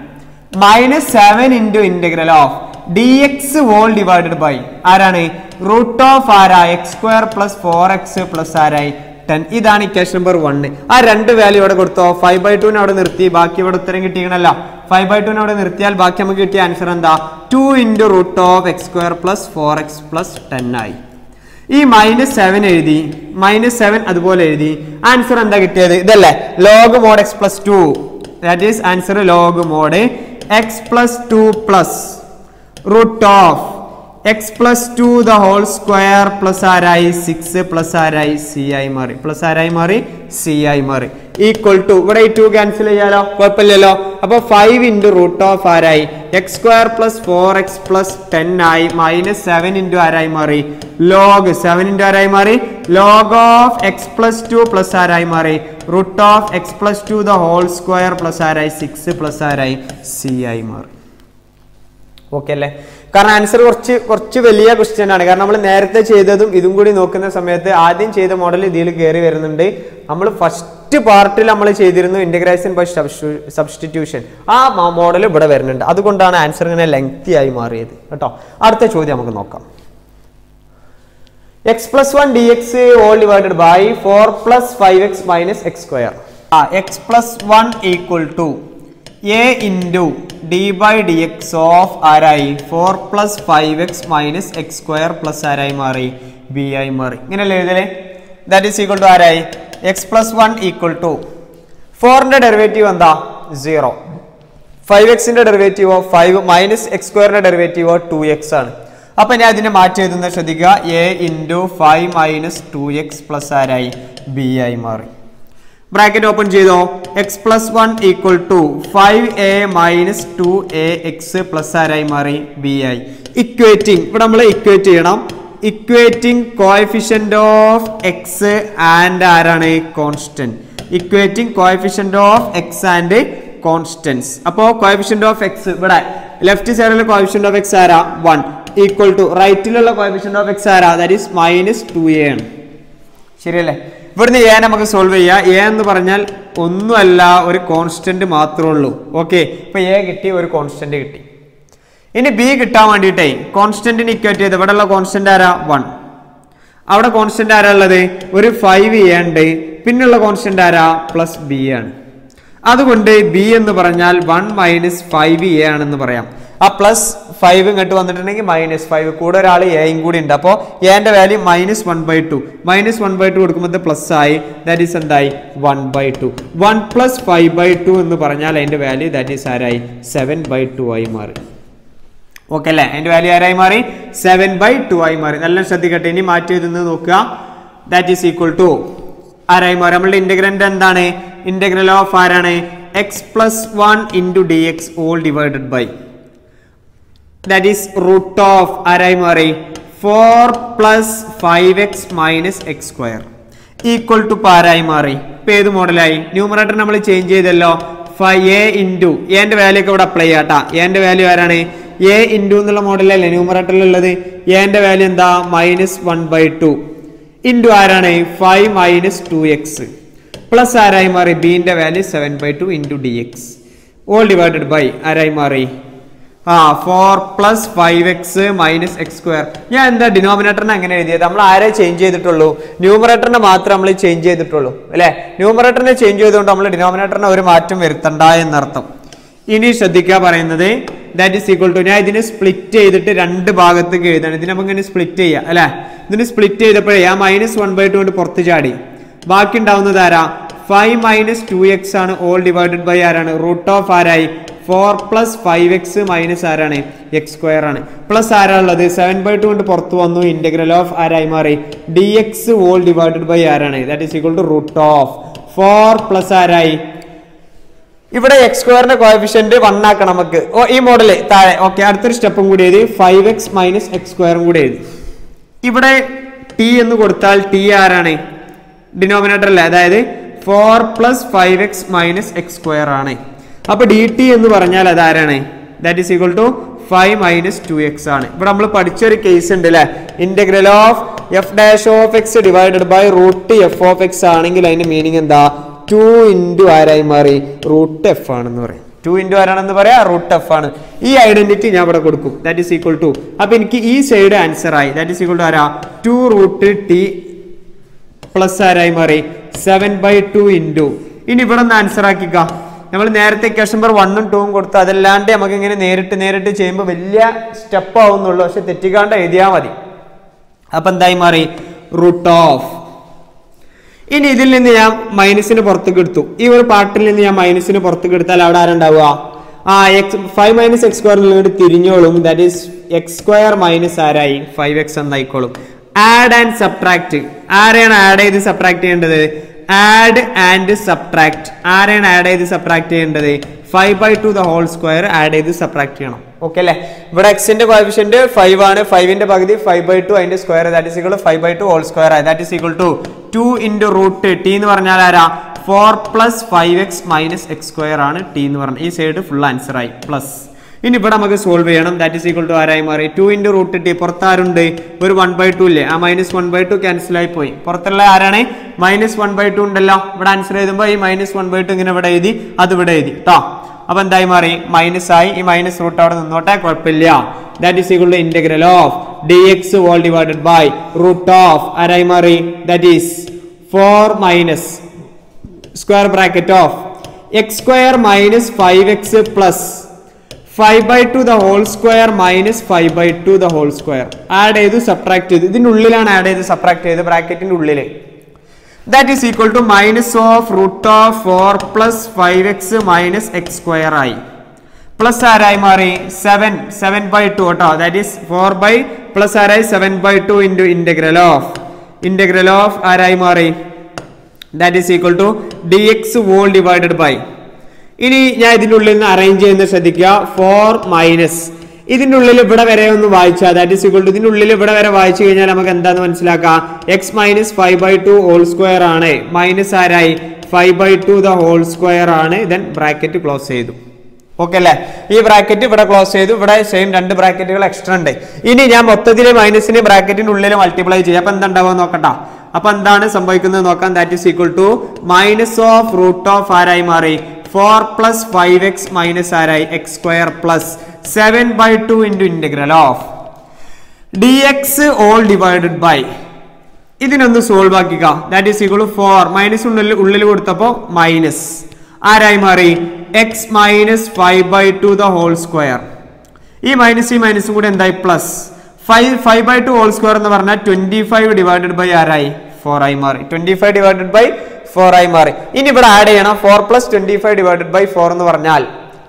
minus 7 into integral of dx all divided by ആരാണ് റൂട്ട് ഓഫ് ആരാ X square plus 4x plus ആരായി 10 ഇതാണ് equation number 1 ആ രണ്ട് വാല്യൂ ഇവിടെ കൊടുത്തോ 5/2 അവിടെ നിർത്തി ബാക്കി ഇവിടെ ഉത്തരം കിട്ടിയണല്ലോ 5/2 അവിടെ നിർത്തിയാൽ ബാക്കി നമുക്ക് കിട്ടിയ ആൻസർ എന്താ 2 into root of X square plus 4x plus 10 ആയി ഈ -7 എഴുതി -7 അതുപോലെ എഴുതി ആൻസർ എന്താ കിട്ടിയത് ഇതല്ലേ log mod X plus 2 that is answer log mod X plus 2 plus root of X plus 2 the whole square plus ആരായി 6 പ്ലസ് ആരായി സി ആയി മാറി പ്ലസ് ആരായി മാറി സി ആയി മാറി ഈക്വൽ ടു ഇവിടെ ഈ 2 ക്യാൻസൽ ചെയ്യാലോ കുഴപ്പമില്ലല്ലോ അപ്പൊ 5 ഇൻറ്റു റൂട്ട് ഓഫ് ആരായി X square plus 4x plus 10 ആയി -7 ഇൻറ്റു ആരായി മാറി ലോഗ് 7 ഇൻറ്റു ആരായി മാറി log of X plus 2 plus ആരായി മാറി root of X plus 2 the whole square plus ആരായി 6 പ്ലസ് ആരായി സി ആയി മാറി ഓക്കെ അല്ലേ കാരണം ആൻസർ കുറച്ച് വലിയ ക്വസ്റ്റ്യൻ ആണ് കാരണം നമ്മൾ നേരത്തെ ചെയ്തതും ഇതും കൂടി നോക്കുന്ന സമയത്ത് ആദ്യം ചെയ്ത മോഡൽ ഇതിൽ കയറി വരുന്നുണ്ട് നമ്മൾ ഫസ്റ്റ് പാർട്ടിൽ നമ്മൾ ചെയ്തിരുന്നു ഇന്റഗ്രേഷൻ ബൈ സബ്സ്റ്റിറ്റ്യൂഷൻ ആ മോഡൽ ഇവിടെ വരുന്നുണ്ട് അതുകൊണ്ടാണ് ആൻസർ ഇങ്ങനെ ലെങ്തി ആയി മാറിയത് കേട്ടോ അടുത്ത ചോദ്യം നമുക്ക് നോക്കാം X plus 1 dx all divided by 4 plus 5x minus X square X plus 1 equal to a into d by dx of ആരായി 4 plus 5x minus x square plus ആരായി മാറി b ആയി മാറി ഇങ്ങനെയല്ലേ എഴുതലേ that is equal to ആരായി x plus 1 equal to 4 ന്റെ derivative എന്താ 0 5x ന്റെ ഡെറിവേറ്റീവ് 5 minus x square ന്റെ ഡെറിവേറ്റീവ് 2x ആണ് അപ്പോൾ ഞാൻ അതിനെ മാറ്റി എഴുതുന്നത് ശ്രദ്ധിക്കുക a into 5 minus 2x plus ആരായി b ആയി മാറി ബ്രാക്കറ്റ് ഓപ്പൺ ചെയ്തോ x plus 1 equal to 5a minus 2ax plus ആരായി മാറി b ആയി ഇക്വേറ്റിംഗ് ഇവിടെ നമ്മൾ ഇക്വേറ്റ് ചെയ്യണം equating coefficient of X and ആരാണ് constant equating coefficient of X and constants അപ്പോൾ കോഎഫിഷ്യന്റ് ഓഫ് എക്സ് ഇവിടെ ലെഫ്റ്റ് സൈഡിലെ കോഎഫിഷ്യന്റ് ഓഫ് എക്സ് ആരാ 1 ഈക്വൽ ടു റൈറ്റിലുള്ള കോഎഫിഷ്യന്റ് ഓഫ് എക്സ് ആരാ ദാറ്റ് ഈസ് -2a ആണ് ശരിയല്ലേ ഇവിടുന്ന് എ നമുക്ക് സോൾവ് ചെയ്യാം എ എന്ന് പറഞ്ഞാൽ ഒന്നുമല്ല ഒരു കോൺസ്റ്റന്റ് മാത്രമേ ഉള്ളൂ ഓക്കെ ഇപ്പൊ എ കിട്ടി ഒരു കോൺസ്റ്റന്റ് കിട്ടി ഇനി ബി കിട്ടാൻ വേണ്ടിയിട്ടേ കോൺസ്റ്റന്റിന് ഇക്വേറ്റ് ചെയ്ത് ഇവിടെ ഉള്ള കോൺസ്റ്റന്റ് ആരാ 1 അവിടെ കോൺസ്റ്റന്റ് ആരാ ഉള്ളത് ഒരു 5a ഉണ്ട് പിന്നുള്ള കോൺസ്റ്റന്റ് ആരാ പ്ലസ് ബി ആണ് അതുകൊണ്ട് ബി എന്ന് പറഞ്ഞാൽ 1 മൈനസ് 5a ആണെന്ന് പറയാം ആ പ്ലസ് 5 ഇങ്ങോട്ട് വന്നിട്ടുണ്ടെങ്കിൽ -5 കൂടെ ഒരാൾ എയും കൂടി ഉണ്ട് അപ്പോൾ എന്റെ വാല്യൂ -1/2 -1/2 കൊടുക്കുമ്പോൾ പ്ലസ് ആയി ദാറ്റ് ഈസ് എന്തായി 1/2 1 പ്ലസ് 5/2 എന്ന് പറഞ്ഞാൽ അതിന്റെ വാല്യൂ ദാറ്റ് ഈസ് ആരായി 7/2 ആയി മാറി ഓക്കെ അല്ലേ? അതിന്റെ വാല്യൂ ആരായി മാറി? 7/2 ആയി മാറി. നല്ല ശ്രദ്ധിക്കട്ടെ. ഇനി മാറ്റി എഴുതുന്നത് നോക്കുക. ദാറ്റ് ഈസ് ഈക്വൽ ടു ആരായി മാറി? നമ്മളുടെ ഇന്റഗ്രന്റ് എന്താണ്? ഇന്റഗ്രൽ ഓഫ് ആരാണ്? x+1 into dx all divided by that is root of ആരായി മാറി? 4 plus 5x minus x square equal to ആരായി മാറി? ഇപ്പൊ ഏത് മോഡലായി? ന്യൂമറേറ്റർ നമ്മൾ ചേഞ്ച് ചെയ്തല്ലോ. a into എന്റെ വാല്യൂ ഒക്കെ ഇവിടെ അപ്ലൈ ചെയ്യാട്ടാ. എന്റെ വാല്യൂ ആരാണ്? a into എന്നുള്ള മോഡലല്ലേ ന്യൂമറേറ്ററിൽ ഉള്ളത്? എന്റെ വാല്യൂ എന്താ? -1/2 ഇൻറ്റു ആരാണ്? 5 minus 2x പ്ലസ് ആരായി മാറി? ബിന്റെ value 7/2 into dx all divided by ആരായി മാറി? 4 plus 5x minus x square. ഞാൻ എന്താ ഡിനോമിനേറ്ററിനെ അങ്ങനെ എഴുതിയത്? നമ്മൾ ആരെ ചേഞ്ച് ചെയ്തിട്ടുള്ളൂ? ന്യൂമറേറ്ററിനെ മാത്രം നമ്മൾ ചേഞ്ച് ചെയ്തിട്ടുള്ളൂ അല്ലെ? ന്യൂമറേറ്ററിനെ ചേഞ്ച് ചെയ്തുകൊണ്ട് നമ്മൾ ഡിനോമിനേറ്ററിനെ ഒരു മാറ്റം വരുത്തണ്ട എന്നർത്ഥം. ഇനി ശ്രദ്ധിക്കുക പറയുന്നത് ദാറ്റ് ഈസ് ഈക്വൽ ടു, ഞാൻ ഇതിനെ സ്പ്ലിറ്റ് ചെയ്തിട്ട് രണ്ട് ഭാഗത്തേക്ക് എഴുതാണ്. ഇതിനെ നമുക്ക് ഇങ്ങനെ സ്പ്ലിറ്റ് ചെയ്യാം അല്ലെ? ഇതിന് സ്പ്ലിറ്റ് ചെയ്തപ്പോഴേ ആ -1/2 കൊണ്ട് പുറത്ത് ചാടി. ബാക്കി ഉണ്ടാവുന്നത് ആരാ? 5 minus 2x ആണ് ഓൾ ഡിവൈഡഡ് ബൈ ആരാണ്? റൂട്ട് ഓഫ് ആരായി? 4 plus 5x minus ആരാണ്? x square ആണ്. പ്ലസ് ആരാ ഉള്ളത്? 7/2 കൊണ്ട് പുറത്ത് വന്നു. ഇന്റഗ്രൽ ഓഫ് ആരായി മാറി? dx ഓൾ ഡിവൈഡഡ് ബൈ ആരാണ്? That is equal to root of 4 plus ആരായി? ഇവിടെ എക്സ് സ്ക്വയറിന്റെ കോഎഫിഷ്യന്റ് 1 ആക്കണം നമുക്ക്. ഈ മോഡല് താഴെ. ഓക്കെ, അടുത്തൊരു സ്റ്റെപ്പും കൂടി എഴുതി. 5x minus x square കൂടി എഴുതി. ഇവിടെ t എന്ന് കൊടുത്താൽ t ആരാണ്? ഡിനോമിനേറ്റർ അല്ലേ? അതായത് 4 plus 5x minus x square ആണ്. അപ്പൊ dt എന്ന് പറഞ്ഞാൽ അതാരാണ്? That is equal to 5 minus 2x ആണ്. ഇവിടെ നമ്മൾ പഠിച്ചൊരു കേസ് ഉണ്ട് അല്ലെ? Integral of f dash of x divided by root f of x ആണെങ്കിൽ അതിന്റെ മീനിങ് എന്താ? 2 into ആരായി മാറി? റൂട്ട് f ആണെന്ന് പറയും. 2 into ആരാണെന്ന് പറയാ? റൂട്ട് f ആണ്. ഈ ഐഡന്റിറ്റി ഞാൻ ഇവിടെ കൊടുക്കും. ദാറ്റ് ഈസ് ഈക്വൽ ടു, അപ്പൊ എനിക്ക് ഈ സൈഡ് ആൻസർ ആയി. ദാറ്റ് ഈസ് ഈക്വൽ ടു ആരാ? 2 റൂട്ട് t പ്ലസ് ആരായി മാറി? 7/2 ഇൻറ്റു. ഇനി ഇവിടെ ഒന്ന് ആൻസർ ആക്കിക്ക. നമ്മൾ നേരത്തെ ഇക്വേഷൻ നമ്പർ 1ഉം 2ഉം കൊടുത്തു. അതല്ലാണ്ട് നമുക്ക് ഇങ്ങനെ നേരിട്ട് ചെയ്യുമ്പോൾ വലിയ സ്റ്റെപ്പ് ആവുന്നുള്ളൂ. പക്ഷെ തെറ്റിക്കാണ്ട് എഴുതിയാൽ മതി. അപ്പൊ എന്തായി മാറി? Root of. ഇനി ഇതിൽ നിന്ന് ഞാൻ മൈനസിന് പുറത്തേക്ക് എടുത്തു. ഈ ഒരു പാർട്ടിൽ നിന്ന് ഞാൻ മൈനസിന് പുറത്തേക്ക് എടുത്താൽ അവിടെ ആരുണ്ടാവുക? 5 minus x square നിങ്ങോട്ട് തിരിഞ്ഞോളും. That is x square minus ആരായി? 5x എന്നായിക്കോളും. Add and subtract. ആരെയാണ് ആഡ് ചെയ്ത് സബ്ട്രാക്ട് ചെയ്യേണ്ടത്? Add and subtract. ആരെയാണ് ആഡ് ചെയ്ത് സബ്ട്രാക്ട് ചെയ്യേണ്ടത്? 5/2 the whole square ആഡ് ചെയ്ത് സബ്ട്രാക്ട് ചെയ്യണം. ഓക്കെ അല്ലെ? ഇവിടെ എക്സിന്റെ കോഎഫിഷ്യന്റ് 5 ആണ്. 5ന്റെ പകുതി 5/2 അതിന്റെ square. That is equal to 5/2 whole square ആയി. That is equal to 2 into root t എന്ന് പറഞ്ഞാൽ ആരാ? 4 plus 5x minus x square ആണ് t എന്ന് പറഞ്ഞാൽ. ഈ സൈഡ് ഫുൾ ആൻസർ ആയി. പ്ലസ് ഇനി ഇവിടെ നമുക്ക് സോൾവ് ചെയ്യണം. ദാറ്റ് ഈസ് ഈക്വൽ ടു ആരായി മാറി? 2 into റൂട്ട് t. പുറത്താരുണ്ട്? ഒരു 1/2 ഇല്ലേ? ആ -1/2 ക്യാൻസൽ ആയി പോയി. പുറത്തുള്ള ആരാണ്? -1/2 ഉണ്ടല്ലോ. ഇവിടെ ആൻസർ എഴുതുമ്പോൾ ഈ -1/2 ഇങ്ങനെ ഇവിടെ എഴുതി, അത് ഇവിടെ എഴുതി ട്ടോ. അപ്പൊ എന്തായി മാറി? മൈനസ് ആയി. ഈ മൈനസ് റൂട്ട് അവിടെ നിന്നോട്ടെ, കുഴപ്പമില്ല. That is equal to integral of dx all divided by root of ആരായി മാറി? That is 4 minus square bracket of x square minus 5x plus 5/2 the whole square minus 5/2 the whole square. Add ചെയ്ത് subtract ചെയ്ത് ഇതിന്റെ ഉള്ളിലാണ് add ചെയ്ത് subtract ചെയ്ത് ബ്രാക്കറ്റിന്റെ ഉള്ളിൽ. That is equal to minus of root of 4 plus 5x minus x square ആയി. Plus ആരായി മാറി? 7/2 കേട്ടോ. ദാറ്റ് ഈസ് 4 by പ്ലസ് ആരായി? 7/2 ഇൻറ്റു ഇന്റഗ്രൽ ഓഫ് ആരായി മാറി? That is equal to dx whole divided by. ഇനി ഞാൻ ഇതിൻ്റെ ഉള്ളിൽ നിന്ന് അറേഞ്ച് ചെയ്യുന്നത് ശ്രദ്ധിക്കുക. 4 മൈനസ് ഇതിന്റെ ഉള്ളിൽ ഇവിടെ വരെ ഒന്ന് വായിച്ചാൽ ദാറ്റ് ഈസ് ഈക്വൽ ടു ഇതിന്റെ ഉള്ളിൽ ഇവിടെ വരെ വായിച്ചു കഴിഞ്ഞാൽ നമുക്ക് എന്താന്ന് മനസ്സിലാക്കാം? എക്സ് മൈനസ് 5/2 ഹോൾ സ്ക്വയർ ആണ്. മൈനസ് ആരായി? 5/2 ദ ഹോൾ സ്ക്വയർ ആണ്. ദെൻ ബ്രാക്കറ്റ് ക്ലോസ് ചെയ്തു. ഓക്കെ അല്ലേ? ഈ ബ്രാക്കറ്റ് ഇവിടെ ക്ലോസ് ചെയ്തു. ഇവിടെ സെയിം 2 ബ്രാക്കറ്റുകൾ എക്സ്ട്രാ ഉണ്ട്. ഇനി ഞാൻ മൊത്തത്തിലെ മൈനസിന് ബ്രാക്കറ്റിന്റെ ഉള്ളിൽ മൾട്ടിപ്ലൈ ചെയ്യാം. അപ്പൊ എന്താ ഉണ്ടാവുക നോക്കട്ടാ. അപ്പൊ എന്താണ് സംഭവിക്കുന്നത് നോക്കാം. That is equal to minus of root of ആരായി മാറി? 4 plus 5x minus ആരായി? x square plus 7/2 into integral of dx all divided by. ഇതിനൊന്ന് സോൾവ് ആക്കിക്ക. That is equal to 4 minus ഉള്ളിൽ കൊടുത്തപ്പോ മൈനസ് ആരായി മാറി? x minus 5/2 the whole square. ഈ മൈനസും കൂടെ എന്തായി? പ്ലസ് 5/2 ഹോൾ സ്ക്വയർ എന്ന് പറഞ്ഞാൽ 25 ഡിവൈഡഡ് ബൈ ആരായി? 4 ആയി മാറി. 25 ഡിവൈഡഡ് ബൈ 4 ആയി മാറി. ഇനി ഇവിടെ ആഡ് ചെയ്യണം. 4 plus 25 divided by 4 എന്ന് പറഞ്ഞാൽ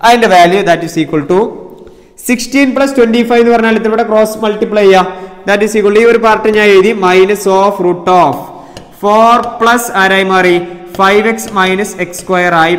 അതിന്റെ value that is equal to 16 plus 25 എന്ന് പറഞ്ഞാൽ ഇവിടെ ക്രോസ് മൾട്ടിപ്ലൈ ചെയ്യാം. ദാറ്റ് ഈസ് ഈക്വൽ, ഈ ഒരു പാർട്ട് ഞാൻ എഴുതി minus of root of 4 plus ആരായി മാറി 5x മൈനസ് എക്സ് സ്ക്വയർ ആയി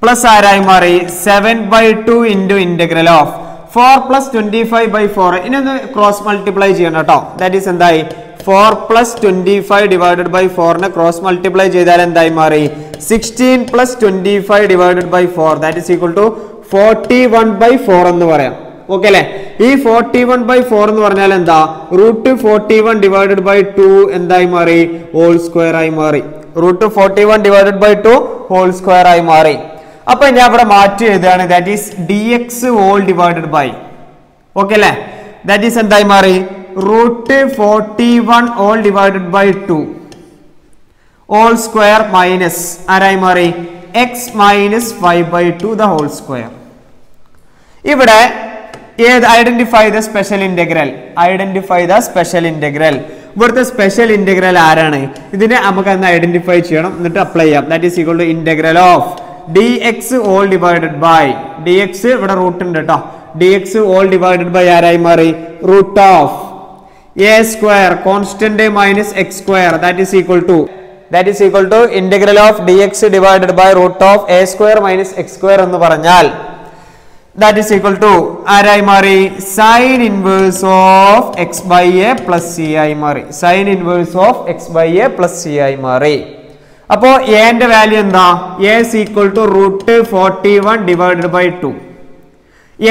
പ്ലസ് ആരായി മാറി 7/2 ഇൻറ്റു ഇന്റഗ്രൽ ഓഫ് 4 പ്ലസ് 25/4. ഇനി ഒന്ന് ക്രോസ് മൾട്ടിപ്ലൈ ചെയ്യണം കേട്ടോ. ദാറ്റ് ഈസ് എന്തായി 4 plus 25 divided by 4 cross multiply ചെയ്താൽ എന്തായി മാറി 16 plus 25 divided by 4 that is equal to 41/4 എന്ന് പറയാം. ഓക്കെ അല്ലെ? ഈ 41/4 എന്ന് പറഞ്ഞാൽ എന്താ, റൂട്ട് 41 ഡിവൈഡഡ് ബൈ 2 എന്തായി മാറി ഹോൾ സ്ക്വയർ ആയി മാറി. Root 41 divided by 2 whole square ആയി മാറി. അപ്പൊ ഞാൻ ഇവിടെ മാറ്റി എഴുതുകയാണ്. That is dx whole divided by, okay അല്ലെ? ദാറ്റ് ഈസ് എന്തായി മാറി root 41 whole divided by 2 whole square minus ആരായി മാറി x minus 5/2 the whole square. ഇവിടെ identify the special integral. Identify the special integral. ഇവിടുത്തെ സ്പെഷ്യൽ ഇന്റഗ്രൽ ആരാണ്? ഇതിനെ നമുക്ക് ഒന്ന് ഐഡന്റിഫൈ ചെയ്യണം, എന്നിട്ട് അപ്ലൈ ചെയ്യാം. That is equal to integral of dx whole divided by dx ഇവിടെ റൂട്ട് ഉണ്ട് കേട്ടോ. dx ഹോൾ ഡിവൈഡഡ് ബൈ ആരായി മാറി root of a square constant minus X square that is equal to integral of dx divided by root of a square minus X square എന്ന് പറഞ്ഞാൽ that is equal to ആരായി മാറി sin inverse of x by a plus c ആയി മാറി. sin inverse of x by a plus c ആയി മാറി. അപ്പോ a ന്റെ വാല്യൂ എന്താ? a is equal to root 41 divided by 2.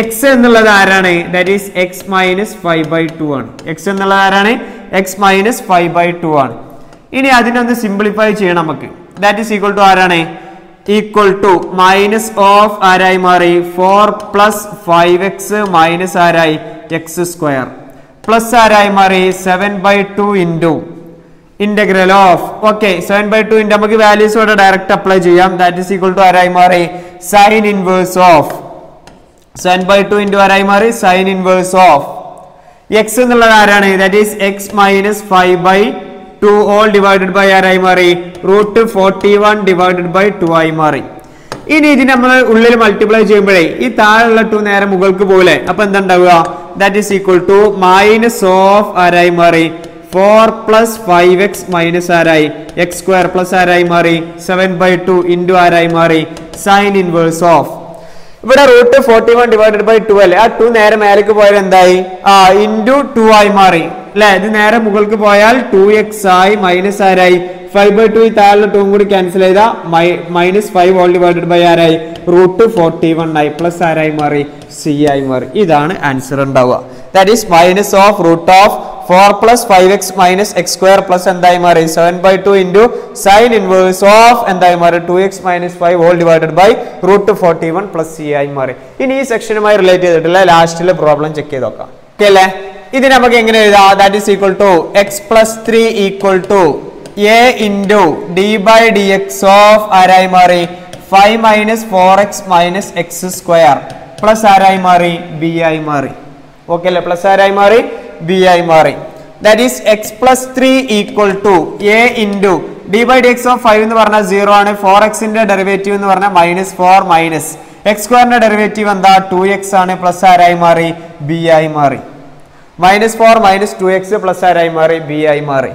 x എന്നുള്ളത് ആരാണ്? that is x minus 5/2 ആണ്. x എന്നുള്ളത് ആരാണ്? x minus 5/2 ആണ്. ഇനി അതിനൊന്ന് സിംപ്ലിഫൈ ചെയ്യണം നമുക്ക്. that is equal to ആരാണ്? equal to minus of ആരായി മാറി 4 plus 5x minus ആരായി x square plus ആരായി മാറി 7/2 into integral of okay 7/2 into നമുക്ക് വാല്യൂസ് ഇവിടെ ഡയറക്റ്റ് അപ്ലൈ ചെയ്യാം. that is equal to ആരായി മാറി sin inverse of 7/2 into ആരായി മാറി sin inverse of x എന്നുള്ളത് ആരാണ്? that is x minus 5/2 all divided by ആരായി മാറി റൂട്ട് 41 ഡിവൈഡഡ് ബൈ 2 ആയി മാറി. ഇനി ഇതിന് നമ്മൾ ഉള്ളിൽ മൾട്ടിപ്ലൈ ചെയ്യുമ്പോഴേ ഈ താഴെയുള്ള 2 നേരെ മുകൾക്ക് പോലെ. അപ്പൊ എന്താ ഉണ്ടാവുക? That is equal to minus of ആരായി മാറി 4 പ്ലസ് 5x മൈനസ് ആരായി എക്സ് സ്ക്വയർ പ്ലസ് ആരായി മാറി 7/2 ഇൻറ്റു ആരായി മാറി സൈൻ ഇൻവേഴ്സ് ഓഫ് ഇവിടെ റൂട്ട് 41 ഡിവൈഡഡ് ബൈ 2 അല്ലേ? ആ 2 നേരെ മേലേക്ക് പോയാൽ എന്തായി ഇൻറ്റു 2 ആയി മാറി അല്ലെ? ഇത് നേരെ മുകൾക്ക് പോയാൽ 2x ആയി മൈനസ് ആരായി 5/2 ഈ താഴെ 2 കൂടി ക്യാൻസൽ ചെയ്താൽ മൈനസ് 5 ഹോൾ ഡിവൈഡഡ് ബൈ ആരായി റൂട്ട് 41 ആയി പ്ലസ് ആരായി മാറി സി ആയി മാറി. ഇതാണ് ആൻസർ ഉണ്ടാവുക. That is minus of root of 4 plus 5x minus X square plus എന്തായി മാറി 7/2 ഇൻറ്റു സൈൻ ഇൻവേഴ്സ് ഓഫ് എന്തായി മാറി 2x minus 5 whole divided by root 41 plus C ആയി മാറി. ഇനി ഈ സെക്ഷനുമായി റിലേറ്റ് ചെയ്തിട്ടുള്ള ലാസ്റ്റിലെ പ്രോബ്ലം ചെക്ക് ചെയ്ത് നോക്കാം. ഓക്കെ അല്ലേ? ഇത് നമുക്ക് എങ്ങനെ എഴുതാം? That is equal to X plus 3 equal to a into D by D X of ആരായി മാറി 5 minus 4x minus X square plus ആരായി മാറി ബി ആയി മാറി. ഓക്കെ അല്ലേ? പ്ലസ് ആരായി മാറി ബി ആയി മാറി. That is X plus 3 equal to a into D by D X of 5 എന്ന് പറഞ്ഞാൽ 0 ആണ്. 4x ഡെറിവേറ്റീവ് എന്ന് പറഞ്ഞാൽ മൈനസ് 4 മൈനസ് എക്സ് സ്ക്വയറിന്റെ ഡെറിവേറ്റീവ് എന്താ 2x ആണ് പ്ലസ് ആരായി മാറി ബി ആയി മാറി. മൈനസ് 4 മൈനസ് 2x പ്ലസ് ആരായി മാറി ബി ആയി മാറി.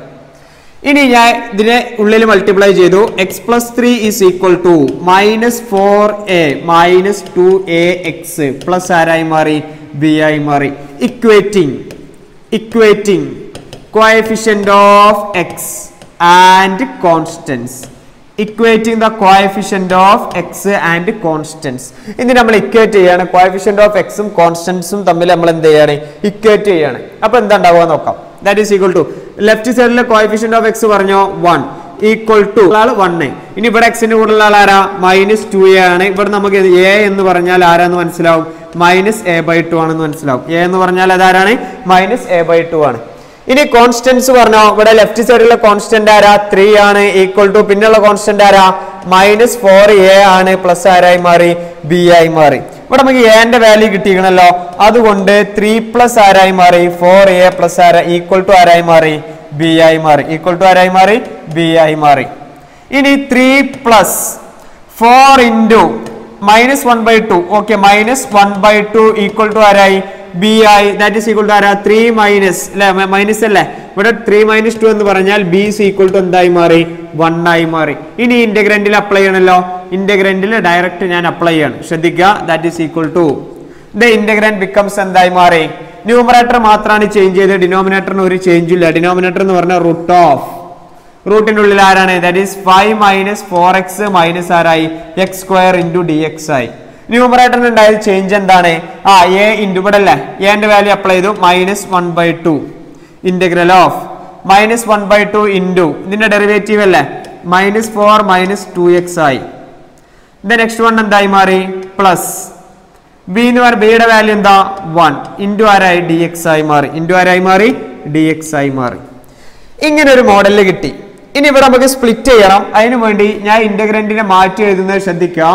ഇനി ഞാൻ ഇതിനെ ഉള്ളിൽ മൾട്ടിപ്ലൈ ചെയ്തു. X plus 3 is equal to minus 4a minus 2ax plus ആരായി മാറി ബി ആയി മാറി. Equating coefficient of X and constants. Equating the coefficient of X and constants. ഇനി നമ്മൾ ഇക്വേറ്റ് ചെയ്യാണ്. കോഎഫിഷ്യന്റ് ഓഫ് എക്സും കോൺസ്റ്റൻസും തമ്മിൽ നമ്മൾ എന്ത് ചെയ്യാണ്? ഇക്വേറ്റ് ചെയ്യാണ്. അപ്പൊ എന്താ ഉണ്ടാവുക നോക്കാം. That is equal to left സൈഡിലെ കോഎഫിഷ്യന്റ് ഓഫ് എക്സ് പറഞ്ഞോ 1 ഈക്വൽ ടു ആൾ 1. ഇനി ഇവിടെ എക്സിന്റെ കൂടുതലുള്ള ആൾ ആരാ? മൈനസ് 2a ആണ്. ഇവിടെ നമുക്ക് a എന്ന് പറഞ്ഞാൽ ആരാന്ന് മനസ്സിലാവും? മൈനസ് a/2 ആണെന്ന് മനസ്സിലാവും. a എന്ന് പറഞ്ഞാൽ അതാരാണ്? മൈനസ് a/2 ആണ്. ഇനി കോൺസ്റ്റൻസ് പറഞ്ഞോ? ഇവിടെ ലെഫ്റ്റ് സൈഡിലെ കോൺസ്റ്റന്റ് ആരാ? 3 ആണ് ഈക്വൽ ടു പിന്നെയുള്ള കോൺസ്റ്റന്റ് ആരാ? മൈനസ് 4a ആണ് പ്ലസ് ആരായി മാറി ബി ആയി മാറി. ഇവിടെ നമുക്ക് a ന്റെ വാല്യൂ കിട്ടിയിരിക്കണല്ലോ. അതുകൊണ്ട് 3 പ്ലസ് ആരായി മാറി 4a പ്ലസ് ആരാ ഈക്വൽ ടു ആരായി മാറി ബി ആയി മാറി. ഈക്വൽ ടു ആരായി മാറി ബി ആയി മാറി. ഇനി 3 plus 4 into minus 1 by 2. Okay, minus 1 by 2 equal to ആരായി b ആയി. That is equal to ആരാ 3 minus അല്ലേ, മൈനസ് അല്ലേ, ഇവിടെ 3 minus 2 എന്ന് പറഞ്ഞാൽ b is equal to എന്തായി മാറി 1 ആയി മാറി. ഇനി ഇന്റഗ്രന്റിൽ അപ്ലൈ ചെയ്യണല്ലോ, ഇന്റഗ്രന്റിൽ ഡയറക്റ്റ് ഞാൻ അപ്ലൈ ചെയ്യാണ്, ശ്രദ്ധിക്കുക. That is equal to the integrand becomes എന്തായി മാറി, ന്യൂമറേറ്റർ മാത്രമാണ് ചേഞ്ച് ചെയ്ത്, ഡിനോമിനേറ്ററിന് ഒരു ചേഞ്ച് ഇല്ല. ഡിനോമിനേറ്റർ എന്ന് പറഞ്ഞാൽ റൂട്ട് ഓഫ്, റൂട്ടിന്റെ ഉള്ളിൽ ആരാണ്, that is 5 minus 4x minus ആരായി x square into D X ആയി. ന്യൂമറേറ്ററിന് ഉണ്ടായ ചേഞ്ച് എന്താണ്, എ ഇൻറ്റു ഇവിടെ അല്ലേ, എന്റെ വാല്യൂ അപ്ലൈ ചെയ്തു, minus 1 by 2 integral of minus 1 by 2 into ഇതിന്റെ ഡെറിവേറ്റീവ് അല്ലേ, മൈനസ് 4 minus 2x ആയി. നെക്സ്റ്റ് വൺ എന്തായി മാറി, പ്ലസ് ബി എന്ന് പറഞ്ഞ ബിയുടെ വാല്യൂ എന്താ 1 ഇൻറ്റു ആരായി ഡി എക്സ് ആയി മാറി, ഇൻറ്റു ആരായി മാറി ഡി എക്സ് ആയി മാറി. ഇങ്ങനെ ഒരു മോഡലിൽ കിട്ടി. ഇനി ഇവിടെ നമുക്ക് സ്പ്ലിറ്റ് ചെയ്യണം. അതിനു വേണ്ടി ഞാൻ ഇന്റഗ്രന്റിനെ മാറ്റി എഴുതുന്നത് ശ്രദ്ധിക്കുക.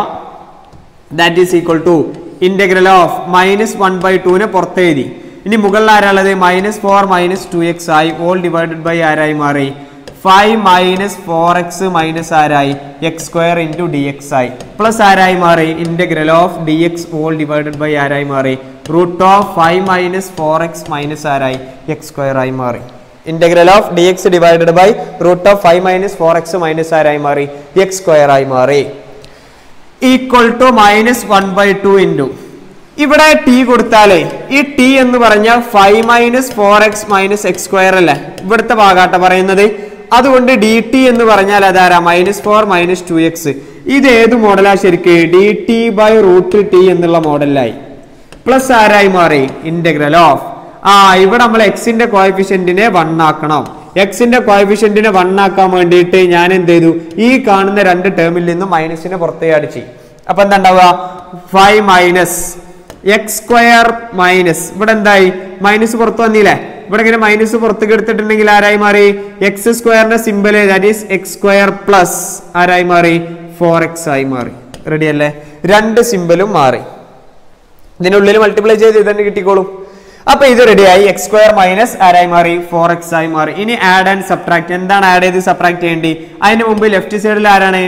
That is equal to integral of minus 1 by 2 പുറത്ത് എഴുതി. ഇനി മുകളിൽ ആരാളുള്ളത്, മൈനസ് 4 minus 2x ആയി, ഓൾ ഡിവൈഡഡ് ബൈ ആരായി മാറി 5 minus 4x മൈനസ് ആരായി X square into D X ആയി, പ്ലസ് ആരായി മാറി integral of D X all divided by ആരായി മാറി root of 5 minus 4x minus ആരായി എക്സ് സ്ക്വയർ ആയി മാറി. Integral of D X divided by root of 5 minus 4x minus ആരായി മാറി എക്സ് സ്ക്വയർ ആയി മാറി, equal to minus 1 by 2 into ഇവിടെ ടി കൊടുത്താലേ ഈ ടി എന്ന് പറഞ്ഞ 5 minus 4x minus X square അല്ലേ, ഇവിടുത്തെ ഭാഗാട്ട പറയുന്നത്. അതുകൊണ്ട് ഡി ടി എന്ന് പറഞ്ഞാൽ അതാരാ -4 minus 2x. ഇത് ഏത് മോഡലാ ശരിക്ക്, D T by root T എന്നുള്ള മോഡലായി. പ്ലസ് ആരായി മാറി ഇന്റഗ്രൽ ഓഫ് ഇവിടെ നമ്മൾ എക്സിന്റെ കോഎഫിഷ്യന്റിനെ 1 ആക്കണം. എക്സിന്റെ കോഎഫിഷ്യന്റിനെ 1 ആക്കാൻ വേണ്ടിയിട്ട് ഞാൻ എന്ത് ചെയ്തു, ഈ കാണുന്ന രണ്ട് ടേമിൽ നിന്നും മൈനസിനെ പുറത്തേ അടിച്ചു. അപ്പൊ എന്താ ഉണ്ടാവുക, 5 minus എക്സ് സ്ക്വയർ മൈനസ് ഇവിടെ എന്തായി മൈനസ് പുറത്ത് വന്നില്ലേ, ഇവിടെ ഇങ്ങനെ മൈനസ് പുറത്തേക്ക് എടുത്തിട്ടുണ്ടെങ്കിൽ ആരായി മാറി എക്സ് സ്ക്വയറിന്റെ simple, that is X square plus ആരായി മാറി 4x ആയി മാറി. റെഡി അല്ലേ, രണ്ട് സിമ്പിളും മാറി. ഇതിനുള്ളിൽ മൾട്ടിപ്ലൈ ചെയ്ത് ഇതന്നെ കിട്ടിക്കോളും. അപ്പൊ ഇത് റെഡിയായി, എക്സ് സ്ക്വയർ മൈനസ് ആരായി മാറി 4x ആയി മാറി. ഇനി ആഡ് ആൻഡ് സബ്ട്രാക്ട്, എന്താണ് ആഡ് ചെയ്ത് സബ്ട്രാക്ട് ചെയ്യേണ്ടി, അതിന് മുമ്പ് ലെഫ്റ്റ് സൈഡിൽ ആരാണ്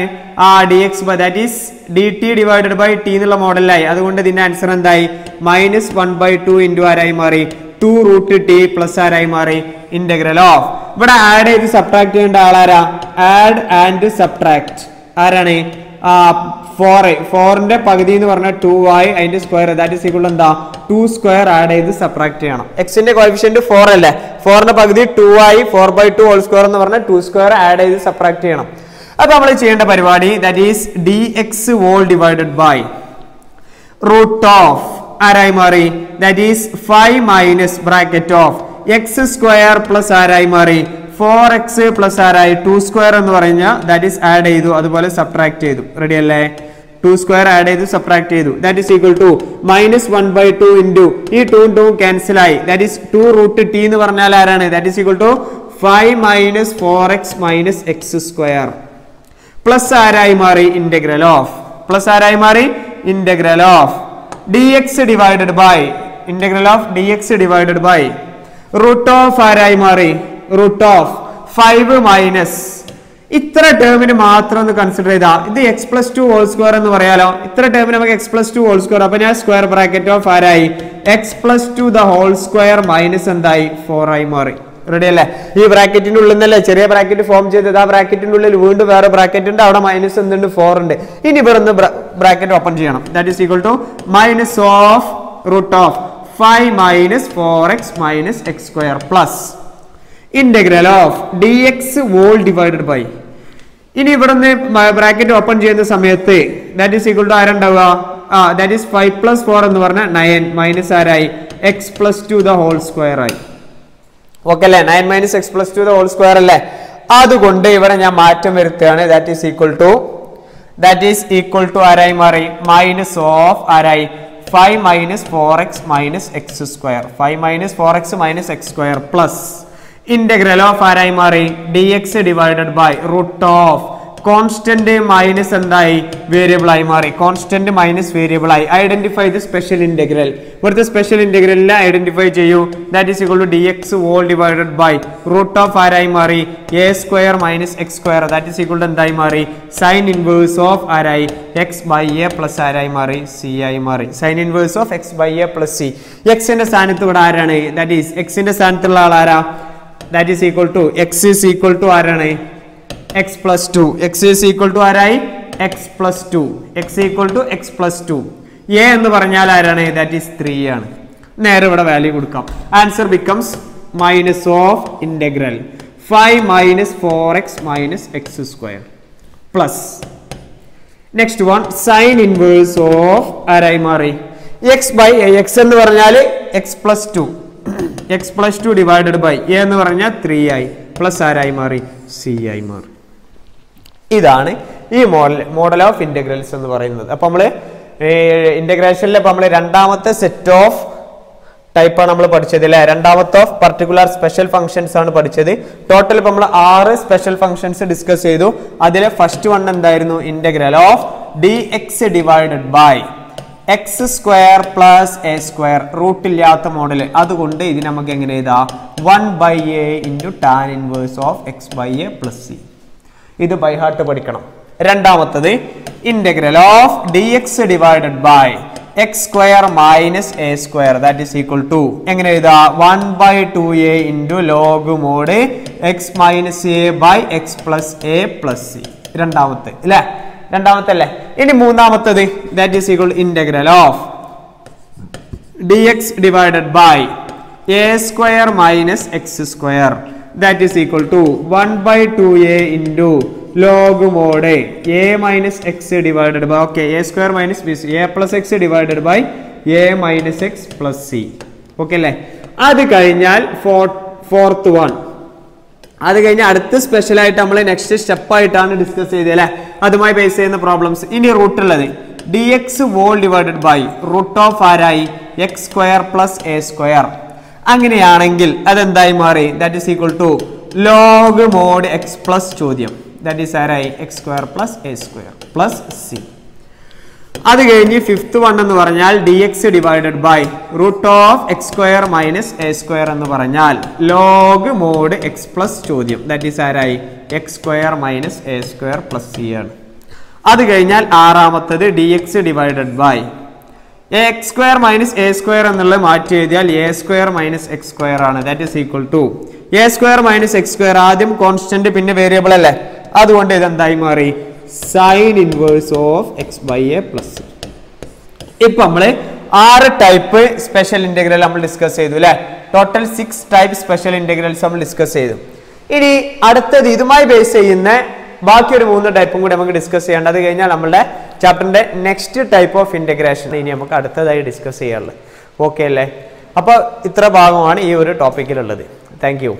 D X that is D T divided by T എന്നുള്ള മോഡലായി. അതുകൊണ്ട് ഇതിന്റെ ആൻസർ എന്തായി മൈനസ് 1 by 2 ഇൻറ്റു ആരായി മാറി 2 റൂട്ട് ടി പ്ലസ് ആരായി മാറി ഇന്റഗ്രൽ ഓഫ്. ഇവിടെ ആഡ് ചെയ്ത് സബ്ട്രാക്ട് ചെയ്യേണ്ട ആളാരാ, ആഡ് ആൻഡ് സബ്ട്രാക്ട് ആരാണ്, 4ന്റെ പകുതി എന്ന് പറഞ്ഞാൽ 2 ആയി, അതിന്റെ സ്ക്വയർ ദാറ്റ് ഈസ് ഈക്വൽ എന്താ 2 സ്ക്വയർ ആഡ് ചെയ്ത് സബ്ട്രാക്ട് ചെയ്യണം. എക്സിന്റെ കോഎഫിഷ്യന്റ് 4 അല്ലേ, 4ന്റെ പകുതി 2 ആയി, 4 by 2 ഹോൾ സ്ക്വയർ എന്ന് പറഞ്ഞാൽ 2 സ്ക്വയർ ആഡ് ചെയ്ത് സബ്ട്രാക്ട് ചെയ്യണം. അപ്പൊ നമ്മൾ ചെയ്യേണ്ട പരിപാടി that is D X whole divided by root of ആരായി മാറി that is 5 minus bracket of X square plus ആരായി മാറി 4x പ്ലസ് ആരായി 2 സ്ക്വയർ എന്ന് പറഞ്ഞാൽ ദാറ്റ് ഈസ് ആഡ് ചെയ്തു, അതുപോലെ സബ്ട്രാക്ട് ചെയ്തു. റെഡി അല്ലേ, 2 സ്ക്വയർ ആഡ് ചെയ്തു സബ്ട്രാക്ട് ചെയ്തു, that is equal to minus 1 by 2 into ഈ 2 2 ക്യാൻസൽ ആയി, ദാറ്റ് ഈസ് 2 റൂട്ട് ടി എന്ന് പറഞ്ഞാൽ ആരാണ്, that is equal to 5 minus 4x minus X square plus ആരായി മാറി ഇന്റഗ്രൽ ഓഫ്, പ്ലസ് ആരായി മാറി integral of D X divided by integral of D X divided by root of ആരായി മാറി root of 5 minus ഇത്ര ടേമിന് മാത്രം ഒന്ന് കൺസിഡർ ചെയ്താ ഇത് എക്സ് പ്ലസ് 2 ഹോൾ സ്ക്വയർ എന്ന് പറയാലോ. ഇത്ര ടേമിന് നമുക്ക് എക്സ് പ്ലസ് 2 ഹോൾ സ്ക്വയർ, അപ്പൊ ഞാൻ സ്ക്വയർ ബ്രാക്കറ്റ് ഓഫ് ആരായി x plus 2 the whole square minus എന്തായി 4 ആയി മാറി. റെഡി അല്ലേ, ഈ ബ്രാക്കറ്റിന്റെ ഉള്ളിൽ നിന്നല്ലേ ചെറിയ ബ്രാക്കറ്റ് ഫോം ചെയ്തത്, ആ ബ്രാക്കറ്റിന്റെ ഉള്ളിൽ വീണ്ടും വേറെ ബ്രാക്കറ്റ് ഉണ്ട്, അവിടെ മൈനസ് എന്തുണ്ട് 4 ഉണ്ട്. ഇനി ഇവിടെ നിന്ന് ബ്രാക്കറ്റ് ഓപ്പൺ ചെയ്യണം, that is equal to minus of root of 5 minus 4x minus x square plus integral of dx whole divided by ഇനി ഇവിടെ നിന്ന് ബ്രാക്കറ്റ് ഓപ്പൺ ചെയ്യുന്ന സമയത്ത് ദാറ്റ് ഈസ് ഈക്വൽ ടു ആരുണ്ടാവുക, ദാറ്റ് ഈസ് 5 plus 4 എന്ന് പറഞ്ഞാൽ 9 minus ആരായി x plus 2 the whole square ആയി. ഓക്കെ അല്ലേ, 9 minus x plus 2 the whole square അല്ലേ. അതുകൊണ്ട് ഇവിടെ ഞാൻ മാറ്റം വരുത്തുകയാണ്, ദാറ്റ് ഈസ് ഈക്വൽ ടു ആരായി മാറി മൈനസ് ഓഫ് ആരായി 5 minus 4x minus x square 5 minus 4x minus x square plus integral of ആരായി മാറി dx divided by root of constant minus എന്തായി വേരിയബിൾ ആയി മാറി. കോൺസ്റ്റന്റ് മൈനസ് വേരിയബിൾ ആയി. Identify the special integral. ഇവിടുത്തെ സ്പെഷ്യൽ ഇന്റഗ്രലിനെ identify ചെയ്യൂ. That is equal to dx whole divided by root of ആരായി മാറി a square minus X square. That is equal to എന്തായി മാറി സൈൻ ഇൻവേഴ്സ് ഓഫ് ആരായി x by a plus ആരായി മാറി c ആയി മാറി. Sine inverse of x by a plus c. എക്സിന്റെ സ്ഥാനത്ത് ഇവിടെ ആരാണ്? ദാറ്റ് ഈസ് എക്സിന്റെ സ്ഥാനത്തുള്ള ആൾ ആരാ? That is equal to x is equal to ആരാണ്? x plus 2. x is equal to ആരായി? x plus 2. x equal to x plus 2. a എന്ന് പറഞ്ഞാൽ ആരാണ്? that is 3 ആണ്. നേരെ ഇവിടെ വാല്യൂ കൊടുക്കാം. Answer becomes minus of integral 5 minus 4x minus x square plus next one sin inverse of ആരായി മാറി x by a. x എന്ന് പറഞ്ഞാൽ x plus 2 x plus 2 divided by a എന്ന് പറഞ്ഞാൽ 3 ആയി പ്ലസ് ആരായി മാറി c ആയി മാറി. ഇതാണ് ഈ മോഡൽ ഓഫ് ഇന്റഗ്രൽസ് എന്ന് പറയുന്നത്. അപ്പോൾ നമ്മൾ ഇന്റഗ്രേഷനിൽ നമ്മൾ രണ്ടാമത്തെ സെറ്റ് ഓഫ് ടൈപ്പാണ് നമ്മൾ പഠിച്ചത് അല്ലേ? രണ്ടാമത്തെ ഓഫ് പർട്ടിക്കുലർ സ്പെഷ്യൽ ഫംഗ്ഷൻസ് ആണ് പഠിച്ചത്. ടോട്ടൽ ഇപ്പോൾ നമ്മൾ 6 സ്പെഷ്യൽ ഫംഗ്ഷൻസ് ഡിസ്കസ് ചെയ്തു. അതിലെ ഫസ്റ്റ് വൺ എന്തായിരുന്നു? Integral of dx divided by X square plus a square. റൂട്ടില്ലാത്ത മോഡൽ. അതുകൊണ്ട് ഇത് നമുക്ക് എങ്ങനെ എഴുതാം? 1/a into tan inverse of x by a plus c. ഇത് ബൈ ഹാർട്ട് പഠിക്കണം. രണ്ടാമത്തത് integral of dx divided by X square minus a square. That is equal to എങ്ങനെ എഴുതാ? 1/2a into log mod x minus a by x plus a plus c. രണ്ടാമത്തെ അല്ലേ? രണ്ടാമത്തെ അല്ലേ? ഇനി മൂന്നാമത്തത് that is equal integral of dx divided by A square minus X square. that is equal to 1/2a into log mode a minus x divided by okay a square minus b a plus x divided by a minus x plus c. okay അല്ലേ? അത് കഴിഞ്ഞാൽ fourth one. അത് കഴിഞ്ഞാൽ അടുത്ത special ആയിട്ട് നമ്മൾ next step ആയിട്ടാണ് discuss ചെയ്തത് അല്ലേ? അതുമായി ബേസ് ചെയ്യുന്ന പ്രോബ്ലംസ്. ഇനി റൂട്ട് ഉള്ളത് dx whole divided by root of ആരായി X square plus a square. അങ്ങനെയാണെങ്കിൽ അതെന്തായി മാറി? That is equal to log mod X plus ചോദ്യം. ദാറ്റ് ഈസ് ആരായി X square plus a square plus c. അത് കഴിഞ്ഞ് ഫിഫ്ത്ത് വൺ എന്ന് പറഞ്ഞാൽ dx divided by root of X square minus a square എന്ന് പറഞ്ഞാൽ ലോഗ് മോഡ് എക്സ് പ്ലസ് ചോദ്യം. That is ആരായി X square minus a square plus c ആണ്. അത് കഴിഞ്ഞാൽ ആറാമത്തത് dx divided by X square minus a square എന്നുള്ളത് മാറ്റി എഴുതിയാൽ a square minus X square ആണ്. That is equal to a square minus X square. ആദ്യം കോൺസ്റ്റന്റ് പിന്നെ വേരിയബിൾ അല്ലേ? അതുകൊണ്ട് ഇതെന്തായി മാറി? Sine inverse of x by a plus. ഇപ്പൊ നമ്മള് 6 ടൈപ്പ് സ്പെഷ്യൽ ഇന്റഗ്രൽ നമ്മൾ ഡിസ്കസ് ചെയ്തു അല്ലെ? ടോട്ടൽ 6 ടൈപ്പ് സ്പെഷ്യൽ ഇന്റഗ്രൽസ് നമ്മൾ ഡിസ്കസ് ചെയ്തു. ഇനി അടുത്തത് ഇതുമായി ബേസ് ചെയ്യുന്ന ബാക്കി ഒരു 3 ടൈപ്പും കൂടി നമുക്ക് ഡിസ്കസ് ചെയ്യേണ്ടത്. അത് കഴിഞ്ഞാൽ നമ്മുടെ ചാപ്റ്ററിന്റെ നെക്സ്റ്റ് ടൈപ്പ് ഓഫ് ഇന്റഗ്രേഷൻ ഇനി നമുക്ക് അടുത്തതായി ഡിസ്കസ് ചെയ്യാനുള്ളത്. ഓക്കെ അല്ലേ? അപ്പോൾ ഇത്ര ഭാഗമാണ് ഈ ഒരു ടോപ്പിക്കിലുള്ളത്. Thank you.